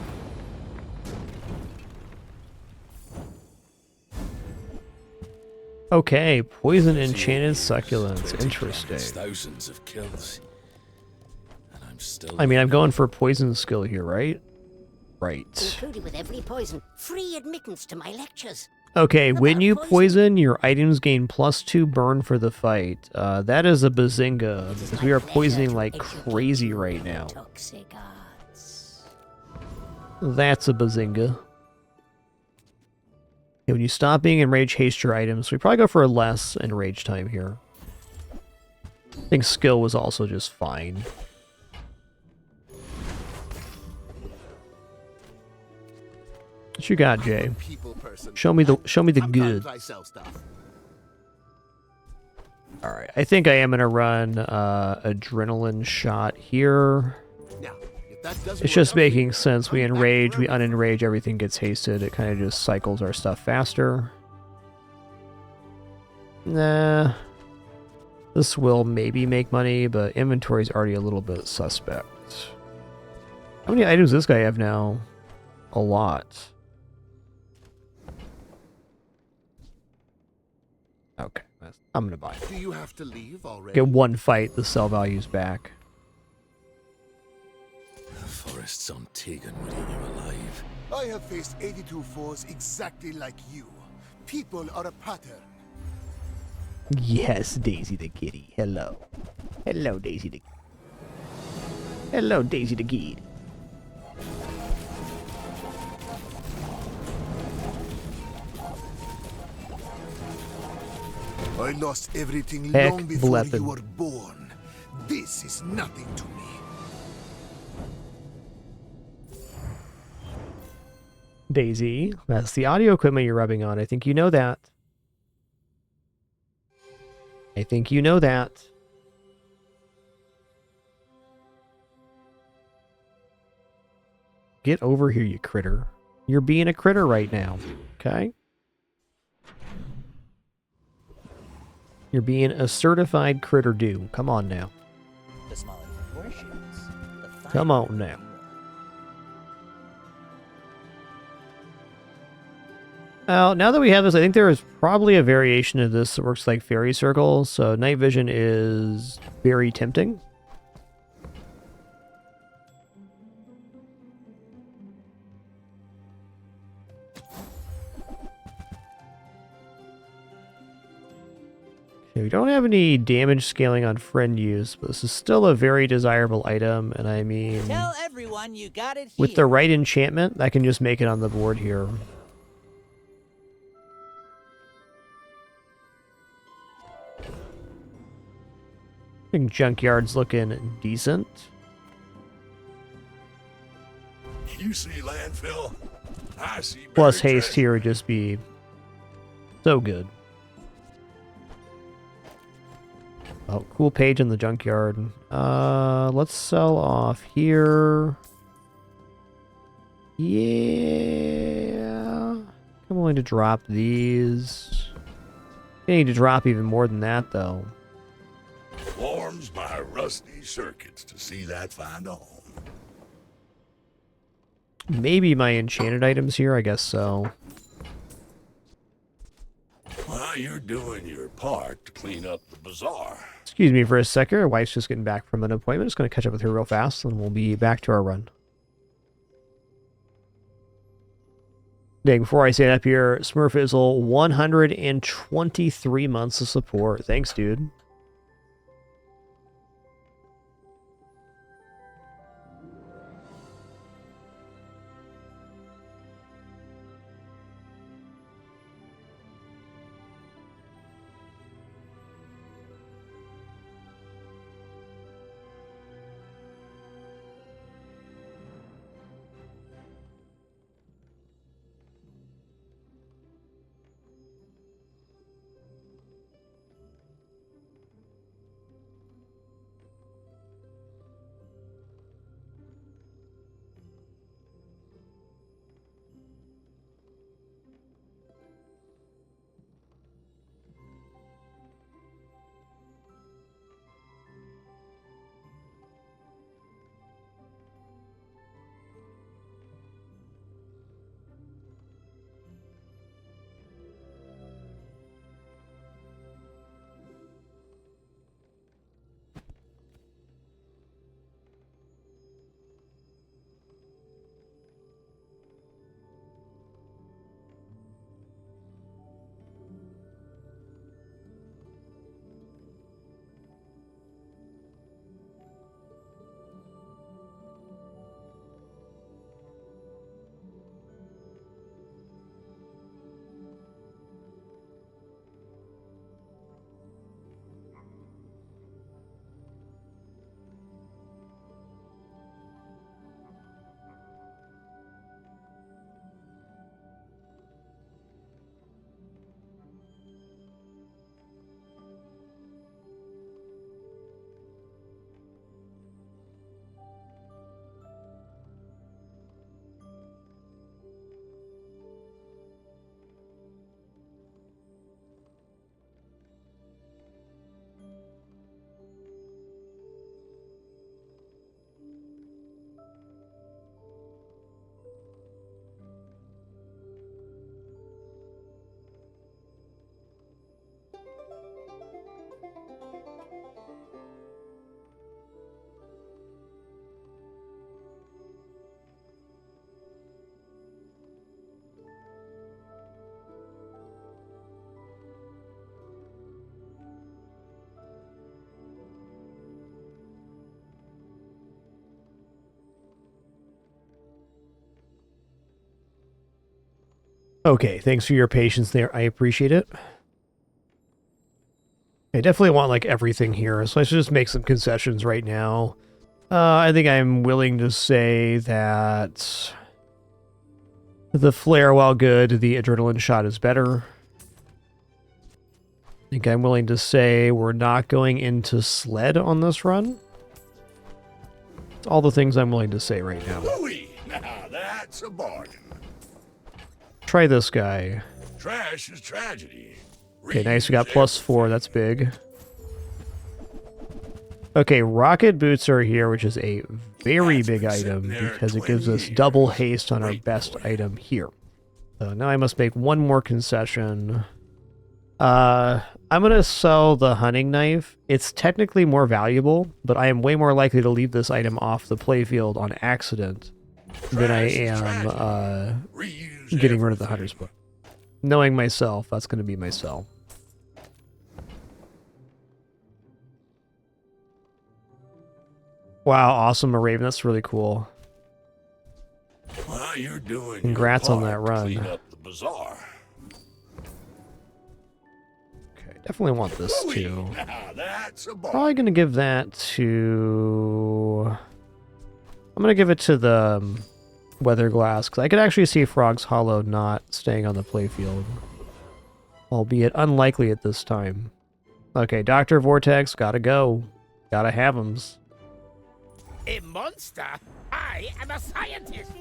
Okay, poison enchanted succulents. Interesting. Thousands of kills. And I'm still I mean, I'm going for poison skill here, right? Right. Included with every poison. Free admittance to my lectures. Okay, when you poison, your items gain +2 burn for the fight. That is a bazinga, because we are poisoning like crazy right now. That's a bazinga. Okay, when you stop being enraged, haste your items. We probably go for a less enrage time here. I think skill was also just fine. What you got, Jay? Show me the good. All right, I think I am gonna run adrenaline shot here. It's just making sense. We enrage, we unenrage, everything gets hasted. It kind of just cycles our stuff faster. Nah, this will maybe make money, but inventory's already a little bit suspect. How many items does this guy have now? A lot. Okay, I'm gonna buy it. Do you have to leave already? Get one fight, the sell value's back. The forests on Tegan would eat you alive. I have faced 82 foes exactly like you. People are a pattern. Yes, Daisy the kitty. Hello. Hello, Daisy the... Hello, Daisy the kitty. I lost everything Heck long before bleppin'. you were born. This is nothing to me. Daisy, that's the audio equipment you're rubbing on. I think you know that. I think you know that. Get over here, you critter. You're being a critter right now, okay? You're being a certified critter do. Come on now. The smaller proportions, the finer Come on now. Now that we have this, I think there is probably a variation of this that works like fairy circle. So night vision is very tempting. Okay, we don't have any damage scaling on friend use, but this is still a very desirable item, and I mean, Tell everyone you got it with the right enchantment, I can just make it on the board here. I think Junkyard's looking decent. You see landfill? I see. Plus buried haste treasure. here would just be so good. Oh, cool page in the junkyard. Let's sell off here. Yeah. I'm willing to drop these. I need to drop even more than that, though. Warms my rusty circuits to see that find a home. Maybe my enchanted items here, I guess so. Well, you're doing your part to clean up the bazaar. Excuse me for a second. Our wife's just getting back from an appointment. Just going to catch up with her real fast, and we'll be back to our run. Dang, before I say it up here, Smurfizzle, 123 months of support. Thanks, dude. Okay, thanks for your patience there. I appreciate it. I definitely want, like, everything here, so I should just make some concessions right now. I think I'm willing to say that the flare, while good, the adrenaline shot is better. I think I'm willing to say we're not going into sled on this run. It's all the things I'm willing to say right now. Louis, now that's a bargain. Try this guy. Trash is tragedy. Okay, nice. We got +4. That's big. Okay, rocket boots are here, which is a very big item because it gives us double haste on our best item here. So now I must make one more concession. I'm going to sell the hunting knife. It's technically more valuable, but I am way more likely to leave this item off the playfield on accident than I am getting rid of the hunter's book. Knowing myself, that's going to be my sell. Wow, awesome, a Raven. That's really cool. Well, you're doing Congrats your on part that to run. clean up the bazaar. Okay, definitely want this too. Now that's a ball. Probably gonna give that to... I'm gonna give it to the Weather Glass, because I could actually see Frog's Hollow not staying on the playfield. Albeit unlikely at this time. Okay, Dr. Vortex, gotta go. Gotta have 'ems. A monster? I am a scientist.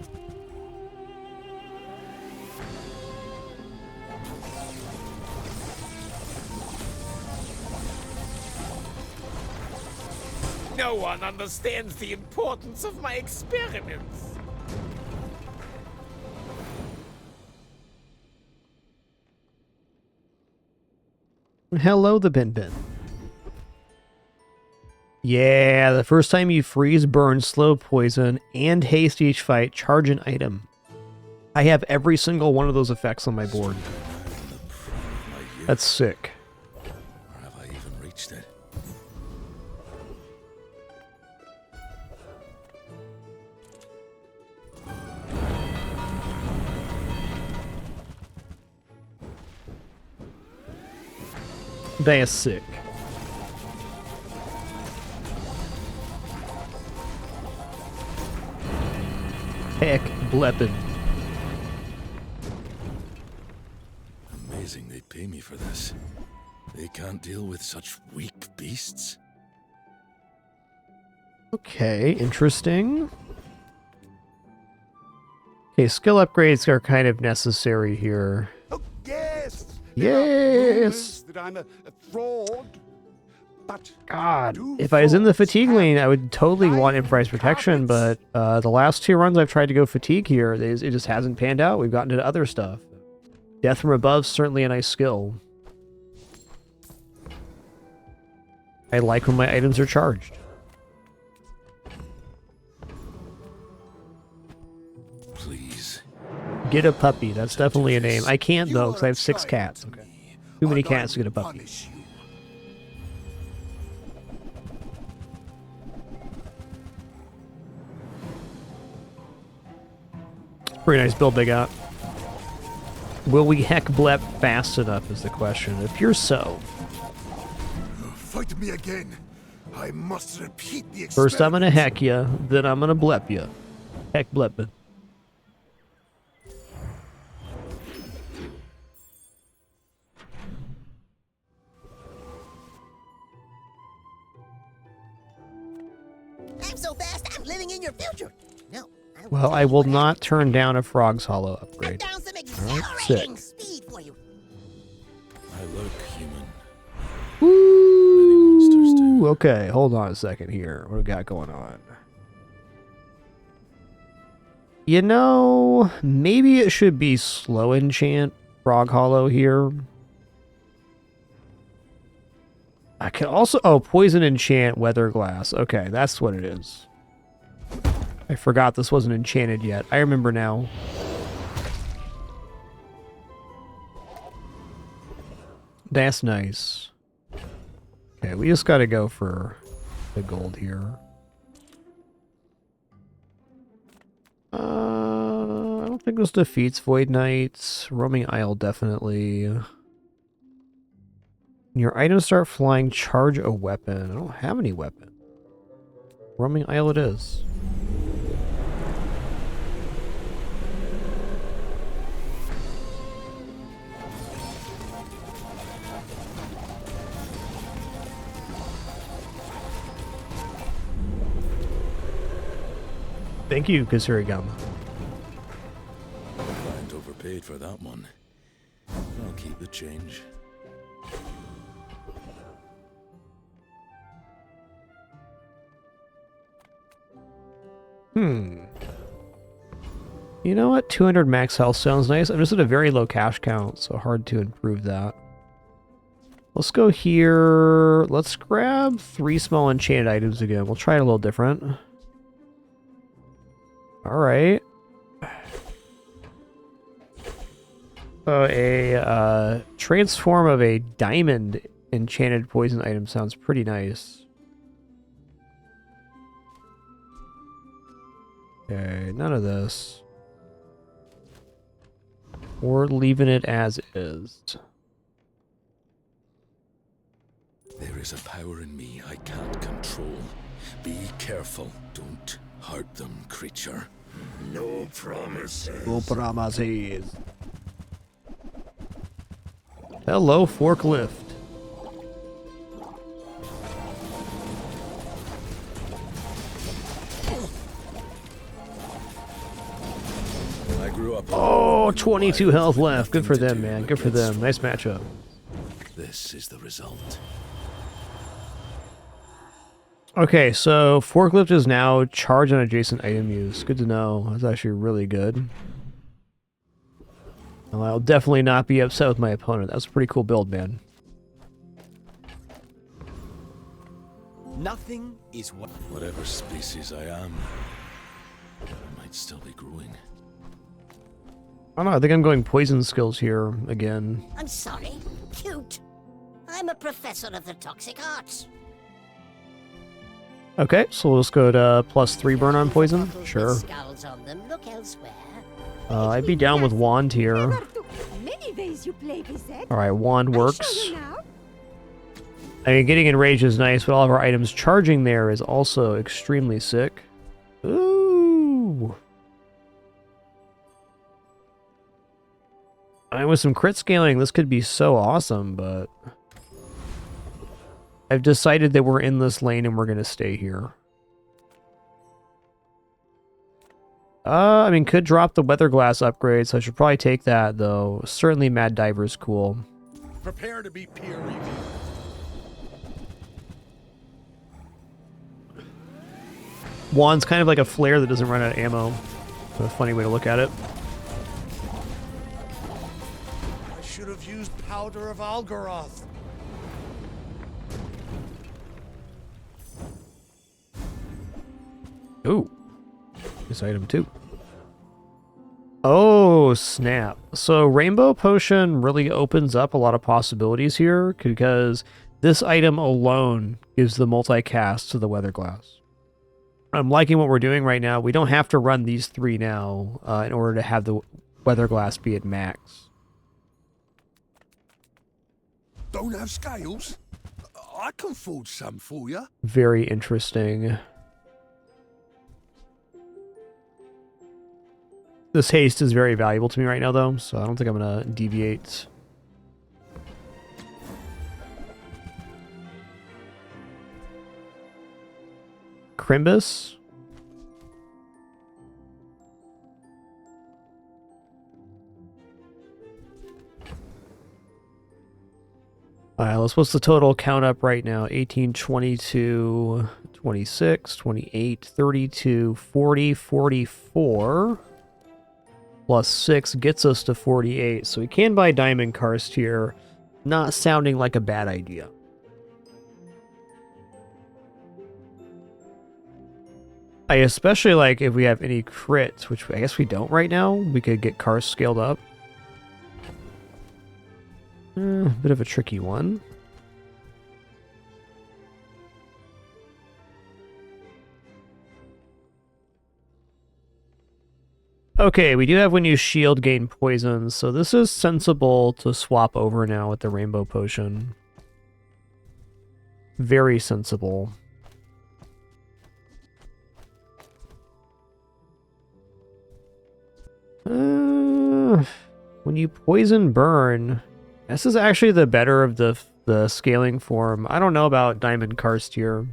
No one understands the importance of my experiments. Hello, the Bin Bin. Yeah, the first time you freeze, burn, slow poison, and haste each fight, charge an item. I have every single one of those effects on my board. That's sick. Or have I even reached it? That is sick. Heck, bleppin'. Amazing they pay me for this. They can't deal with such weak beasts. Okay, interesting. Okay, skill upgrades are kind of necessary here. Yes. Yes. That I'm a fraud. But God, if I was in the fatigue lane, I would totally want improvised protection, but the last two runs I've tried to go fatigue here, it just hasn't panned out. We've gotten into other stuff. Death from above, certainly a nice skill. I like when my items are charged. Please. Get a puppy, that's definitely a name. I can't though, because I have 6 cats. Okay. Too many cats to get a puppy. Pretty nice build they got. Will we heck blep fast enough is the question. If you're so. Fight me again. I must repeat the First I'm gonna heck ya, then I'm gonna blep ya. Heck bleppin'. I'm so fast, I'm living in your future. No. Well, I will not turn down a Frog's Hollow upgrade. Alright, sick. Speed for you. I look human. Ooh, okay, hold on a second here. What do we got going on? You know, maybe it should be slow enchant Frog Hollow here. I can also... Oh, poison enchant Weather Glass. Okay, that's what it is. I forgot this wasn't enchanted yet. I remember now. That's nice. Okay, we just gotta go for the gold here. I don't think this defeats Void Knights. Roaming Isle, definitely. Your items start flying, charge a weapon. I don't have any weapon. Roaming Isle it is. Thank you, Kasurigama. Client overpaid for that one. I'll keep the change. You know what? 200 max health sounds nice. I'm just at a very low cash count, so hard to improve that. Let's go here. Let's grab 3 small enchanted items again. We'll try it a little different. Alright. So a transform of a diamond enchanted poison item sounds pretty nice. Okay, none of this. Or leaving it as is. There is a power in me I can't control. Be careful. Don't hurt them, creature. No promises. No promises. Hello, forklift. I grew up. Oh, 22 health left. Good for them, man. Good for them. Nice matchup. This is the result. Okay, so forklift is now charge on adjacent item use. Good to know. That's actually really good. Well, I'll definitely not be upset with my opponent. That's a pretty cool build, man. Nothing is what. Whatever species I am, I might still be growing. I don't know. I think I'm going poison skills here again. I'm sorry. Cute. I'm a professor of the toxic arts. Okay, so we'll just go to +3 burn on poison. Sure. Scowls on them. Look elsewhere. I'd be down with wand here. Many ways you play with it. Alright, wand works. I mean, getting enraged is nice, but all of our items charging there is also extremely sick. Ooh. I mean, with some crit scaling, this could be so awesome, but I've decided that we're in this lane and we're going to stay here. I mean, could drop the weather glass upgrade, so I should probably take that, though. Certainly Mad Diver's cool. Prepare to be peer reviewed. Wand's kind of like a flare that doesn't run out of ammo. A funny way to look at it. I should have used powder of Algaroth. Ooh. This item too. Oh, snap. So Rainbow Potion really opens up a lot of possibilities here because this item alone gives the multicast to the Weather Glass. I'm liking what we're doing right now. We don't have to run these 3 now in order to have the Weather Glass be at max. Don't have scales? I can forge some for you. Very interesting. This haste is very valuable to me right now, though, so I don't think I'm going to deviate. Crimbus? Alright, let's what's the total count up right now? 18, 22, 26, 28, 32, 40, 44. Plus 6 gets us to 48, so we can buy Diamond Karst here. Not sounding like a bad idea. I especially like if we have any crits, which I guess we don't right now. We could get Karst scaled up. Bit of a tricky one. Okay, we do have when you shield gain poison, so this is sensible to swap over now with the Rainbow Potion. Very sensible. When you poison burn, this is actually the better of the scaling form. I don't know about Diamond Karst here.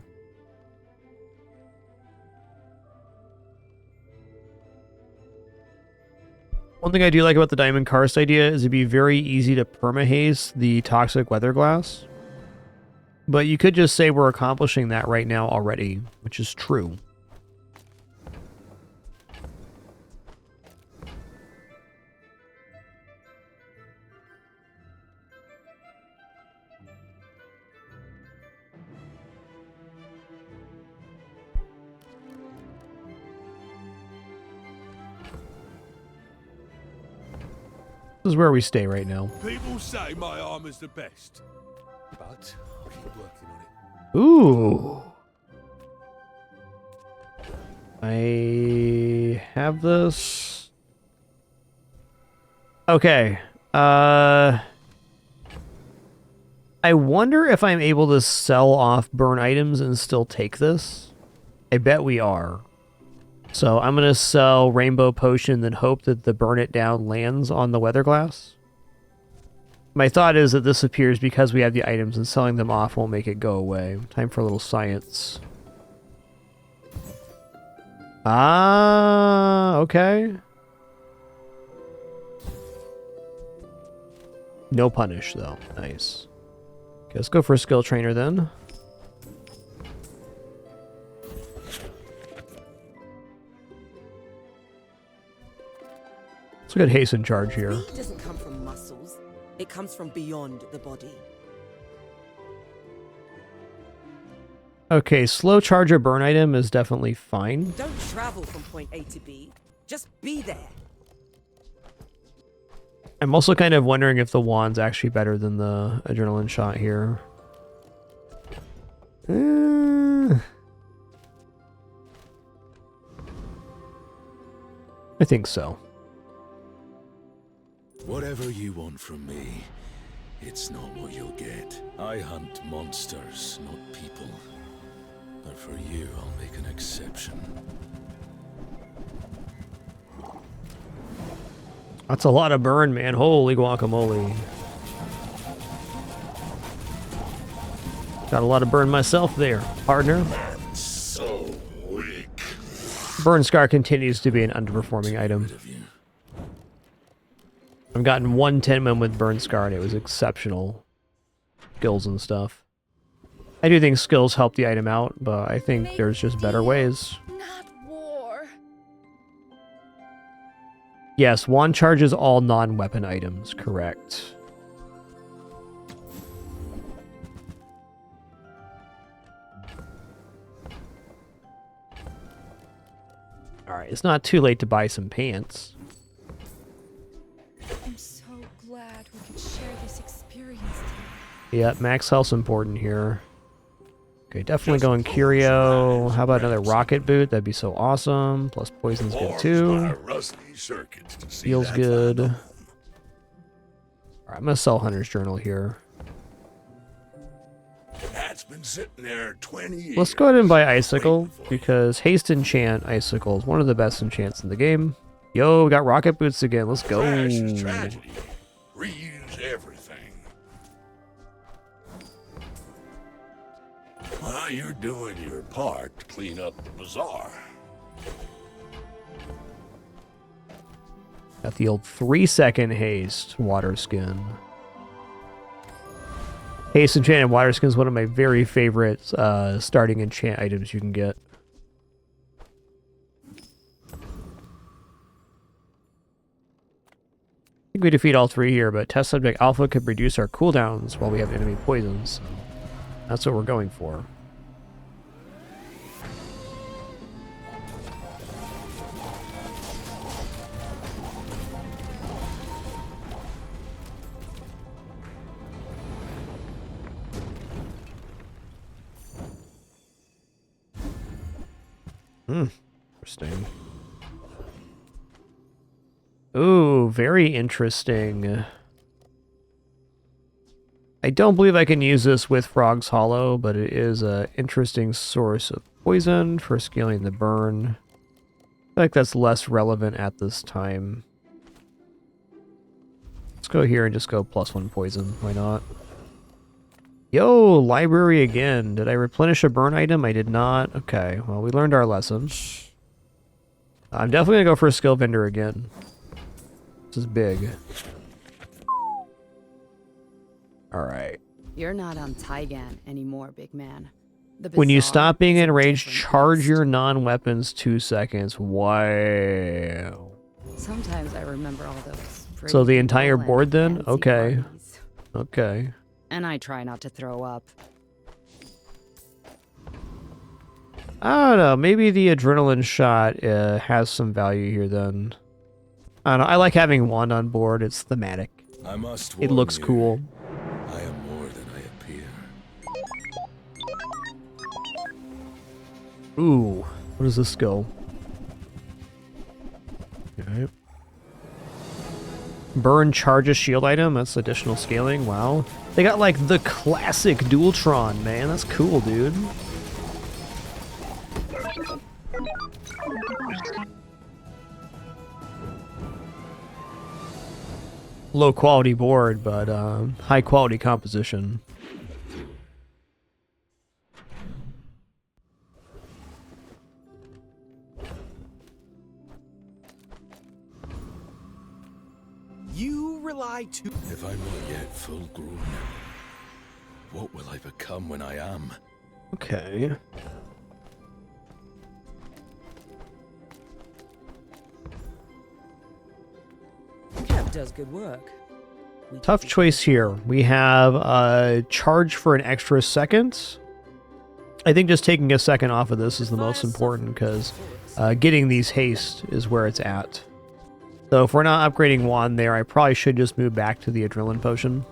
One thing I do like about the Diamond Karst idea is it'd be very easy to permahaze the toxic weather glass. But you could just say we're accomplishing that right now already, which is true. This is where we stay right now. People say my armor's the best, but I'll keep working on it. Ooh. I we have this? Okay. I wonder if I'm able to sell off burn items and still take this. I bet we are. So I'm going to sell Rainbow Potion, then hope that the Burn It Down lands on the Weather Glass. My thought is that this appears because we have the items and selling them off won't make it go away. Time for a little science. Ah, okay. No punish, though. Nice. Okay, let's go for a skill trainer then. Let's get haste in charge here. Speed doesn't come from muscles. It comes from beyond the body. Okay, slow charge a burn item is definitely fine. Don't travel from point A to B. Just be there. I'm also kind of wondering if the wand's actually better than the adrenaline shot here. I think so. Whatever you want from me, it's not what you'll get. I hunt monsters, not people. But for you, I'll make an exception. That's a lot of burn, man. Holy guacamole. Got a lot of burn myself there, partner. So weak. Burn Scar continues to be an underperforming item. I've gotten 110 men with Burn Scar and it was exceptional. Skills and stuff. I do think skills help the item out, but I think there's just better ways. Not war. Yes, wand charges all non-weapon items, correct. Alright, it's not too late to buy some pants. I'm so glad we could share this experience together. Yep, max health's important here. Okay, definitely going Curio. How about another rocket boot? That'd be so awesome. Plus poison's good too. Feels good. Alright, I'm gonna sell Hunter's Journal here. That's been sitting there 20 years. Let's go ahead and buy Icicle, because Haste Enchant Icicle is one of the best enchants in the game. Yo, we got rocket boots again. Let's go. Tragedy. Reuse everything. Well, you're doing your part to clean up the bazaar. Got the old 3-second haste water skin. Haste Enchanted water skin is one of my very favorite starting enchant items you can get. I think we defeat all three here, but Test Subject Alpha could reduce our cooldowns while we have enemy poisons. So that's what we're going for. Interesting. Ooh, very interesting. I don't believe I can use this with Frog's Hollow, but it is an interesting source of poison for scaling the burn. I feel like that's less relevant at this time. Let's go here and just go +1 poison. Why not? Yo, library again. Did I replenish a burn item? I did not. Okay, well, we learned our lesson. I'm definitely going to go for a skill vendor again. This is big. Alright. You're not on Taigan anymore, big man. When you stop being enraged, charge your non-weapons 2 seconds. Wow. Sometimes I remember all those. So the entire board then? Okay. Okay. And I try not to throw up. I don't know. Maybe the adrenaline shot has some value here then. I don't know. I like having wand on board. It's thematic. I must It looks cool. I am more than I appear. Ooh. What does this go? Burn charges shield item. That's additional scaling. Wow. They got like the classic Dualtron, man. That's cool, dude. Low quality board, but high quality composition. You rely too. If I'm not yet full grown, what will I become when I am? Okay. Cap does good work. Tough choice here. We have a charge for an extra second. I think just taking a second off of this is the most important because getting these haste is where it's at. So if we're not upgrading Wand there, I probably should just move back to the Adrenaline Potion.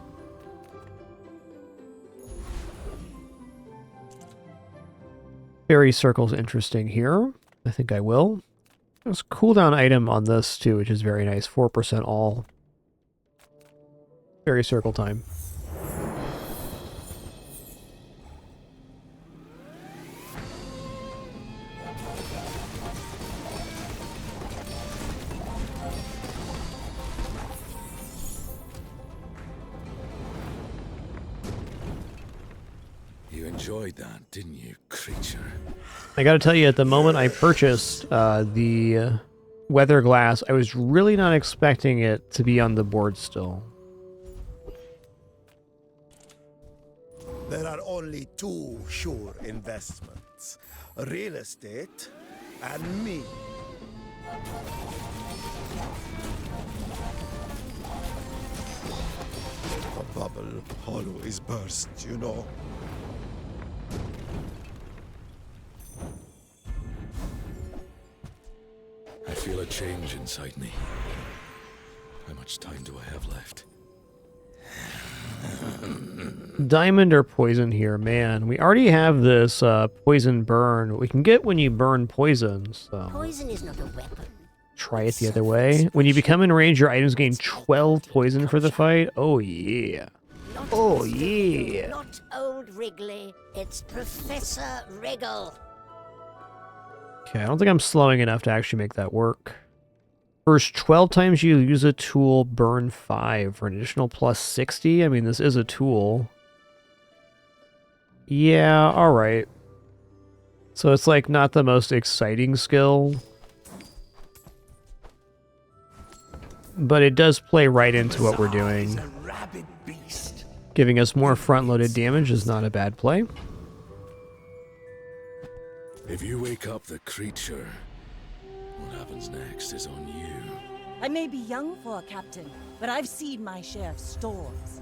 Fairy Circle's interesting here. I think I will. There's a cooldown item on this too, which is very nice. 4% all. Fairy Circle time. You enjoyed that, didn't you, creature? I gotta tell you, at the moment I purchased the Weather Glass, I was really not expecting it to be on the board still. There are only two sure investments. Real estate and me. The bubble hollow is burst, you know. I feel a change inside me. How much time do I have left? Diamond or poison here, man. We already have this poison burn. We can get when you burn poison, so Poison is not a weapon. try it the other way. When you become in range, your items gain 12 poison for the fight. Oh yeah. Oh yeah. Not old Wrigley, it's Professor Wriggle. Okay, I don't think I'm slowing enough to actually make that work. First 12 times you use a tool, burn 5 for an additional plus 60. I mean, this is a tool. Yeah, alright. So it's like not the most exciting skill. But it does play right into what we're doing. Giving us more front-loaded damage is not a bad play. If you wake up the creature, what happens next is on you. I may be young for a captain, but I've seen my share of storms.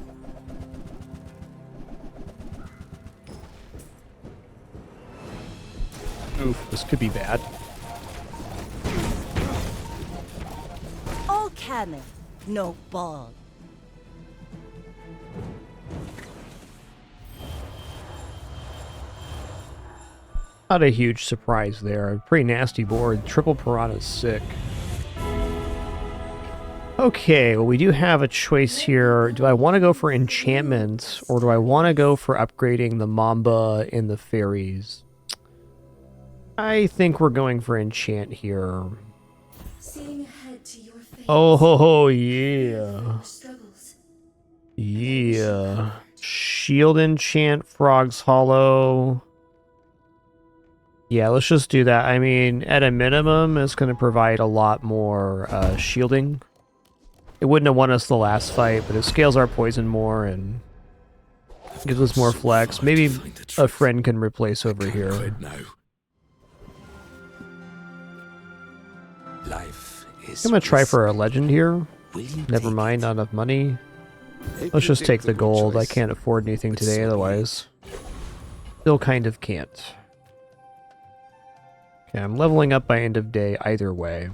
Oof, this could be bad. All cannon, no ball. Not a huge surprise there. Pretty nasty board. Triple Piranha's sick. Okay, well we do have a choice here. Do I want to go for enchantment, or do I want to go for upgrading the Mamba and the fairies? I think we're going for enchant here. Seeing ahead to your fate. Oh ho ho, yeah. Yeah. Shield enchant, Frog's Hollow. Yeah, let's just do that. I mean, at a minimum, it's going to provide a lot more shielding. It wouldn't have won us the last fight, but it scales our poison more and gives us more flex. Maybe a friend can replace over here. Life is I'm going to try for a legend here. Never mind, not enough money. Let's just take the gold. I can't afford anything today otherwise. Still kind of can't. Okay, I'm leveling up by end of day either way.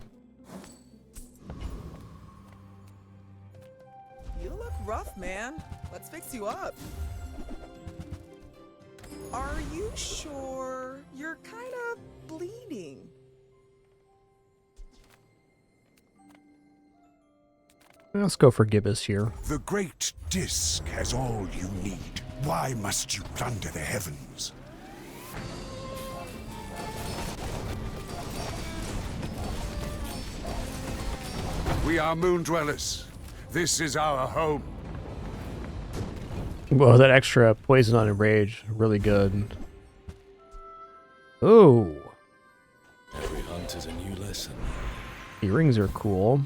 You look rough, man. Let's fix you up. Are you sure? You're kind of bleeding. Let's go for gibbous here. The great disc has all you need. Why must you plunder the heavens? We are moon dwellers. This is our home. Well, that extra poison on enrage, really good. Ooh. Every hunt is a new lesson. Earrings are cool.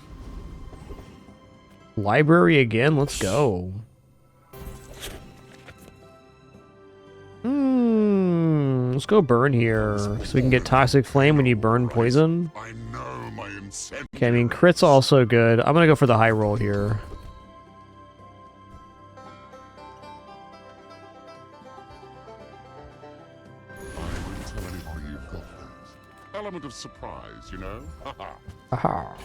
Library again, let's go. Let's go burn here. So we can get Toxic Flame when you burn poison. Okay, I mean, crit's also good. I'm gonna go for the high roll here. Element of surprise, you know? Aha.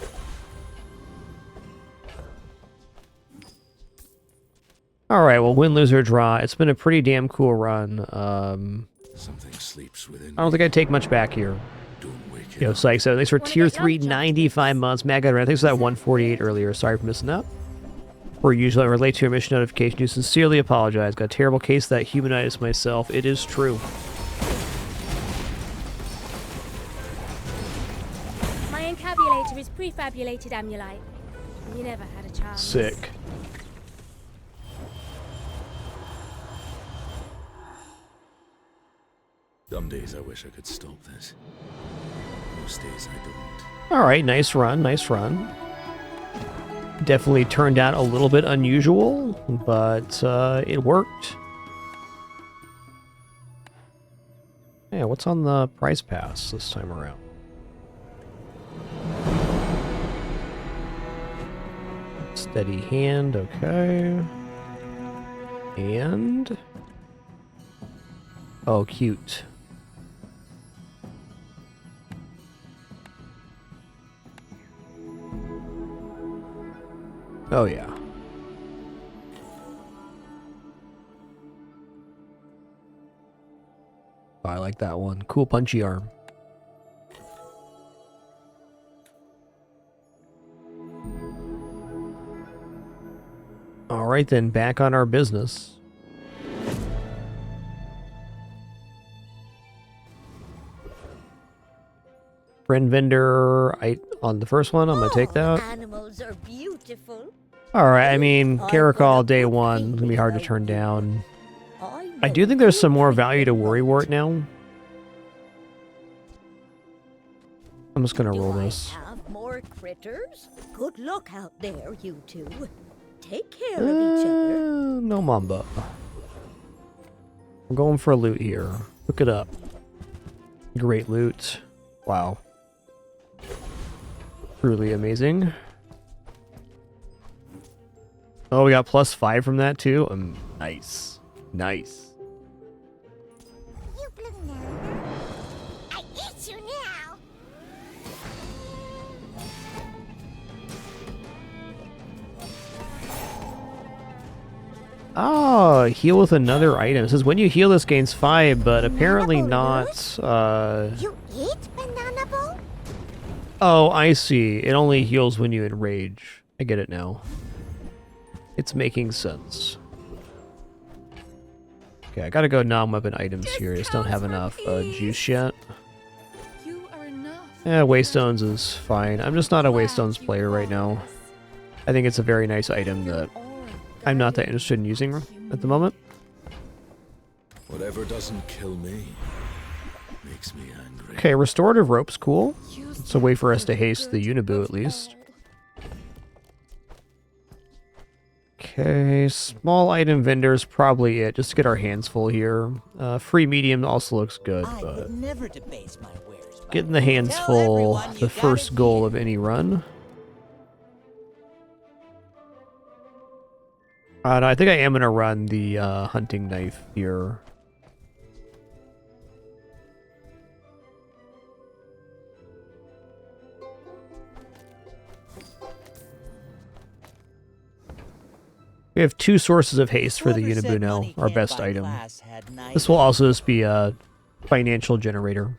Alright, well, win, lose, or draw. It's been a pretty damn cool run. Something sleeps within I don't think I'd take much back here. Yo, Psych, so thanks for tier 3, 95 months. Mad Guy, thanks for that 148 earlier. Sorry for missing out. Per usual, I relate to your mission notification. Do sincerely apologize. Got a terrible case of that humanitis myself. It is true. My encabulator is prefabulated amulite. You never had a chance. Sick. Some days I wish I could stop this. Most days I don't. Alright, nice run, nice run. Definitely turned out a little bit unusual, but it worked. Yeah, what's on the prize pass this time around? Steady hand, okay. And... oh, cute. Oh, yeah. Oh, I like that one. Cool punchy arm. All right, then, back on our business. Friend vendor, on the first one, I'm gonna take that. Animals are beautiful. Alright, I mean, Caracol day one, it's gonna be hard to turn down. I do think there's some more value to Worrywart now. I'm just gonna roll this. Have more critters? Good luck out there, you two. Take care of each other. No Mamba. I'm going for a loot here. Look it up. Great loot. Wow. Truly amazing. Oh, we got +5 from that too? Nice. Nice. You blue nose. I eat you now. Oh, heal with another item. It says when you heal this gains 5, but apparently not, You eat banana bowl? Oh, I see. It only heals when you enrage. I get it now. It's making sense. Okay, I gotta go non-weapon items here. I just don't have enough juice yet. Yeah, Waystones is fine. I'm just not a Waystones player right now. I think it's a very nice item that I'm not that interested in using at the moment. Whatever doesn't kill me makes me angry. Okay, restorative rope's cool. It's a way for us to haste the Unibu at least. Okay, small item vendors probably it, just to get our hands full here. Free medium also looks good, but Never debase my wares. getting the hands full, the first goal of any run. No, I think I am gonna run the hunting knife here. We have 2 sources of haste for the Unibu now, our best item. This will also just be a financial generator.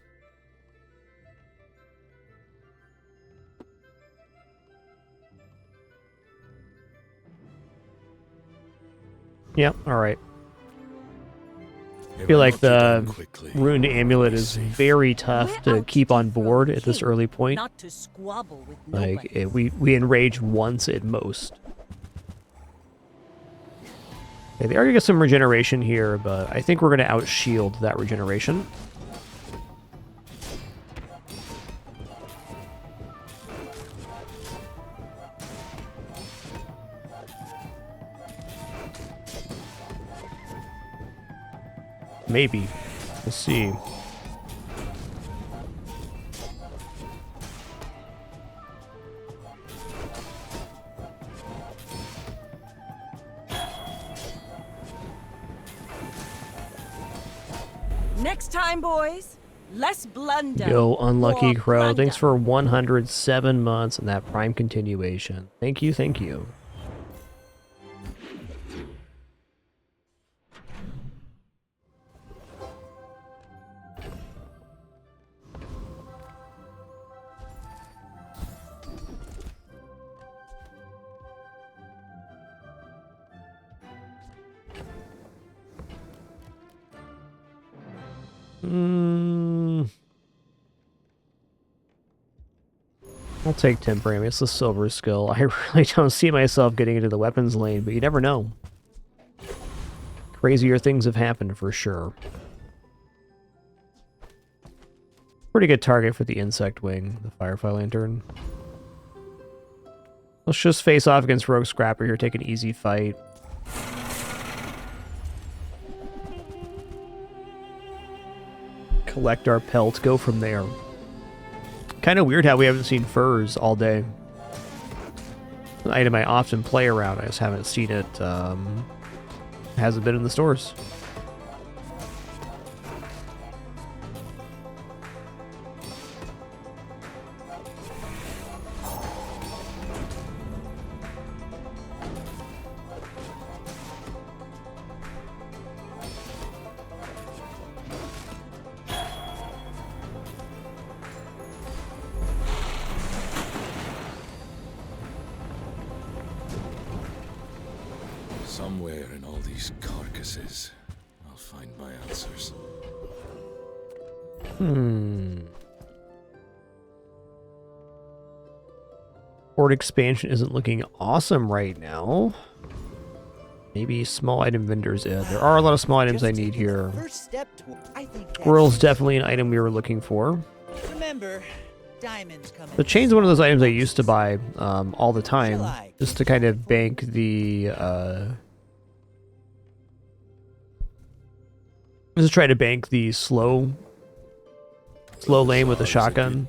Yep, alright. I feel like the Ruined Amulet is very tough to keep on board at this early point. Not to squabble with Like, we enrage once at most. Okay, they are going to get some regeneration here, but I think we're going to outshield that regeneration. Maybe. We'll see. Next time, boys, less blunder. Yo, Unlucky more Crow. plunder. Thanks for 107 months and that Prime continuation. Thank you, thank you. I'll take Tempering. It's the silver skill. I really don't see myself getting into the weapons lane, but you never know. Crazier things have happened for sure. Pretty good target for the Insect Wing, the Firefly Lantern. Let's just face off against Rogue Scrapper here, take an easy fight. Collect our pelt, go from there. Kind of weird how we haven't seen furs all day. An item I often play around, I just haven't seen it. Hasn't been in the stores. Somewhere in all these carcasses, I'll find my answers. Horde expansion isn't looking awesome right now. Maybe small item vendors. Yeah, there are a lot of small items I need here. First step I think Squirrel's definitely an item we were looking for. remember, diamonds come The chain's one of those items I used to buy all the time, just to kind of bank the just try to bank the slow lane with the shotgun.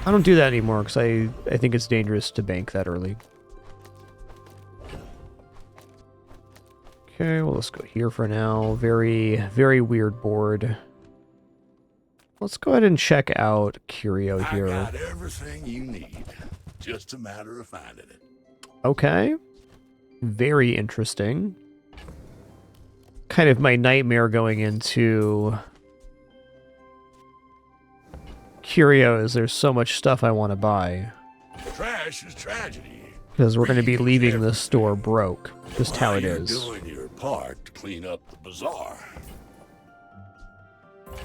I don't do that anymore because I think it's dangerous to bank that early. Okay, well, let's go here for now. Very, very weird board. Let's go ahead and check out Curio here. I got everything you need. Just a matter of finding it. Okay. Very interesting. Kind of my nightmare going into Curio is there's so much stuff I want to buy. Trash is tragedy. Because we're going to be leaving the store broke. Just how it is. You're doing your part to clean up the bazaar.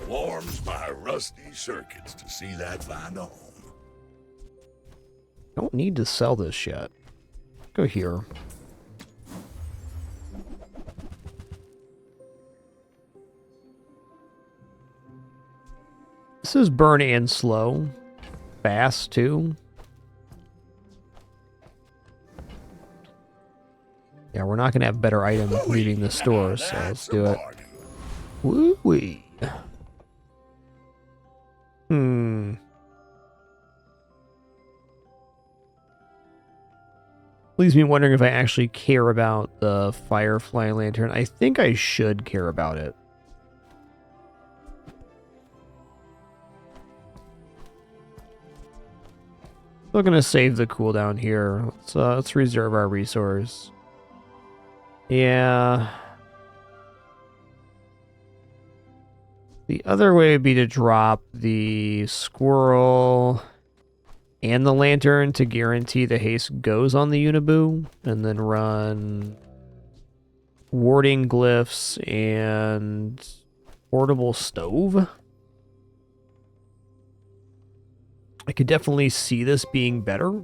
Warms my rusty circuits to see that find a home. Don't need to sell this yet. Go here. This is burn and slow. Fast, too. Yeah, we're not going to have better items leaving the store, so let's do it. Woo-wee. Leaves me wondering if I actually care about the Firefly Lantern. I think I should care about it. Still gonna save the cooldown here. Let's reserve our resource. Yeah. The other way would be to drop the squirrel and the lantern to guarantee the haste goes on the Uniboo, and then run warding glyphs and portable stove. I could definitely see this being better.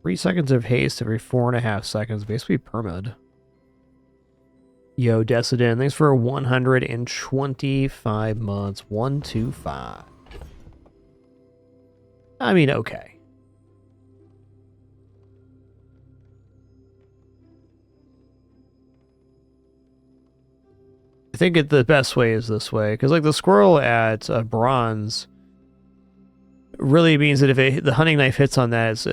3 seconds of haste every 4.5 seconds, basically permed. Yo, Decident, thanks for 125 months. 125. I mean, okay. I think the best way is this way, because like the squirrel at bronze really means that if the hunting knife hits on that,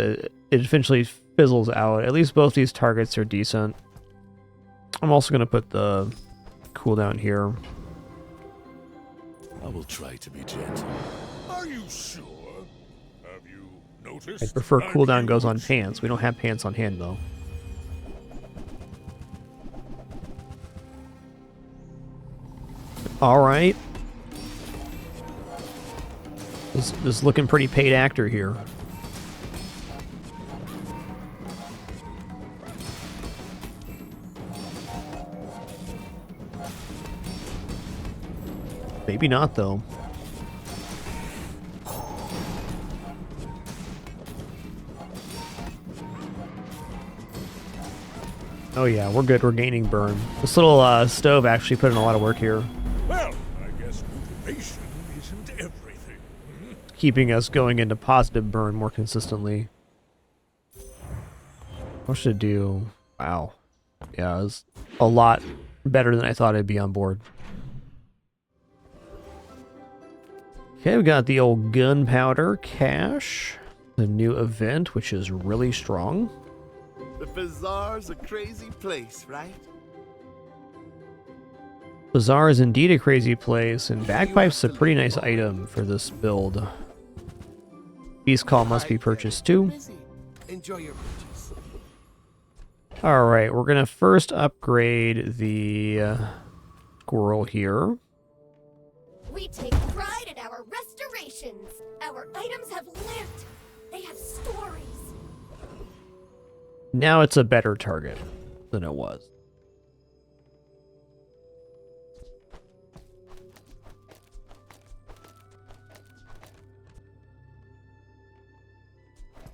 it eventually fizzles out. At least both these targets are decent. I'm also going to put the cooldown here. I will try to be gentle. Are you sure? Have you noticed? I prefer cooldown goes on pants. We don't have pants on hand though. All right. This is looking pretty paid actor here. Maybe not, though. Oh yeah, we're good. We're gaining burn. This little stove actually put in a lot of work here. Well, I guess motivation isn't everything. Keeping us going into positive burn more consistently. What should I do? Wow. Yeah, it was a lot better than I thought I'd be on board. Okay, we got the old gunpowder cache. The new event, which is really strong. The bazaar's a crazy place, right? Bazaar is indeed a crazy place, and Bagpipe's a pretty nice item for this build. Beast Call must be purchased too. Enjoy your purchase. Alright, we're gonna first upgrade the squirrel here. We take pride in our restorations. Our items have lived. They have stories. Now it's a better target than it was.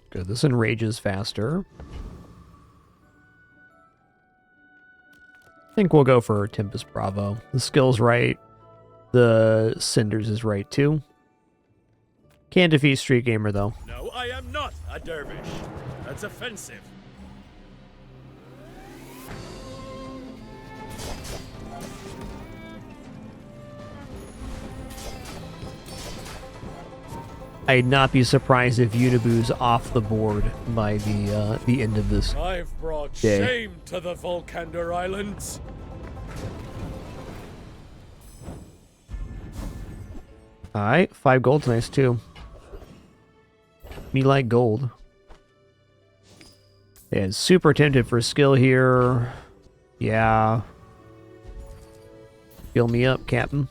Good, this enrages faster. I think we'll go for Tempest Bravo. The skill's right. The Cinders is right too. Can't defeat Street Gamer though. No, I am not a dervish. That's offensive. I'd not be surprised if Unibu's off the board by the end of this I've brought day. shame to the Volcander Islands. Alright, 5 gold's nice too. Me like gold. And super tempted for skill here. Yeah. Fill me up, Captain.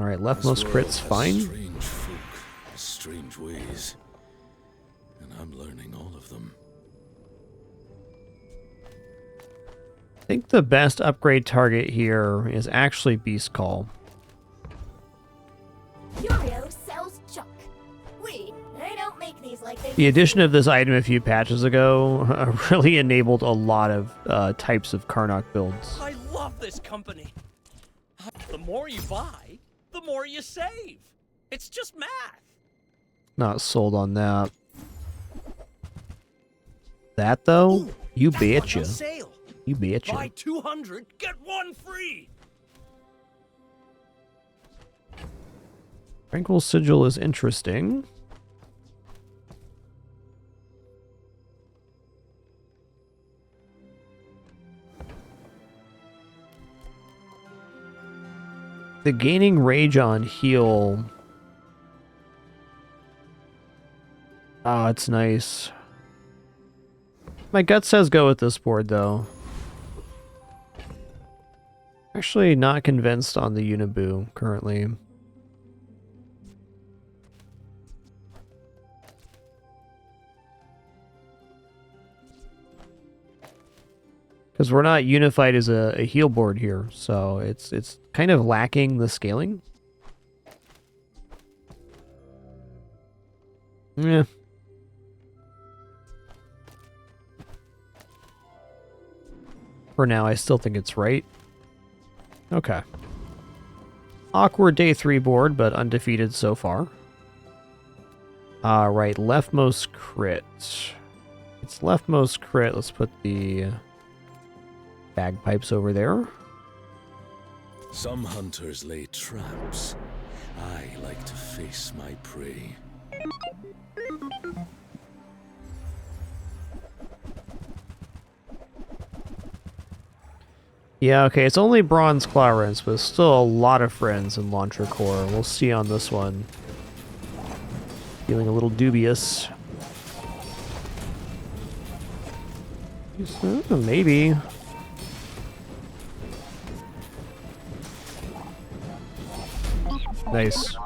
Alright, leftmost crit's fine. Strange folk, strange ways, and I'm learning all of them. I think the best upgrade target here is actually Beast Call. Curio sells junk. They don't make these like they The addition of this item a few patches ago really enabled a lot of types of Karnak builds. I love this company. The more you buy, the more you save. It's just math. Not sold on that. That though, Ooh, you that one's on betcha. sale. You betcha. Buy 200, get one free. Tranquil Sigil is interesting. The gaining rage on heal. Ah, it's nice. My gut says go with this board, though. Actually, not convinced on the Uniboo currently. Because we're not unified as a heal board here, so it's kind of lacking the scaling. Yeah. For now, I still think it's right. Okay. Awkward day 3 board, but undefeated so far. Right, leftmost crit. It's leftmost crit. Let's put the bagpipes over there. Some hunters lay traps. I like to face my prey. Yeah, okay, it's only bronze Clarence, but still a lot of friends in Launcher Core. We'll see on this one. Feeling a little dubious. Maybe. Nice.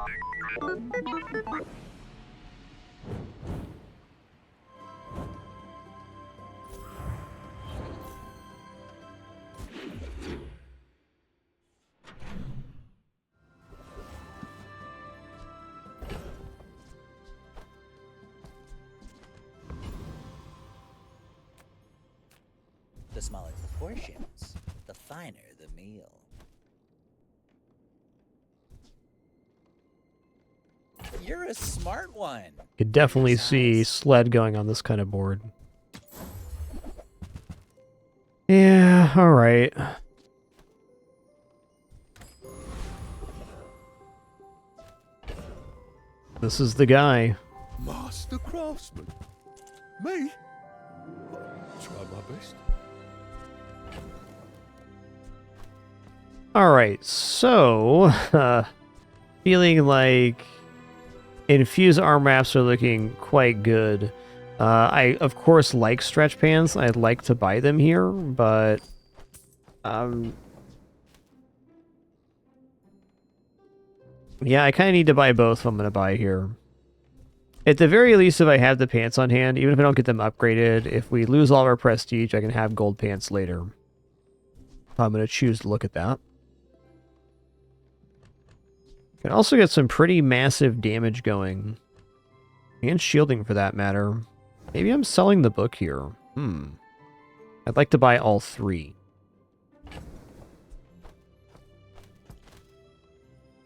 The smaller the portions, the finer the meal. You're a smart one. Could definitely see sled going on this kind of board. Yeah, alright. This is the guy. Master craftsman. Me? Try my best. Alright, so feeling like infused arm wraps are looking quite good. I of course like stretch pants. I'd like to buy them here, but yeah, I kind of need to buy both if I'm going to buy here. At the very least, if I have the pants on hand, even if I don't get them upgraded, if we lose all of our prestige, I can have gold pants later. I'm going to choose to look at that. Can also get some pretty massive damage going. And shielding for that matter. Maybe I'm selling the book here. I'd like to buy all 3.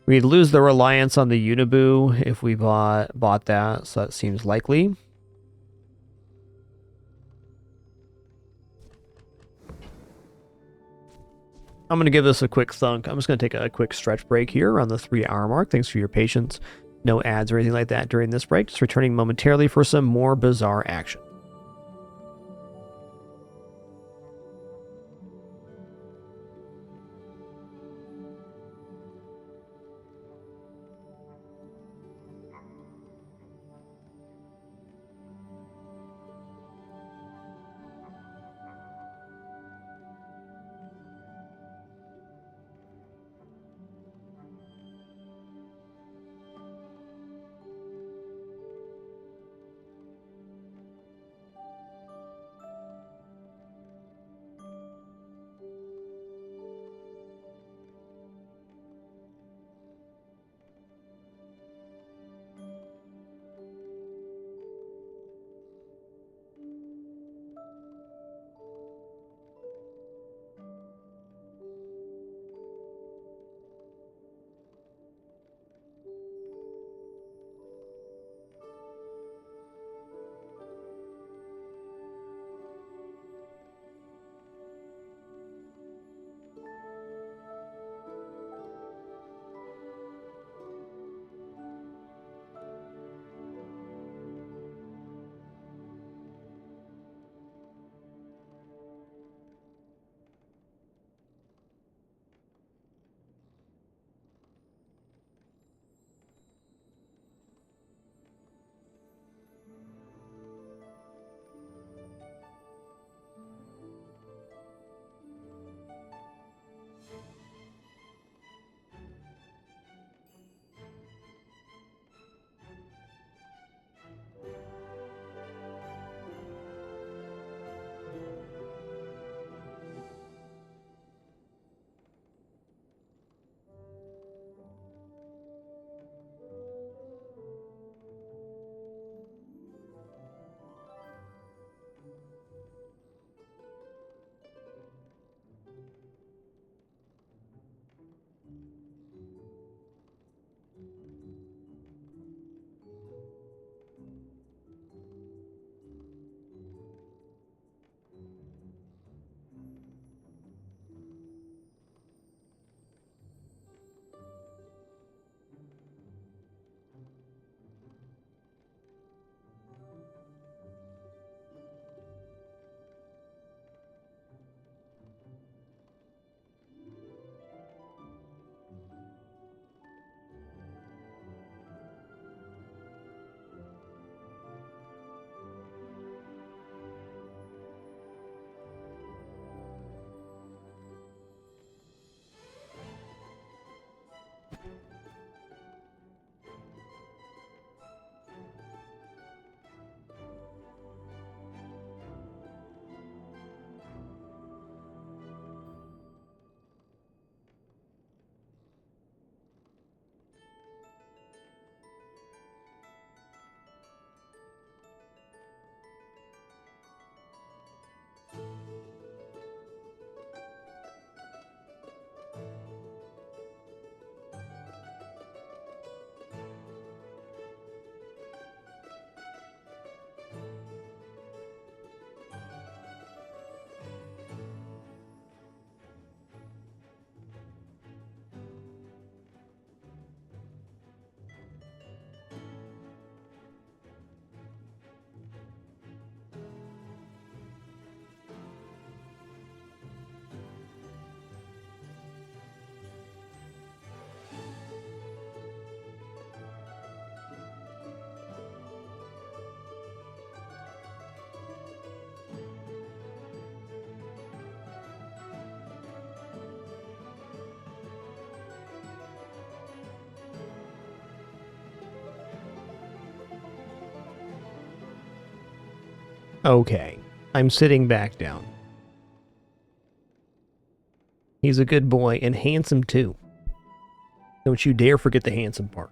We'd lose the reliance on the Uniboo if we bought that, so that seems likely. I'm going to give this a quick thunk. I'm just going to take a quick stretch break here around the 3-hour mark. Thanks for your patience. No ads or anything like that during this break. Just returning momentarily for some more bizarre action. Okay, I'm sitting back down. He's a good boy, and handsome too. Don't you dare forget the handsome part.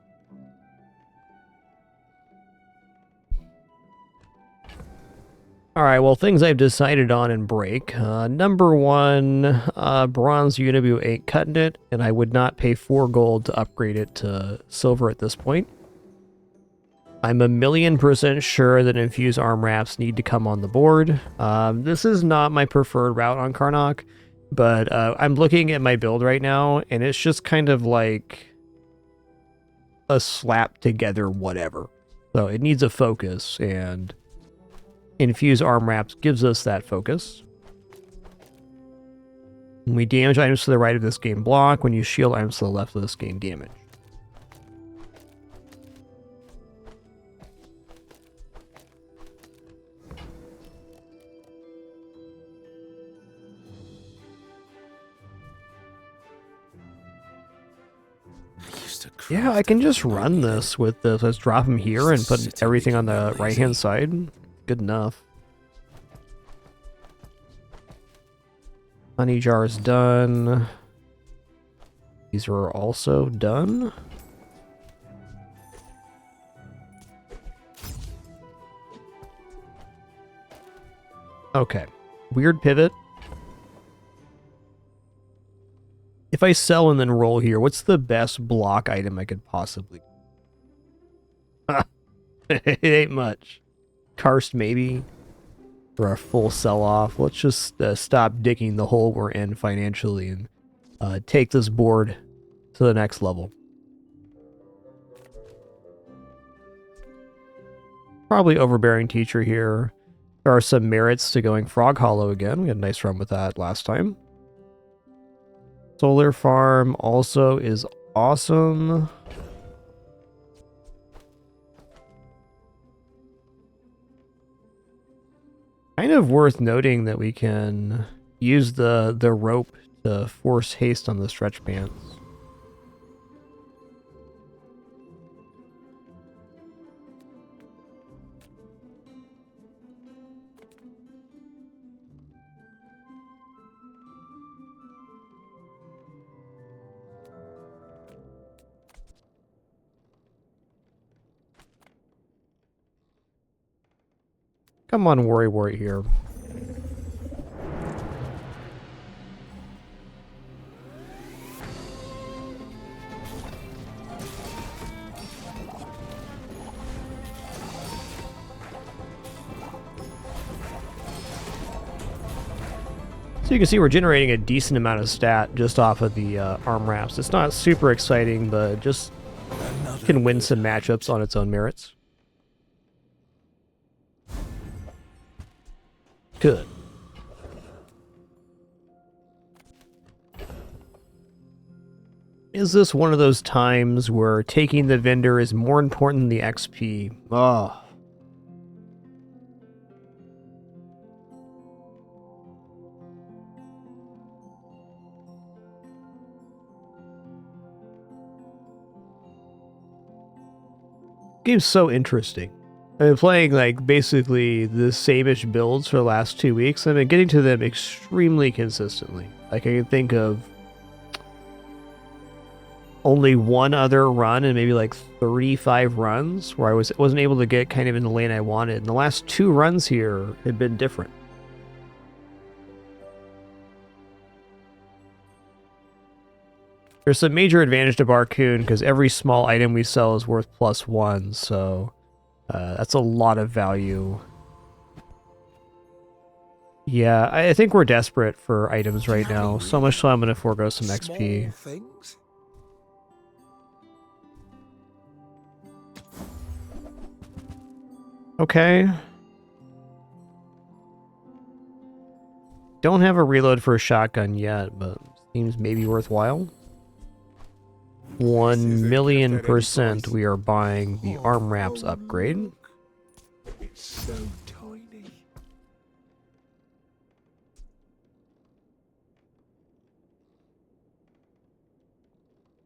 Alright, well, things I've decided on in break. Number one, bronze Unibu ain't cutting it, and I would not pay 4 gold to upgrade it to silver at this point. I'm 1,000,000% sure that infused arm wraps need to come on the board. This is not my preferred route on Karnak, but I'm looking at my build right now, and it's just kind of like a slap together whatever. So it needs a focus, and infused arm wraps gives us that focus. When we damage items to the right of this game block, when you shield items to the left of this game damage. Yeah, I can just run this with this. Let's drop him here and put everything on the right-hand side. Good enough. Honey jar's done. These are also done. Okay. Weird pivot. If I sell and then roll here, what's the best block item I could possibly... It ain't much. Karst maybe. For a full sell-off. Let's just stop digging the hole we're in financially and take this board to the next level. Probably overbearing teacher here. There are some merits to going Frog Hollow again. We had a nice run with that last time. Solar Farm also is awesome. Kind of worth noting that we can use the rope to force haste on the stretch pants. Come on, worry here. So you can see we're generating a decent amount of stat just off of the arm wraps. It's not super exciting, but just can win some matchups on its own merits. Good. Is this one of those times where taking the vendor is more important than the XP? Oh. Game's so interesting. I've been playing like basically the same-ish builds for the last 2 weeks. I've been getting to them extremely consistently. Like I can think of only one other run and maybe like 35 runs where I wasn't able to get kind of in the lane I wanted. And the last 2 runs here have been different. There's a major advantage to Barcoon because every small item we sell is worth +1, so that's a lot of value. Yeah, I think we're desperate for items right now, so much so I'm going to forego some XP. Things? Okay. Don't have a reload for a shotgun yet, but seems maybe worthwhile. 1,000,000% we are buying the arm wraps upgrade. It's so tiny.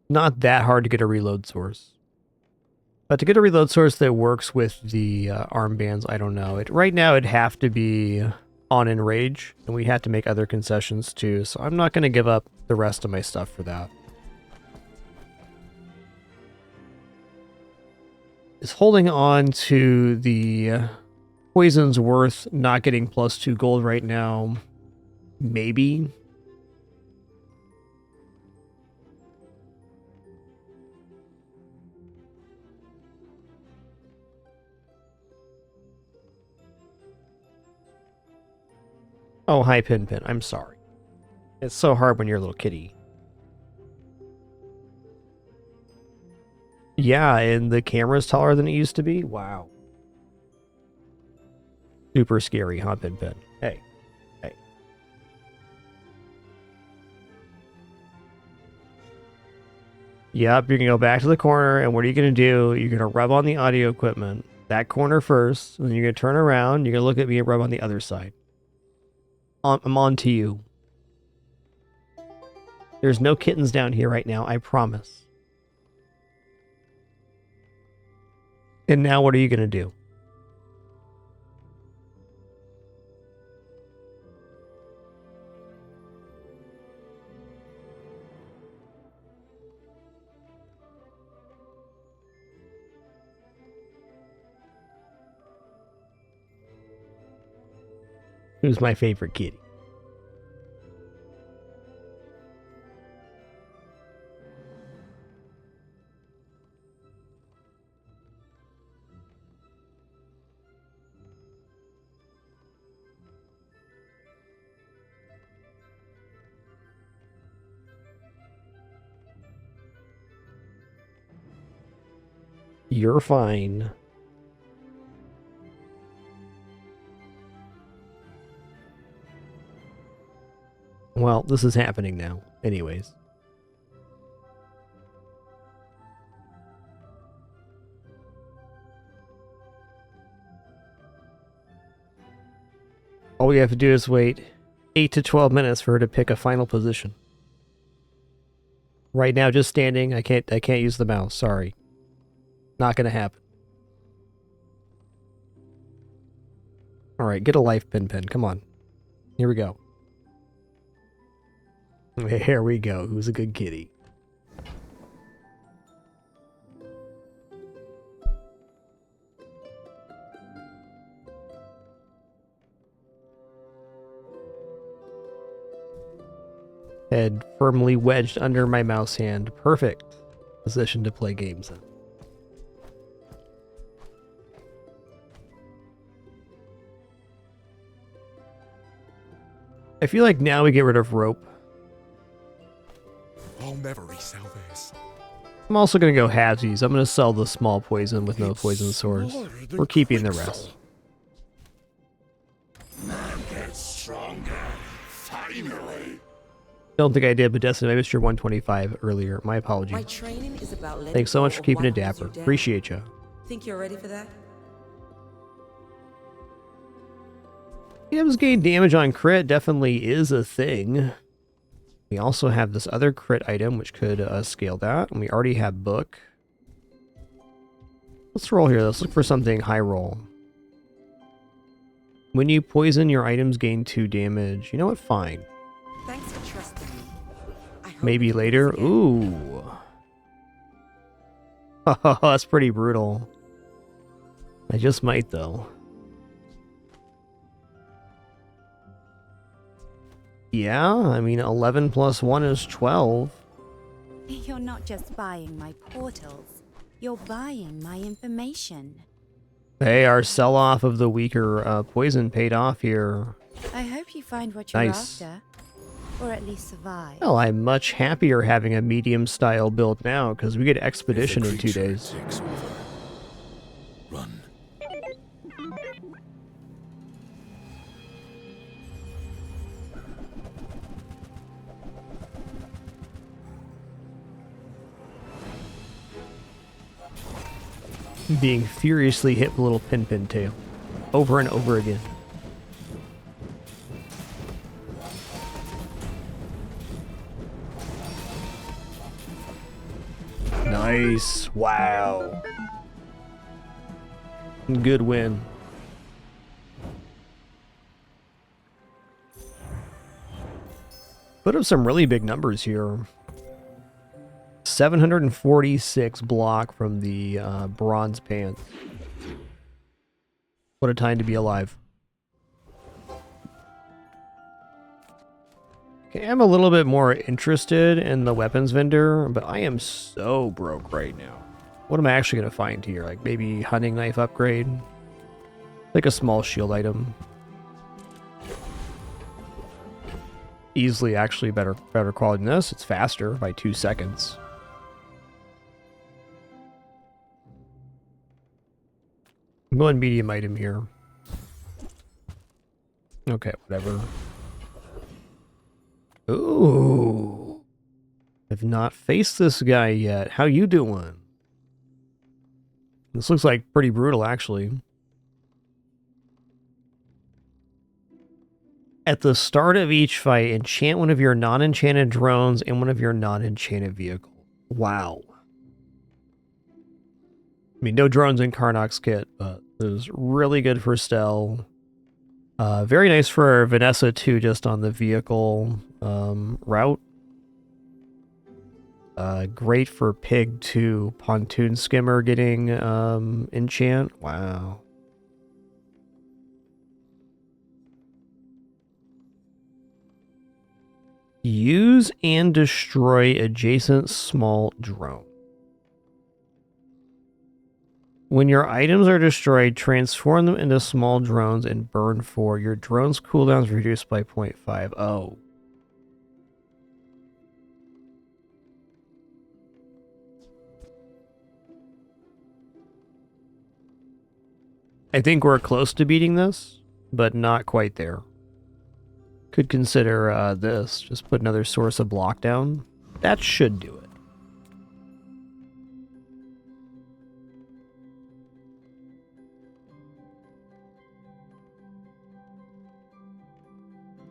Not that hard to get a reload source. But to get a reload source that works with the armbands, I don't know. Right now, it'd have to be on Enrage, and we have to make other concessions too, so I'm not going to give up the rest of my stuff for that. Is holding on to the poisons worth not getting +2 gold right now? Maybe. Oh, hi, Pin. I'm sorry. It's so hard when you're a little kitty. Yeah, and the camera's taller than it used to be? Wow. Super scary, huh, Pin? Hey. Hey. Yep, you're going to go back to the corner, and what are you going to do? You're going to rub on the audio equipment. That corner first, and then you're going to turn around, you're going to look at me and rub on the other side. I'm on to you. There's no kittens down here right now, I promise. And now what are you going to do? Who's my favorite kitty? You're fine. Well, this is happening now. Anyways. All we have to do is wait 8 to 12 minutes for her to pick a final position. Right now, just standing. I can't use the mouse. Sorry. Not gonna happen. Alright, get a life, Pin. Come on. Here we go. Here we go. Who's a good kitty? Head firmly wedged under my mouse hand. Perfect position to play games in. I feel like now we get rid of rope. I'll never resell this. I'm also going to go halvesies. I'm going to sell the small poison with no poison source. We're keeping the rest. Man gets stronger. Finally. Don't think I did, but Destiny, I missed your 125 earlier. My apologies. My training is about letting Thanks so much go for of keeping what it holds dapper. you down. Appreciate you. Think you're ready for that? Items gain damage on crit definitely is a thing. We also have this other crit item, which could scale that. And we already have book. Let's roll here. Let's look for something high roll. When you poison, your items gain 2 damage. You know what? Fine. Thanks for trusting me. Maybe later. Ooh. Oh, that's pretty brutal. I just might, though. Yeah, I mean, 11 plus 1 is 12. You're not just buying my portals. You're buying my information. Hey, our sell-off of the weaker poison paid off here. I hope you find what you're Nice. after. Or at least survive. Well, I'm much happier having a medium-style build now, because we get Expedition in 2 days. Run. Being furiously hit with a little pin tail. Over and over again. Nice. Wow. Good win. Put up some really big numbers here. 746 block from the bronze pants. What a time to be alive. Okay, I'm a little bit more interested in the weapons vendor, but I am so broke right now. What am I actually going to find here? Like maybe hunting knife upgrade? Like a small shield item. Easily actually better quality than this. It's faster by 2 seconds. I'm going medium item here. Okay, whatever. Ooh. I've not faced this guy yet. How you doing? This looks like pretty brutal, actually. At the start of each fight, enchant one of your non-enchanted drones and one of your non-enchanted vehicles. Wow. I mean, no drones in Karnok's kit, but it was really good for Stell. Very nice for Vanessa, too, just on the vehicle route. Great for Pig, too. Pontoon Skimmer getting enchant. Wow. Use and destroy adjacent small drone. When your items are destroyed, transform them into small drones and burn 4. Your drone's cooldown is reduced by 0.5. Oh. I think we're close to beating this, but not quite there. Could consider this. Just put another source of block down. That should do it.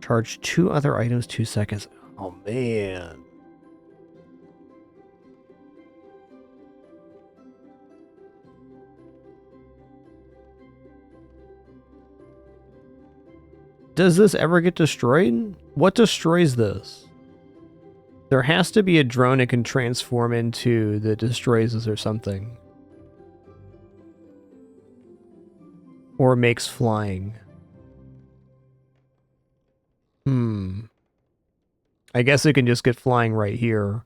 Charge 2 other items 2 seconds. Oh, man. Does this ever get destroyed? What destroys this? There has to be a drone it can transform into that destroys this or something. Or makes flying. I guess it can just get flying right here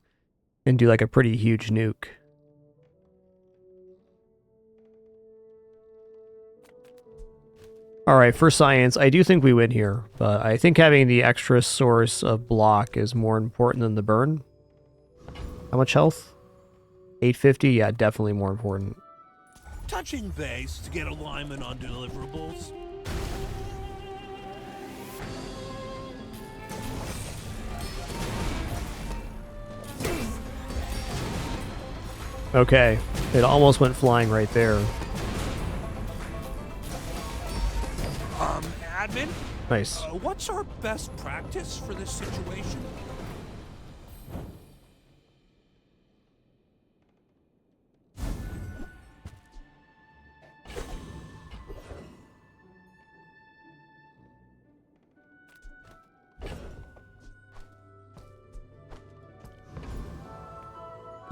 and do like a pretty huge nuke. Alright, for science, I do think we win here, but I think having the extra source of block is more important than the burn. How much health? 850? Yeah, definitely more important. Touching base to get alignment on deliverables. Okay, it almost went flying right there. Admin? Nice. What's our best practice for this situation?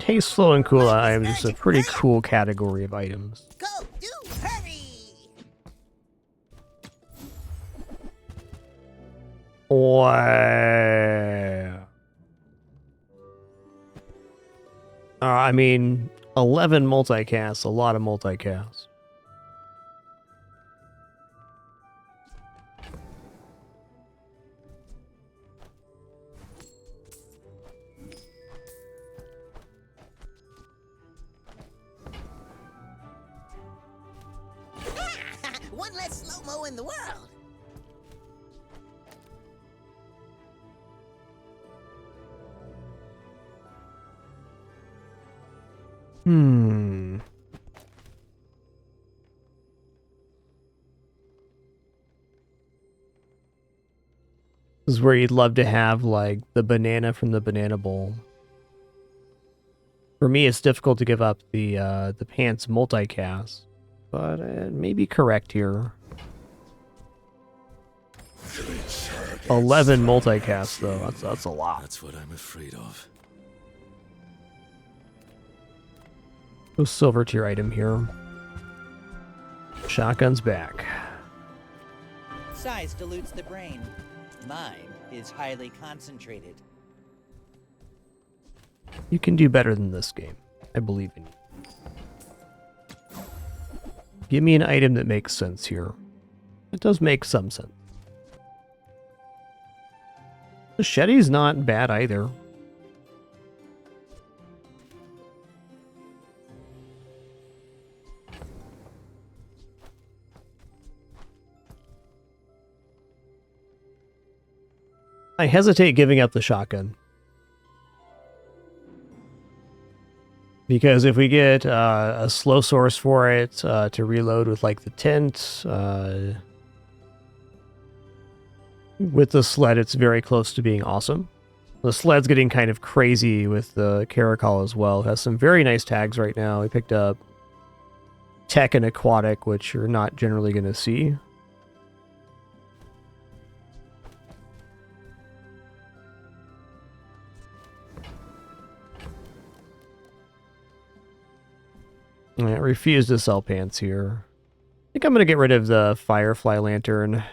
Hey, slow and cool items is a pretty cool category of items. Go, do, hurry! Wow. I mean, 11 multicasts, a lot of multicasts. One less slow-mo in the world. This is where you'd love to have, like, the banana from the banana bowl. For me, it's difficult to give up the pants multicast. but it may be correct here. 11 multicast though. That's a lot. That's what I'm afraid of. No silver tier item here. Shotgun's back. Size dilutes the brain. Mine is highly concentrated. You can do better than this game. I believe in you. Give me an item that makes sense here. It does make some sense. Machete's not bad either. I hesitate giving up the shotgun. Because if we get a slow source for it to reload with like the tent, with the sled it's very close to being awesome. The sled's getting kind of crazy with the Caracol as well. It has some very nice tags right now. We picked up Tech and Aquatic, which you're not generally going to see. I refuse to sell pants here. I think I'm going to get rid of the Firefly Lantern.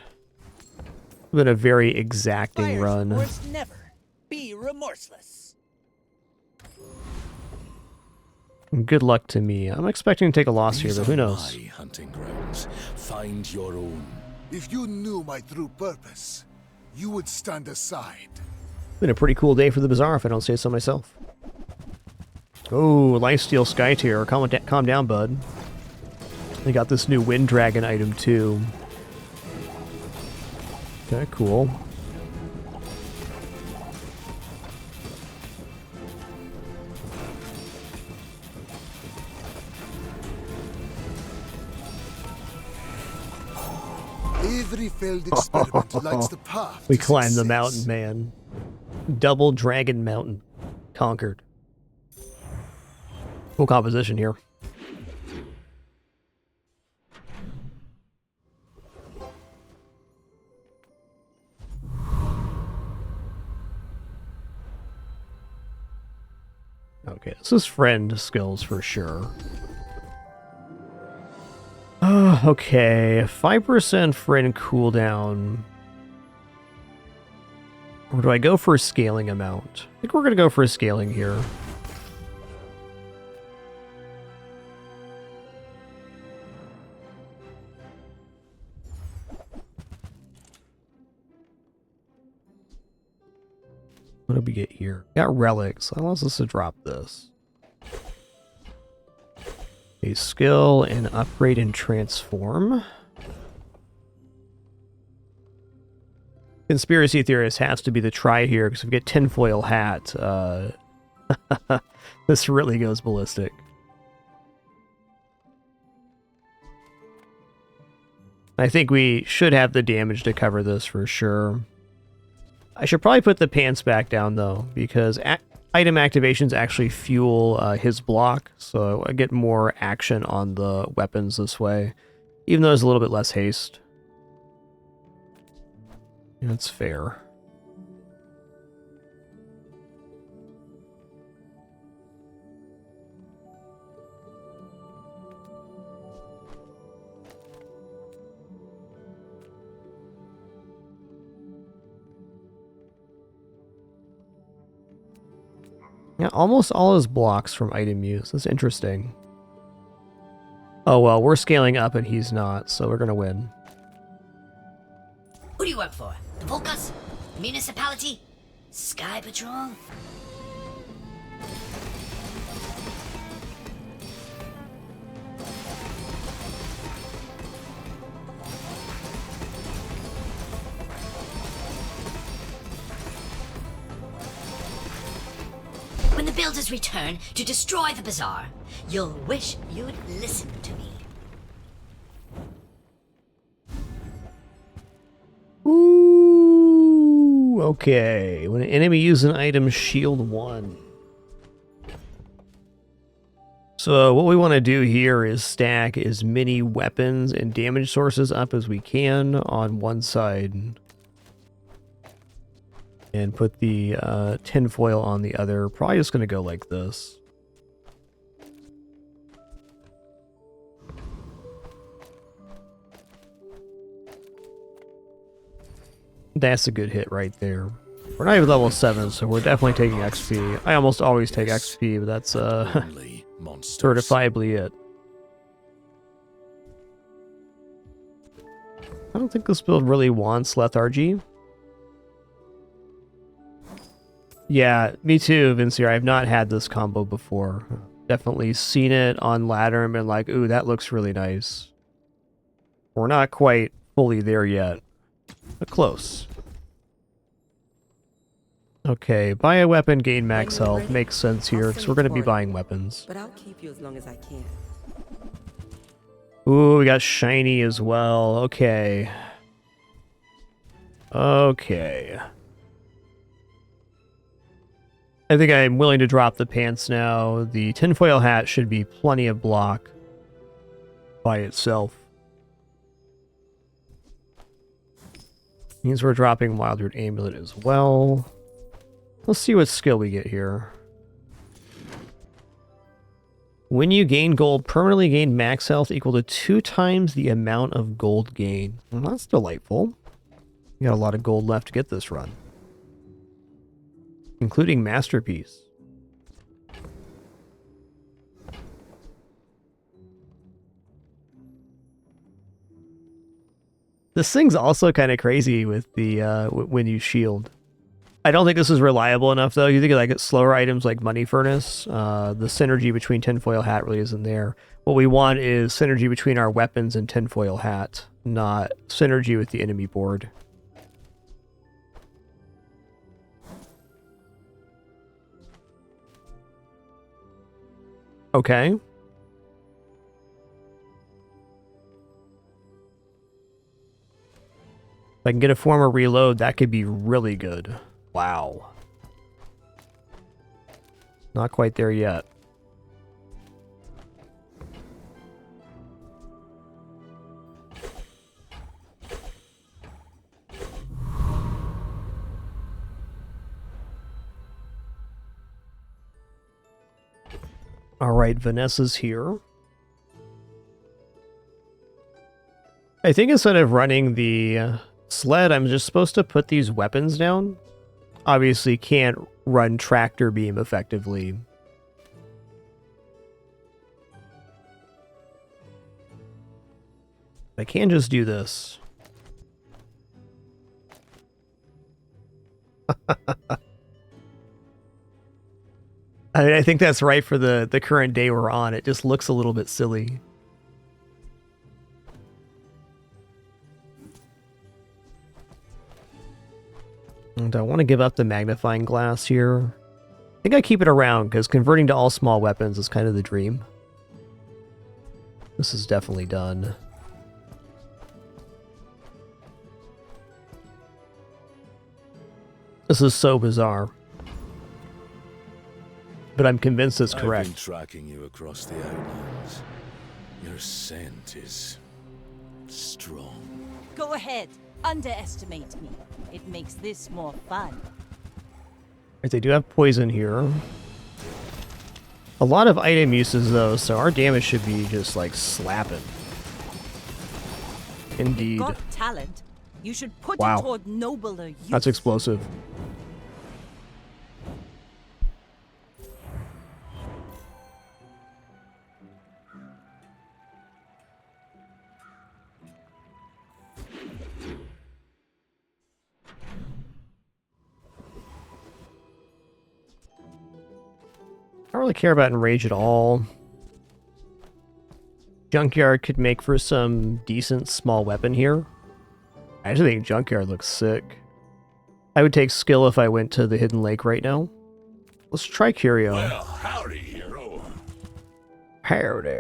It's been a very exacting run. Force never be remorseless. Good luck to me. I'm expecting to take a loss here, but who knows? My hunting grounds. Find your own. If you knew my true purpose, you would stand aside. Been a pretty cool day for the Bazaar, if I don't say so myself. Oh, Lifesteal Sky Tier. Calm down, bud. They got this new Wind Dragon item, too. Okay, cool. Every failed experiment lights the path. We climbed the mountain, man. Double Dragon Mountain. Conquered. Cool composition here. Okay, this is friend skills for sure. Okay, 5% friend cooldown. Or do I go for a scaling amount? I think we're gonna go for a scaling here. What did we get here? Got relics. Allows us to drop this. A skill and upgrade and transform. Conspiracy theorist has to be the try here because if we get tinfoil hat, this really goes ballistic. I think we should have the damage to cover this for sure. I should probably put the pants back down though, because item activations actually fuel his block, so I get more action on the weapons this way, even though there's a little bit less haste. That's fair. Yeah, almost all his blocks from item use. That's interesting. Oh well, we're scaling up and he's not, so we're gonna win. Who do you work for? The Volkas? Municipality? Sky Patrol? When the builders return to destroy the bazaar, you'll wish you'd listened to me. Ooh, okay. When an enemy uses an item, shield 1. So what we want to do here is stack as many weapons and damage sources up as we can on one side. And put the tinfoil on the other. Probably just going to go like this. That's a good hit right there. We're not even level 7, so we're definitely taking XP. I almost always take XP, but that's certifiably it. I don't think this build really wants lethargy. Yeah, me too, Vincier. I've not had this combo before. Definitely seen it on ladder and been like, ooh, that looks really nice. We're not quite fully there yet, but close. Okay, buy a weapon, gain max health. Makes sense here, because we're going to be buying weapons. But I'll keep you as long as I can. Ooh, we got shiny as well. Okay. Okay. I think I'm willing to drop the pants now. The tinfoil hat should be plenty of block by itself. Means we're dropping Wild Root Amulet as well. Let's see what skill we get here. When you gain gold, permanently gain max health equal to 2 times the amount of gold gain. Well, that's delightful. We got a lot of gold left to get this run. Including Masterpiece. This thing's also kind of crazy with the when you shield. I don't think this is reliable enough though. You think of like slower items like Money Furnace, the synergy between Tinfoil Hat really isn't there. What we want is synergy between our weapons and Tinfoil Hat, not synergy with the enemy board. Okay. If I can get a former reload, that could be really good. Wow. Not quite there yet. All right, Vanessa's here. I think instead of running the sled, I'm just supposed to put these weapons down. Obviously can't run tractor beam effectively. I can just do this. I mean, I think that's right for the current day we're on. It just looks a little bit silly. And I want to give up the magnifying glass here. I think I keep it around because converting to all small weapons is kind of the dream. This is definitely done. This is so bizarre. But I'm convinced it's correct. I've been tracking you across the Outlands. Your scent is strong. Go ahead. Underestimate me. It makes this more fun. Right, they do have poison here. A lot of item uses though, so our damage should be just like slapping. Indeed. You've got talent. You should put Wow. it toward nobler use. That's explosive. I don't really care about Enrage at all. Junkyard could make for some decent small weapon here. I actually think Junkyard looks sick. I would take skill if I went to the Hidden Lake right now. Let's try Curio. Well, howdy, hero. Howdy.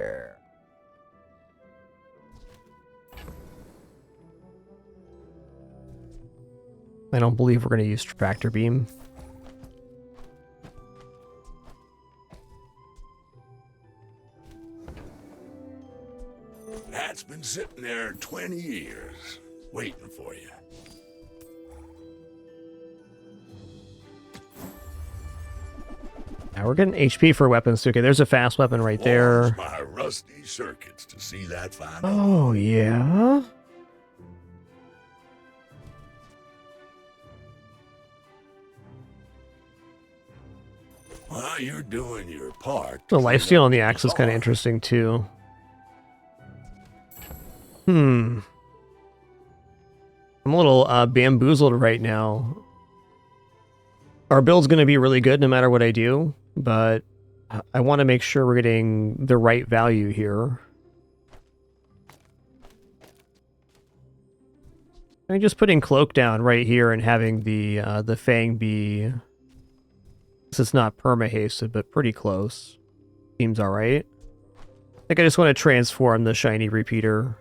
I don't believe we're going to use Tractor Beam. there 20 years, waiting for you. Now we're getting HP for weapons too. Okay, there's a fast weapon right there. My rusty circuits to see that final. Oh, yeah? Well, you're doing your part. The lifesteal on the axe is kind of interesting too. I'm a little bamboozled right now. Our build's going to be really good no matter what I do, but I want to make sure we're getting the right value here. I'm just putting Cloak down right here and having the Fang be... It's not perma-hasted, but pretty close. Seems alright. I think I just want to transform the shiny repeater.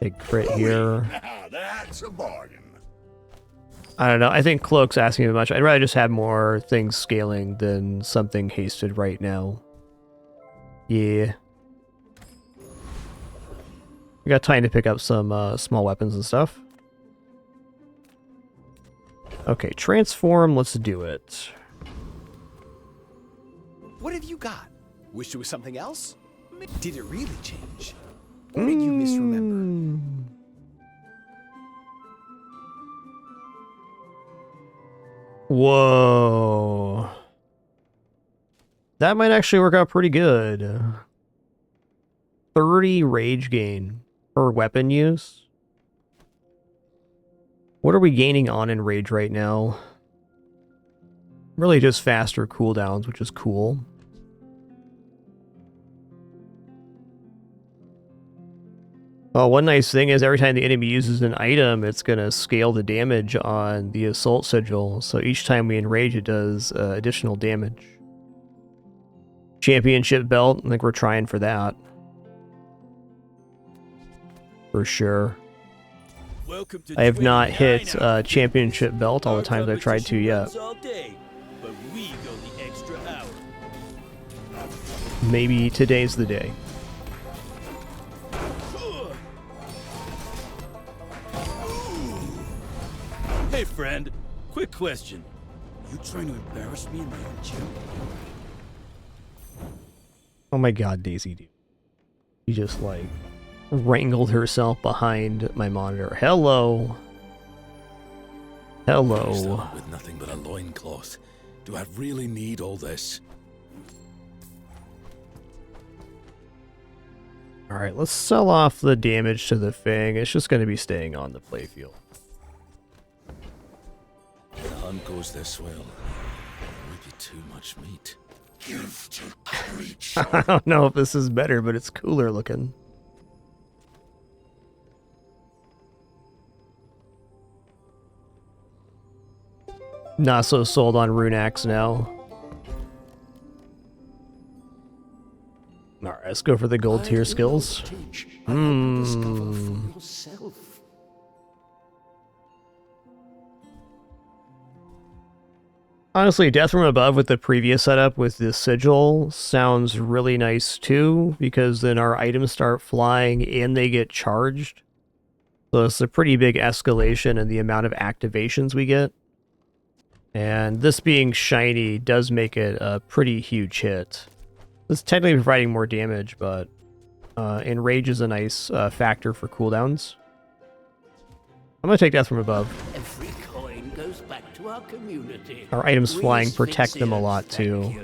Big crit here. Now that's a bargain. I don't know. I think Cloak's asking too much. I'd rather just have more things scaling than something hasted right now. Yeah. We got time to pick up some small weapons and stuff. Okay, transform. Let's do it. What have you got? Wish it was something else? Did it really change? Or did you misremember? Whoa. That might actually work out pretty good. 30 rage gain per weapon use. What are we gaining on in rage right now? Really just faster cooldowns, which is cool. Oh, one nice thing is every time the enemy uses an item, it's going to scale the damage on the assault sigil. So each time we enrage, it does additional damage. Championship belt, I think we're trying for that. For sure. I have not hit championship belt all the times I've tried to yet. Maybe today's the day. Hey friend, quick question. You trying to embarrass me in my own gym? Oh my god, Daisy dude. She just like wrangled herself behind my monitor. Hello. Hello. With nothing but a loincloth. Do I really need all this? Alright, let's sell off the damage to the Fang. It's just going to be staying on the playfield. The hunt goes this well. Might be too much meat. I don't know if this is better, but it's cooler looking. Not so sold on Rune Axe now. Alright, let's go for the gold tier skills. Honestly, Death from Above with the previous setup with the sigil sounds really nice too, because then our items start flying and they get charged. So it's a pretty big escalation in the amount of activations we get. And this being shiny does make it a pretty huge hit. It's technically providing more damage, but Enrage is a nice factor for cooldowns. I'm going to take Death from Above. Every coin goes back to our community. Our items flying protect them a lot too.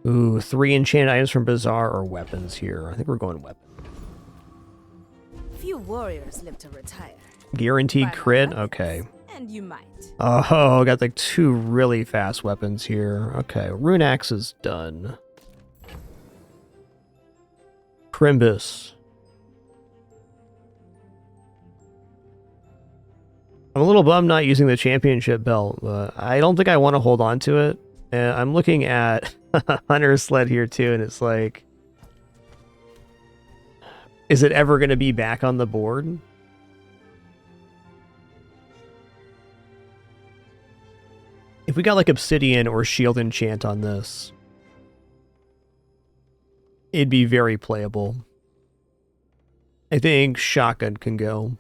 Ooh, 3 enchanted items from Bazaar or weapons here. I think we're going weapon. Few warriors live to retire. Guaranteed crit? Okay. And you might. Oh, got like 2 really fast weapons here. Okay, Rune Axe is done. Crimbus. I'm a little bummed not using the championship belt, but I don't think I want to hold on to it. And I'm looking at Hunter's Sled here too, and it's like, is it ever going to be back on the board? If we got like Obsidian or Shield Enchant on this, it'd be very playable. I think shotgun can go.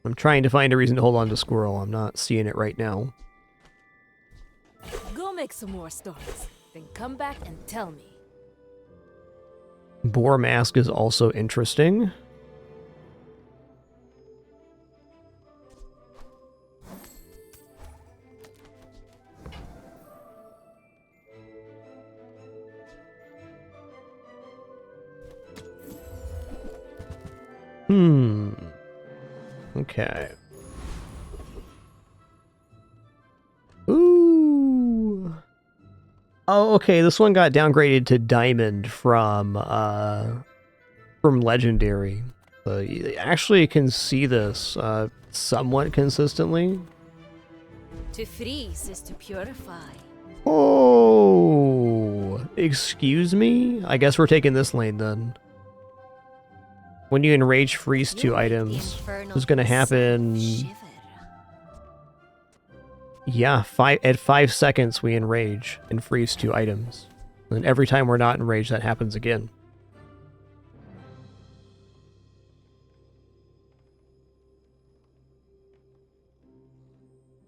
I'm trying to find a reason to hold on to squirrel. I'm not seeing it right now. Go make some more stories, then come back and tell me. Boar mask is also interesting. Okay. Ooh. Oh, okay. This one got downgraded to diamond from legendary. So you actually can see this somewhat consistently. To freeze is to purify. Oh, excuse me? I guess we're taking this lane then. When you enrage freeze 2 items, what's going to happen? Yeah, at 5 seconds we enrage and freeze 2 items. And every time we're not enraged, that happens again.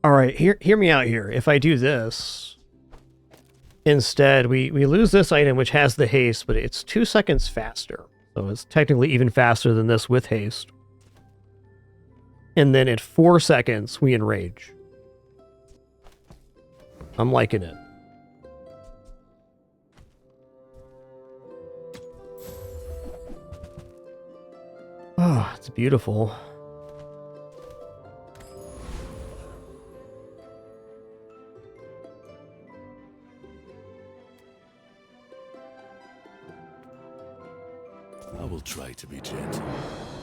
Alright, hear me out here. If I do this, instead, we lose this item which has the haste, but it's 2 seconds faster. So it's technically even faster than this with haste. And then at 4 seconds, we enrage. I'm liking it. Oh, it's beautiful. I will try to be gentle.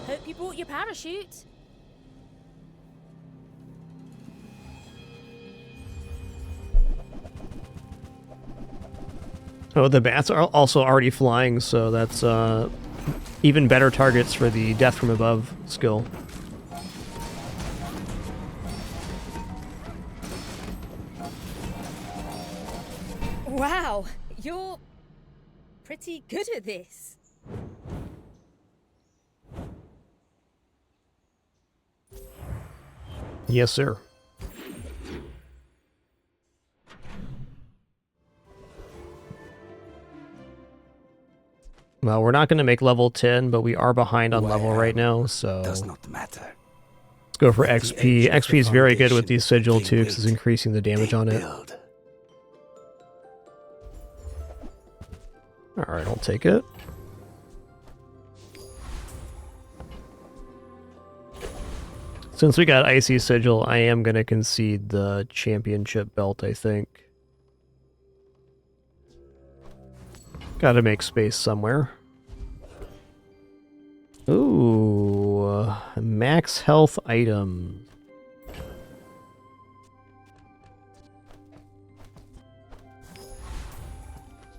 Hope you brought your parachute. Oh, the bats are also already flying, so that's even better targets for the death from above skill. Wow, you're pretty good at this. Yes, sir. Well, we're not going to make level 10, but we are behind on level right now, so... Does not matter. Let's go for XP. XP is very good with the sigil too, because it's increasing the damage on it. Alright, I'll take it. Since we got Icy Sigil, I am going to concede the championship belt, I think. Gotta make space somewhere. Ooh, max health item.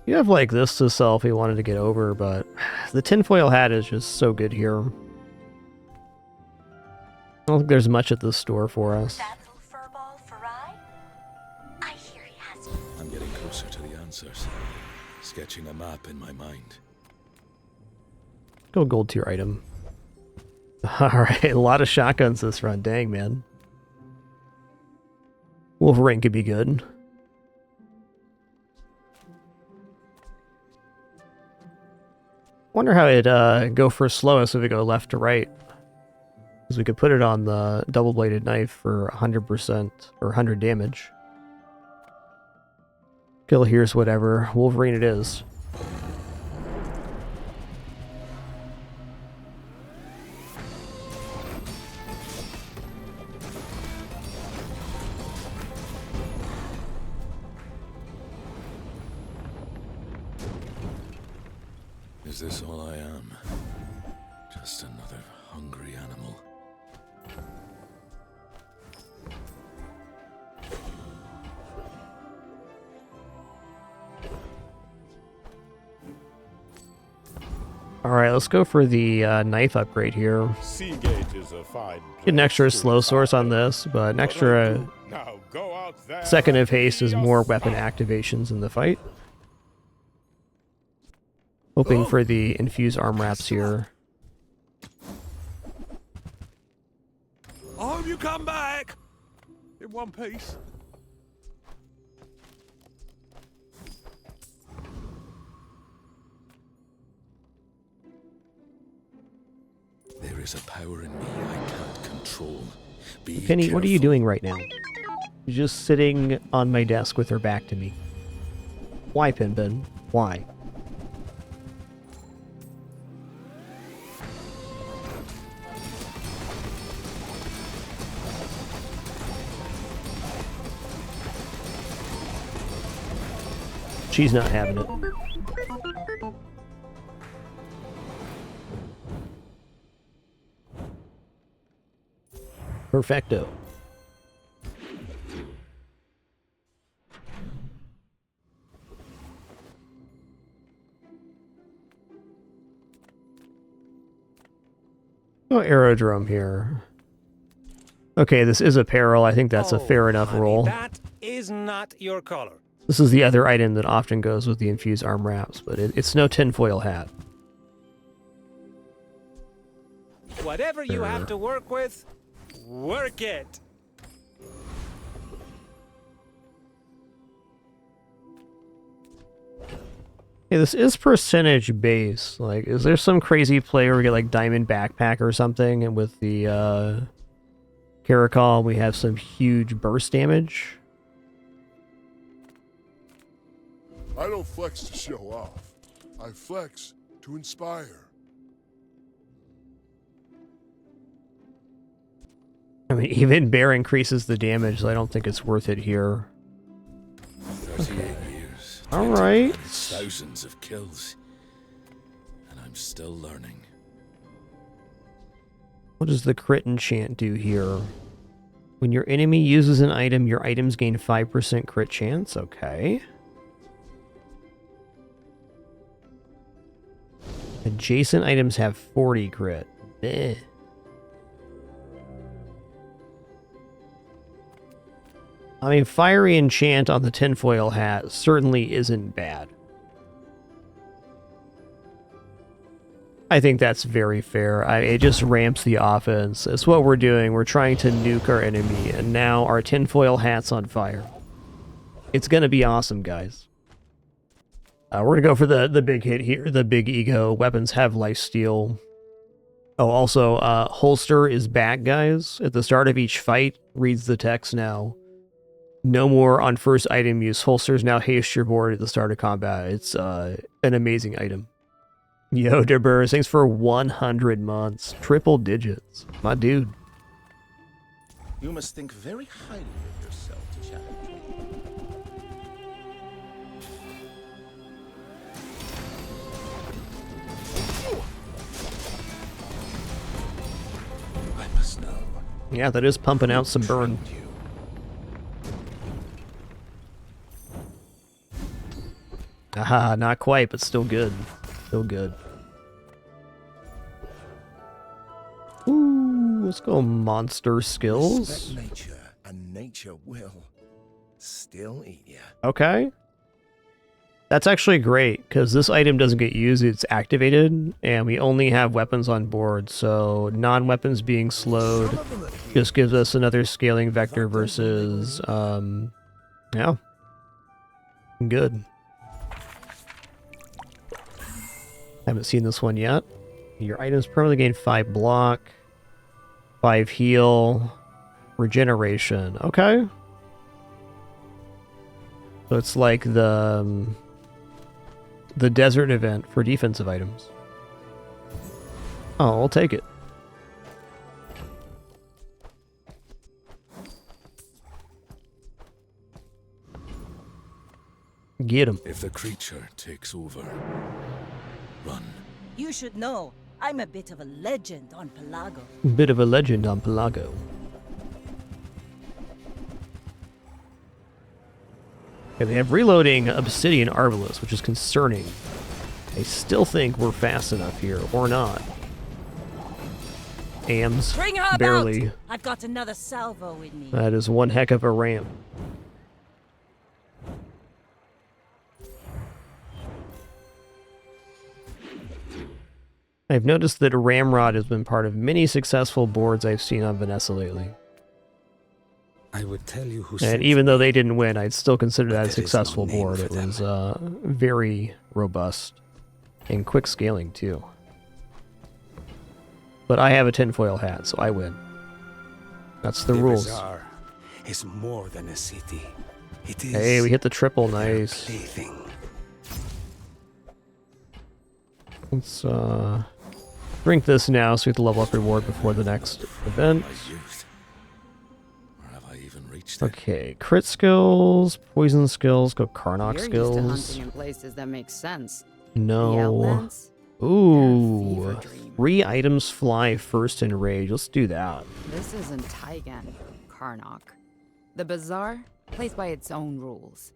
You have like this to sell if you wanted to get over, but the tinfoil hat is just so good here. I don't think there's much at the store for us. I'm getting closer to the answers. Sketching a map in my mind. Go gold tier item. Alright, a lot of shotguns this run. Dang, man. Wolverine could be good. Wonder how it'd go for slowest if we go left to right. Because we could put it on the double-bladed knife for 100% or 100 damage. Kill here's whatever. Wolverine it is. Is this all I am? Just another hungry animal. Alright, let's go for the knife upgrade here. Seagate is a fine Get an extra slow source on this, but an extra now go out there second of haste is more weapon activations in the fight. Hoping for the infused arm wraps here. I hope you come back in one piece. There is a power in me I can't control. Be Penny, what are you careful. doing right now? She's just sitting on my desk with her back to me. Why, Pinbin? Why? She's not having it. Perfecto. Oh, aerodrome here. Okay, this is apparel. I think that's a fair enough roll. That is not your color. This is the other item that often goes with the infused arm wraps, but it's no tinfoil hat. Whatever you have to work with, work it. Hey, this is percentage base. Like, is there some crazy play where we get like diamond backpack or something, and with the Caracol we have some huge burst damage? I don't flex to show off. I flex to inspire. I mean, even bear increases the damage, so I don't think it's worth it here. 38 years. All right. Thousands of kills. And I'm still learning. What does the crit enchant do here? When your enemy uses an item, your items gain 5% crit chance. Okay. Adjacent items have 40 crit. Eh. I mean, fiery enchant on the tinfoil hat certainly isn't bad. I think that's very fair. It just ramps the offense. It's what we're doing. We're trying to nuke our enemy, and now our tinfoil hat's on fire. It's gonna be awesome, guys. We're gonna go for the big hit here, the big ego. Weapons have lifesteal. Oh, also, holster is back, guys. At the start of each fight, reads the text now. No more on first item use. Holsters now haste your board at the start of combat. It's an amazing item. Yo, Derbers, thanks for 100 months. Triple digits. My dude. You must think very highly of yourself to challenge me. I must know. Yeah, that is pumping out some burn. Aha, not quite, but still good. Still good. Ooh, let's go monster skills. Respect nature, and nature will still eat you. Okay. That's actually great, because this item doesn't get used, it's activated, and we only have weapons on board, so non-weapons being slowed just gives us another scaling vector versus, yeah. Good. Haven't seen this one yet. Your items permanently gain 5 block, 5 heal, regeneration. Okay. So it's like the desert event for defensive items. Oh, I'll take it. Get him. If the creature takes over, run. You should know, I'm a bit of a legend on Pelago. Bit of a legend on Pelago. Okay, they have reloading Obsidian Arbalest, which is concerning. I still think we're fast enough here, or not. AMs, Bring her barely. about! I've got another salvo in me. That is one heck of a ramp. I've noticed that a ramrod has been part of many successful boards I've seen on Vanessa lately. I would tell you who. And even though they didn't win, I'd still consider that a successful board. It was very robust and quick scaling too. But I have a tinfoil hat, so I win. That's the rules. Bazaar is more than a city. It is. Hey, we hit the triple. Nice. Plaything. Let's drink this now so we have to level up reward before the next event. Okay, crit skills, poison skills, go Karnak You're skills. used to hunting in places that make sense. The No. Outlands? Ooh. 3 items fly first in rage. Let's do that. This isn't Taigan, Karnak. The bazaar plays by its own rules.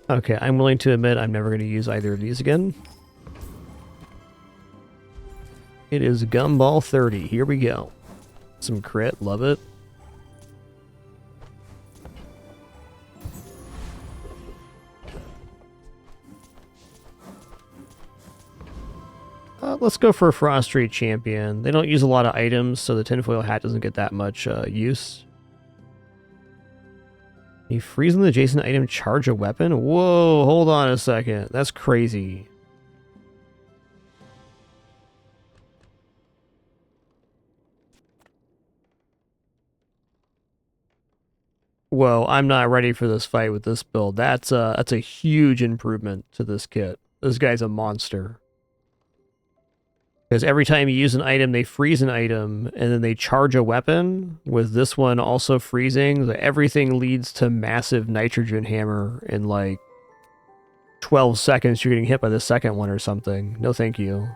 Okay, I'm willing to admit I'm never going to use either of these again. It is Gumball 30. Here we go. Some crit. Love it. Let's go for a Frost Street Champion. They don't use a lot of items, so the tinfoil hat doesn't get that much use. You freeze an adjacent item, charge a weapon? Whoa, hold on a second. That's crazy. Whoa, I'm not ready for this fight with this build. That's a huge improvement to this kit. This guy's a monster. Because every time you use an item, they freeze an item, and then they charge a weapon. With this one also freezing, everything leads to massive nitrogen hammer in like 12 seconds. You're getting hit by the second one or something. No thank you.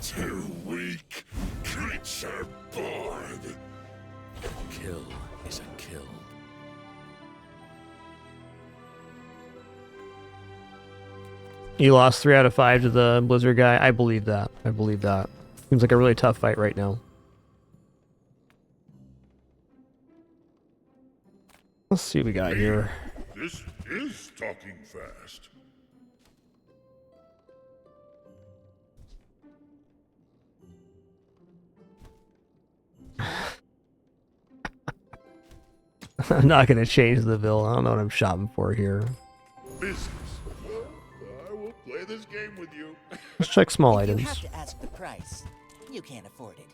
Too weak, creature born. A kill is a kill. You lost 3 out of 5 to the Blizzard guy. I believe that. I believe that. Seems like a really tough fight right now. Let's see what we got here. This is talking fast. I'm not going to change the bill. I don't know what I'm shopping for here. Business. I will play this game with you. Let's check small You items. have to ask the price. You can't afford it.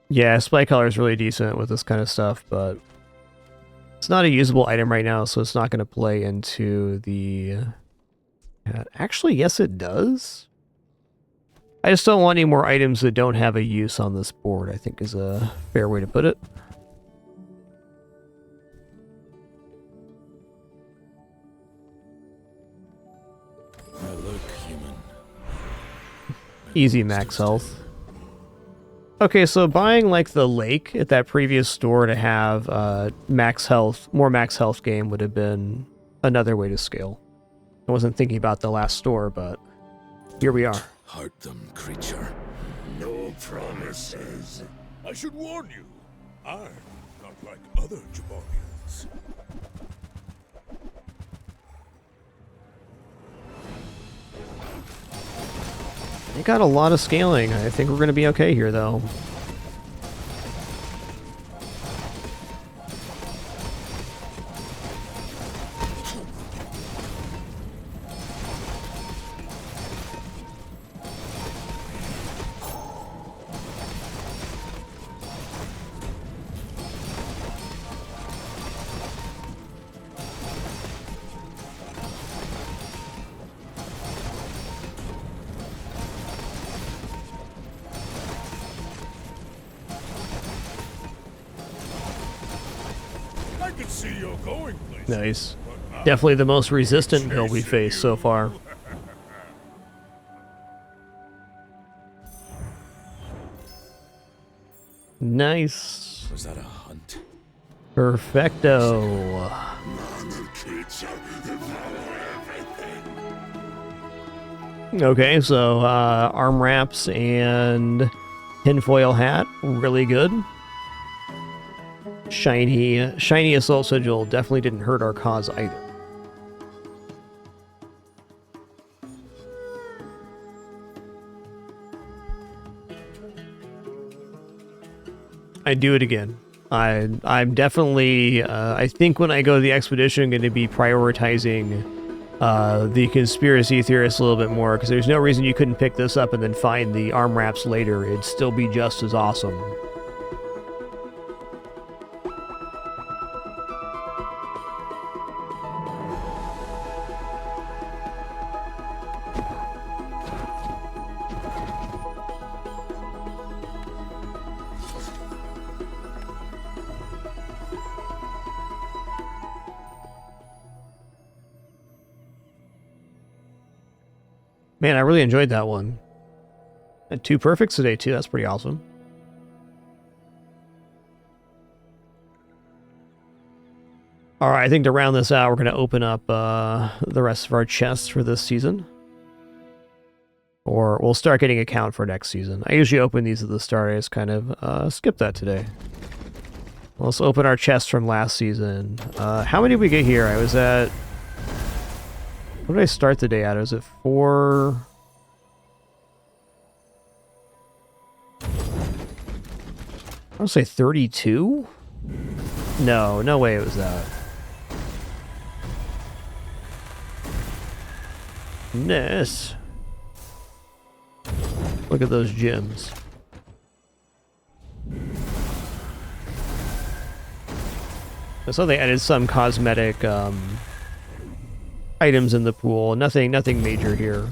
Yeah, Spike Color is really decent with this kind of stuff, but it's not a usable item right now, so it's not going to play into the... Actually, yes it does. I just don't want any more items that don't have a use on this board, I think is a fair way to put it. Now look, human. Easy max health. Okay, so buying like the lake at that previous store to have max health, more max health game would have been another way to scale. I wasn't thinking about the last store, but here we are. Heart them, creature. No promises. I should warn you, I'm not like other Jabarians. They got a lot of scaling. I think we're going to be okay here, though. I can see you're going places. Nice. Definitely the most resistant build we faced so far. Nice. Was that a hunt? Perfecto. Okay, so arm wraps and tinfoil hat, really good. Shiny assault sigil definitely didn't hurt our cause either. I'd do it again. I'm definitely, I think when I go to the expedition, I'm going to be prioritizing the conspiracy theorists a little bit more, because there's no reason you couldn't pick this up and then find the arm wraps later. It'd still be just as awesome. Man, I really enjoyed that one. Had 2 perfects today, too. That's pretty awesome. Alright, I think to round this out, we're going to open up the rest of our chests for this season. Or we'll start getting a count for next season. I usually open these at the start. I just kind of skipped that today. Let's open our chests from last season. How many did we get here? I was at... What did I start the day at? Was it 4? I want to say 32? No, no way it was that. Goodness. Look at those gems. I saw they added some cosmetic items in the pool. Nothing major here.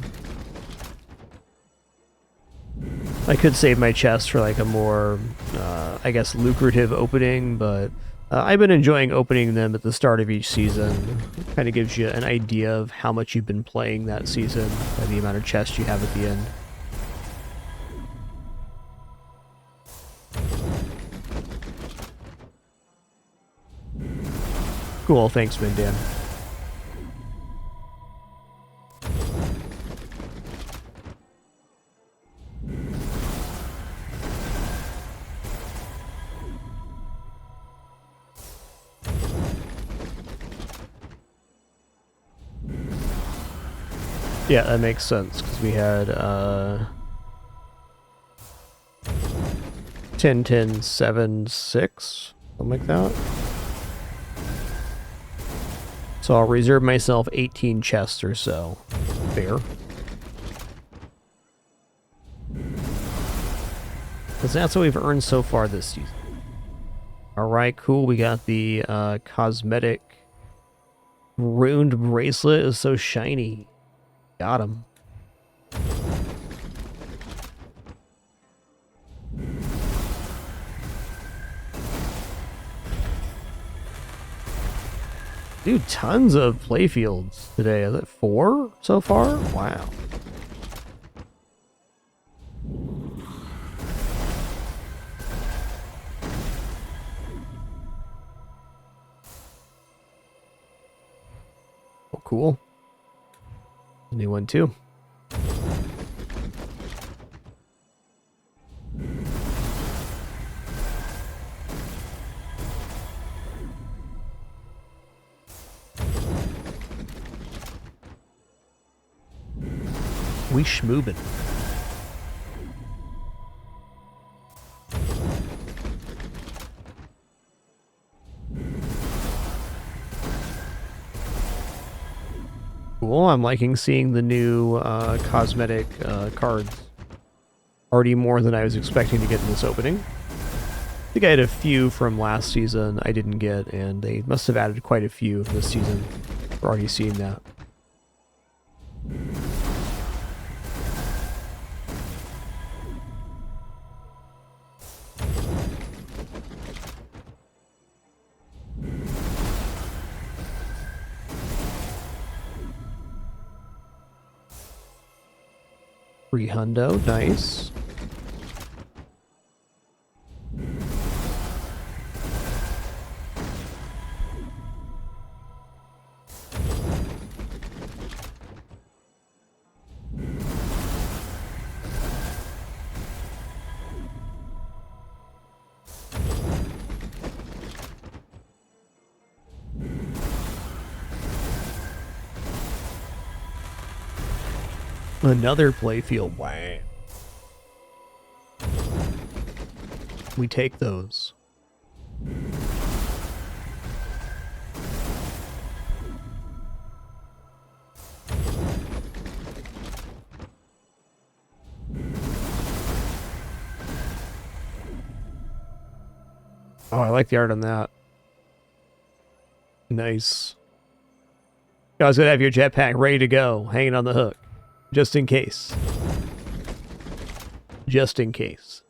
I could save my chest for like a more, I guess, lucrative opening, but I've been enjoying opening them at the start of each season. Kind of gives you an idea of how much you've been playing that season by the amount of chests you have at the end. Cool, thanks, Mindan. Yeah, that makes sense, because we had 10, 10, 7, 6, something like that. So I'll reserve myself 18 chests or so. Fair. Because that's what we've earned so far this season. Alright, cool. We got the cosmetic ruined bracelet. Is so shiny. Got him. Dude, tons of playfields today. Is it 4 so far? Wow. Oh, cool. New one too. We schmoobin'. Cool, I'm liking seeing the new cosmetic cards. Already more than I was expecting to get in this opening. I think I had a few from last season I didn't get, and they must have added quite a few this season. We're already seeing that. Free hundo, nice. Another playfield. Wow. We take those. Oh, I like the art on that. Nice. You guys gotta have your jetpack ready to go, hanging on the hook. Just in case. Just in case.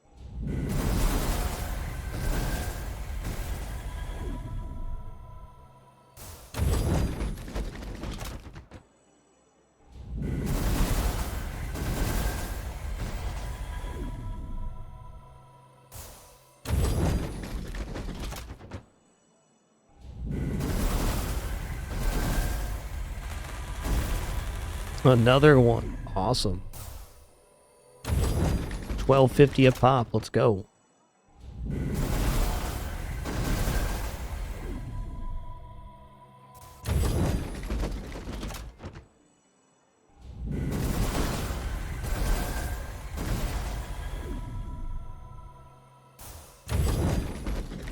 Another one. Awesome. $12.50 a pop. Let's go.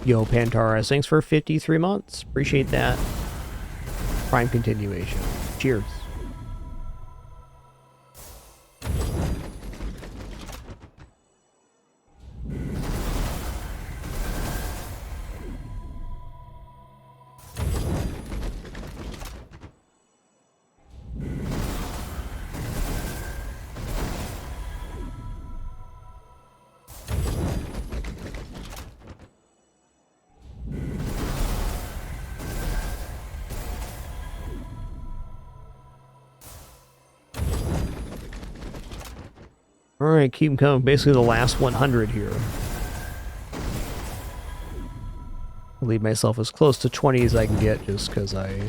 Yo, Pantaras, thanks for 53 months. Appreciate that. Prime continuation. Cheers. Alright, keep them coming. Basically the last 100 here. I'll leave myself as close to 20 as I can get just because I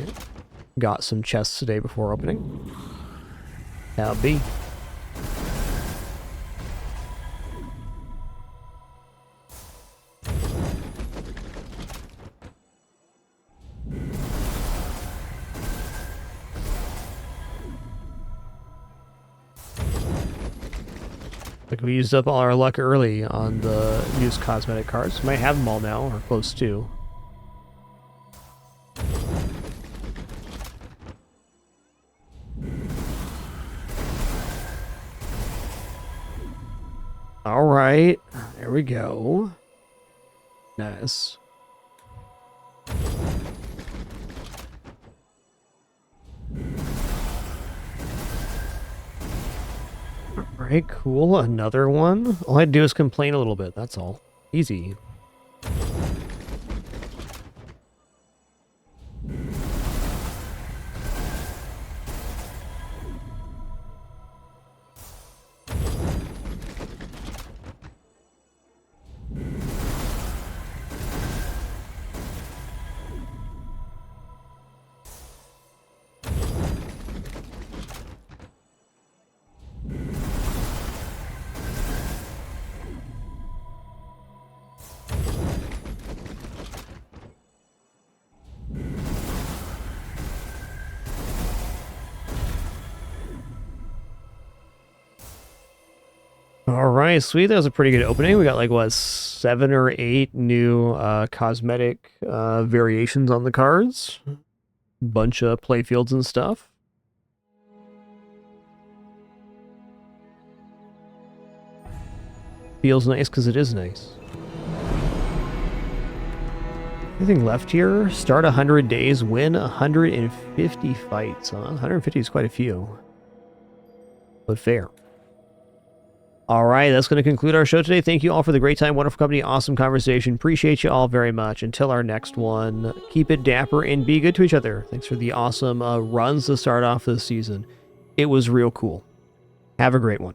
got some chests today before opening. That'll be. Like we used up all our luck early on the used cosmetic cards. Might have them all now, or close to. Alright, there we go. Nice. Alright, cool. Another one. All I had to do is complain a little bit, that's all. Easy. Alright, sweet. That was a pretty good opening. We got like, what, 7 or 8 new cosmetic variations on the cards. Bunch of playfields and stuff. Feels nice because it is nice. Anything left here? Start 100 days, win 150 fights. Huh? 150 is quite a few. But fair. Alright, that's going to conclude our show today. Thank you all for the great time, wonderful company, awesome conversation. Appreciate you all very much. Until our next one, keep it dapper and be good to each other. Thanks for the awesome runs to start off this season. It was real cool. Have a great one.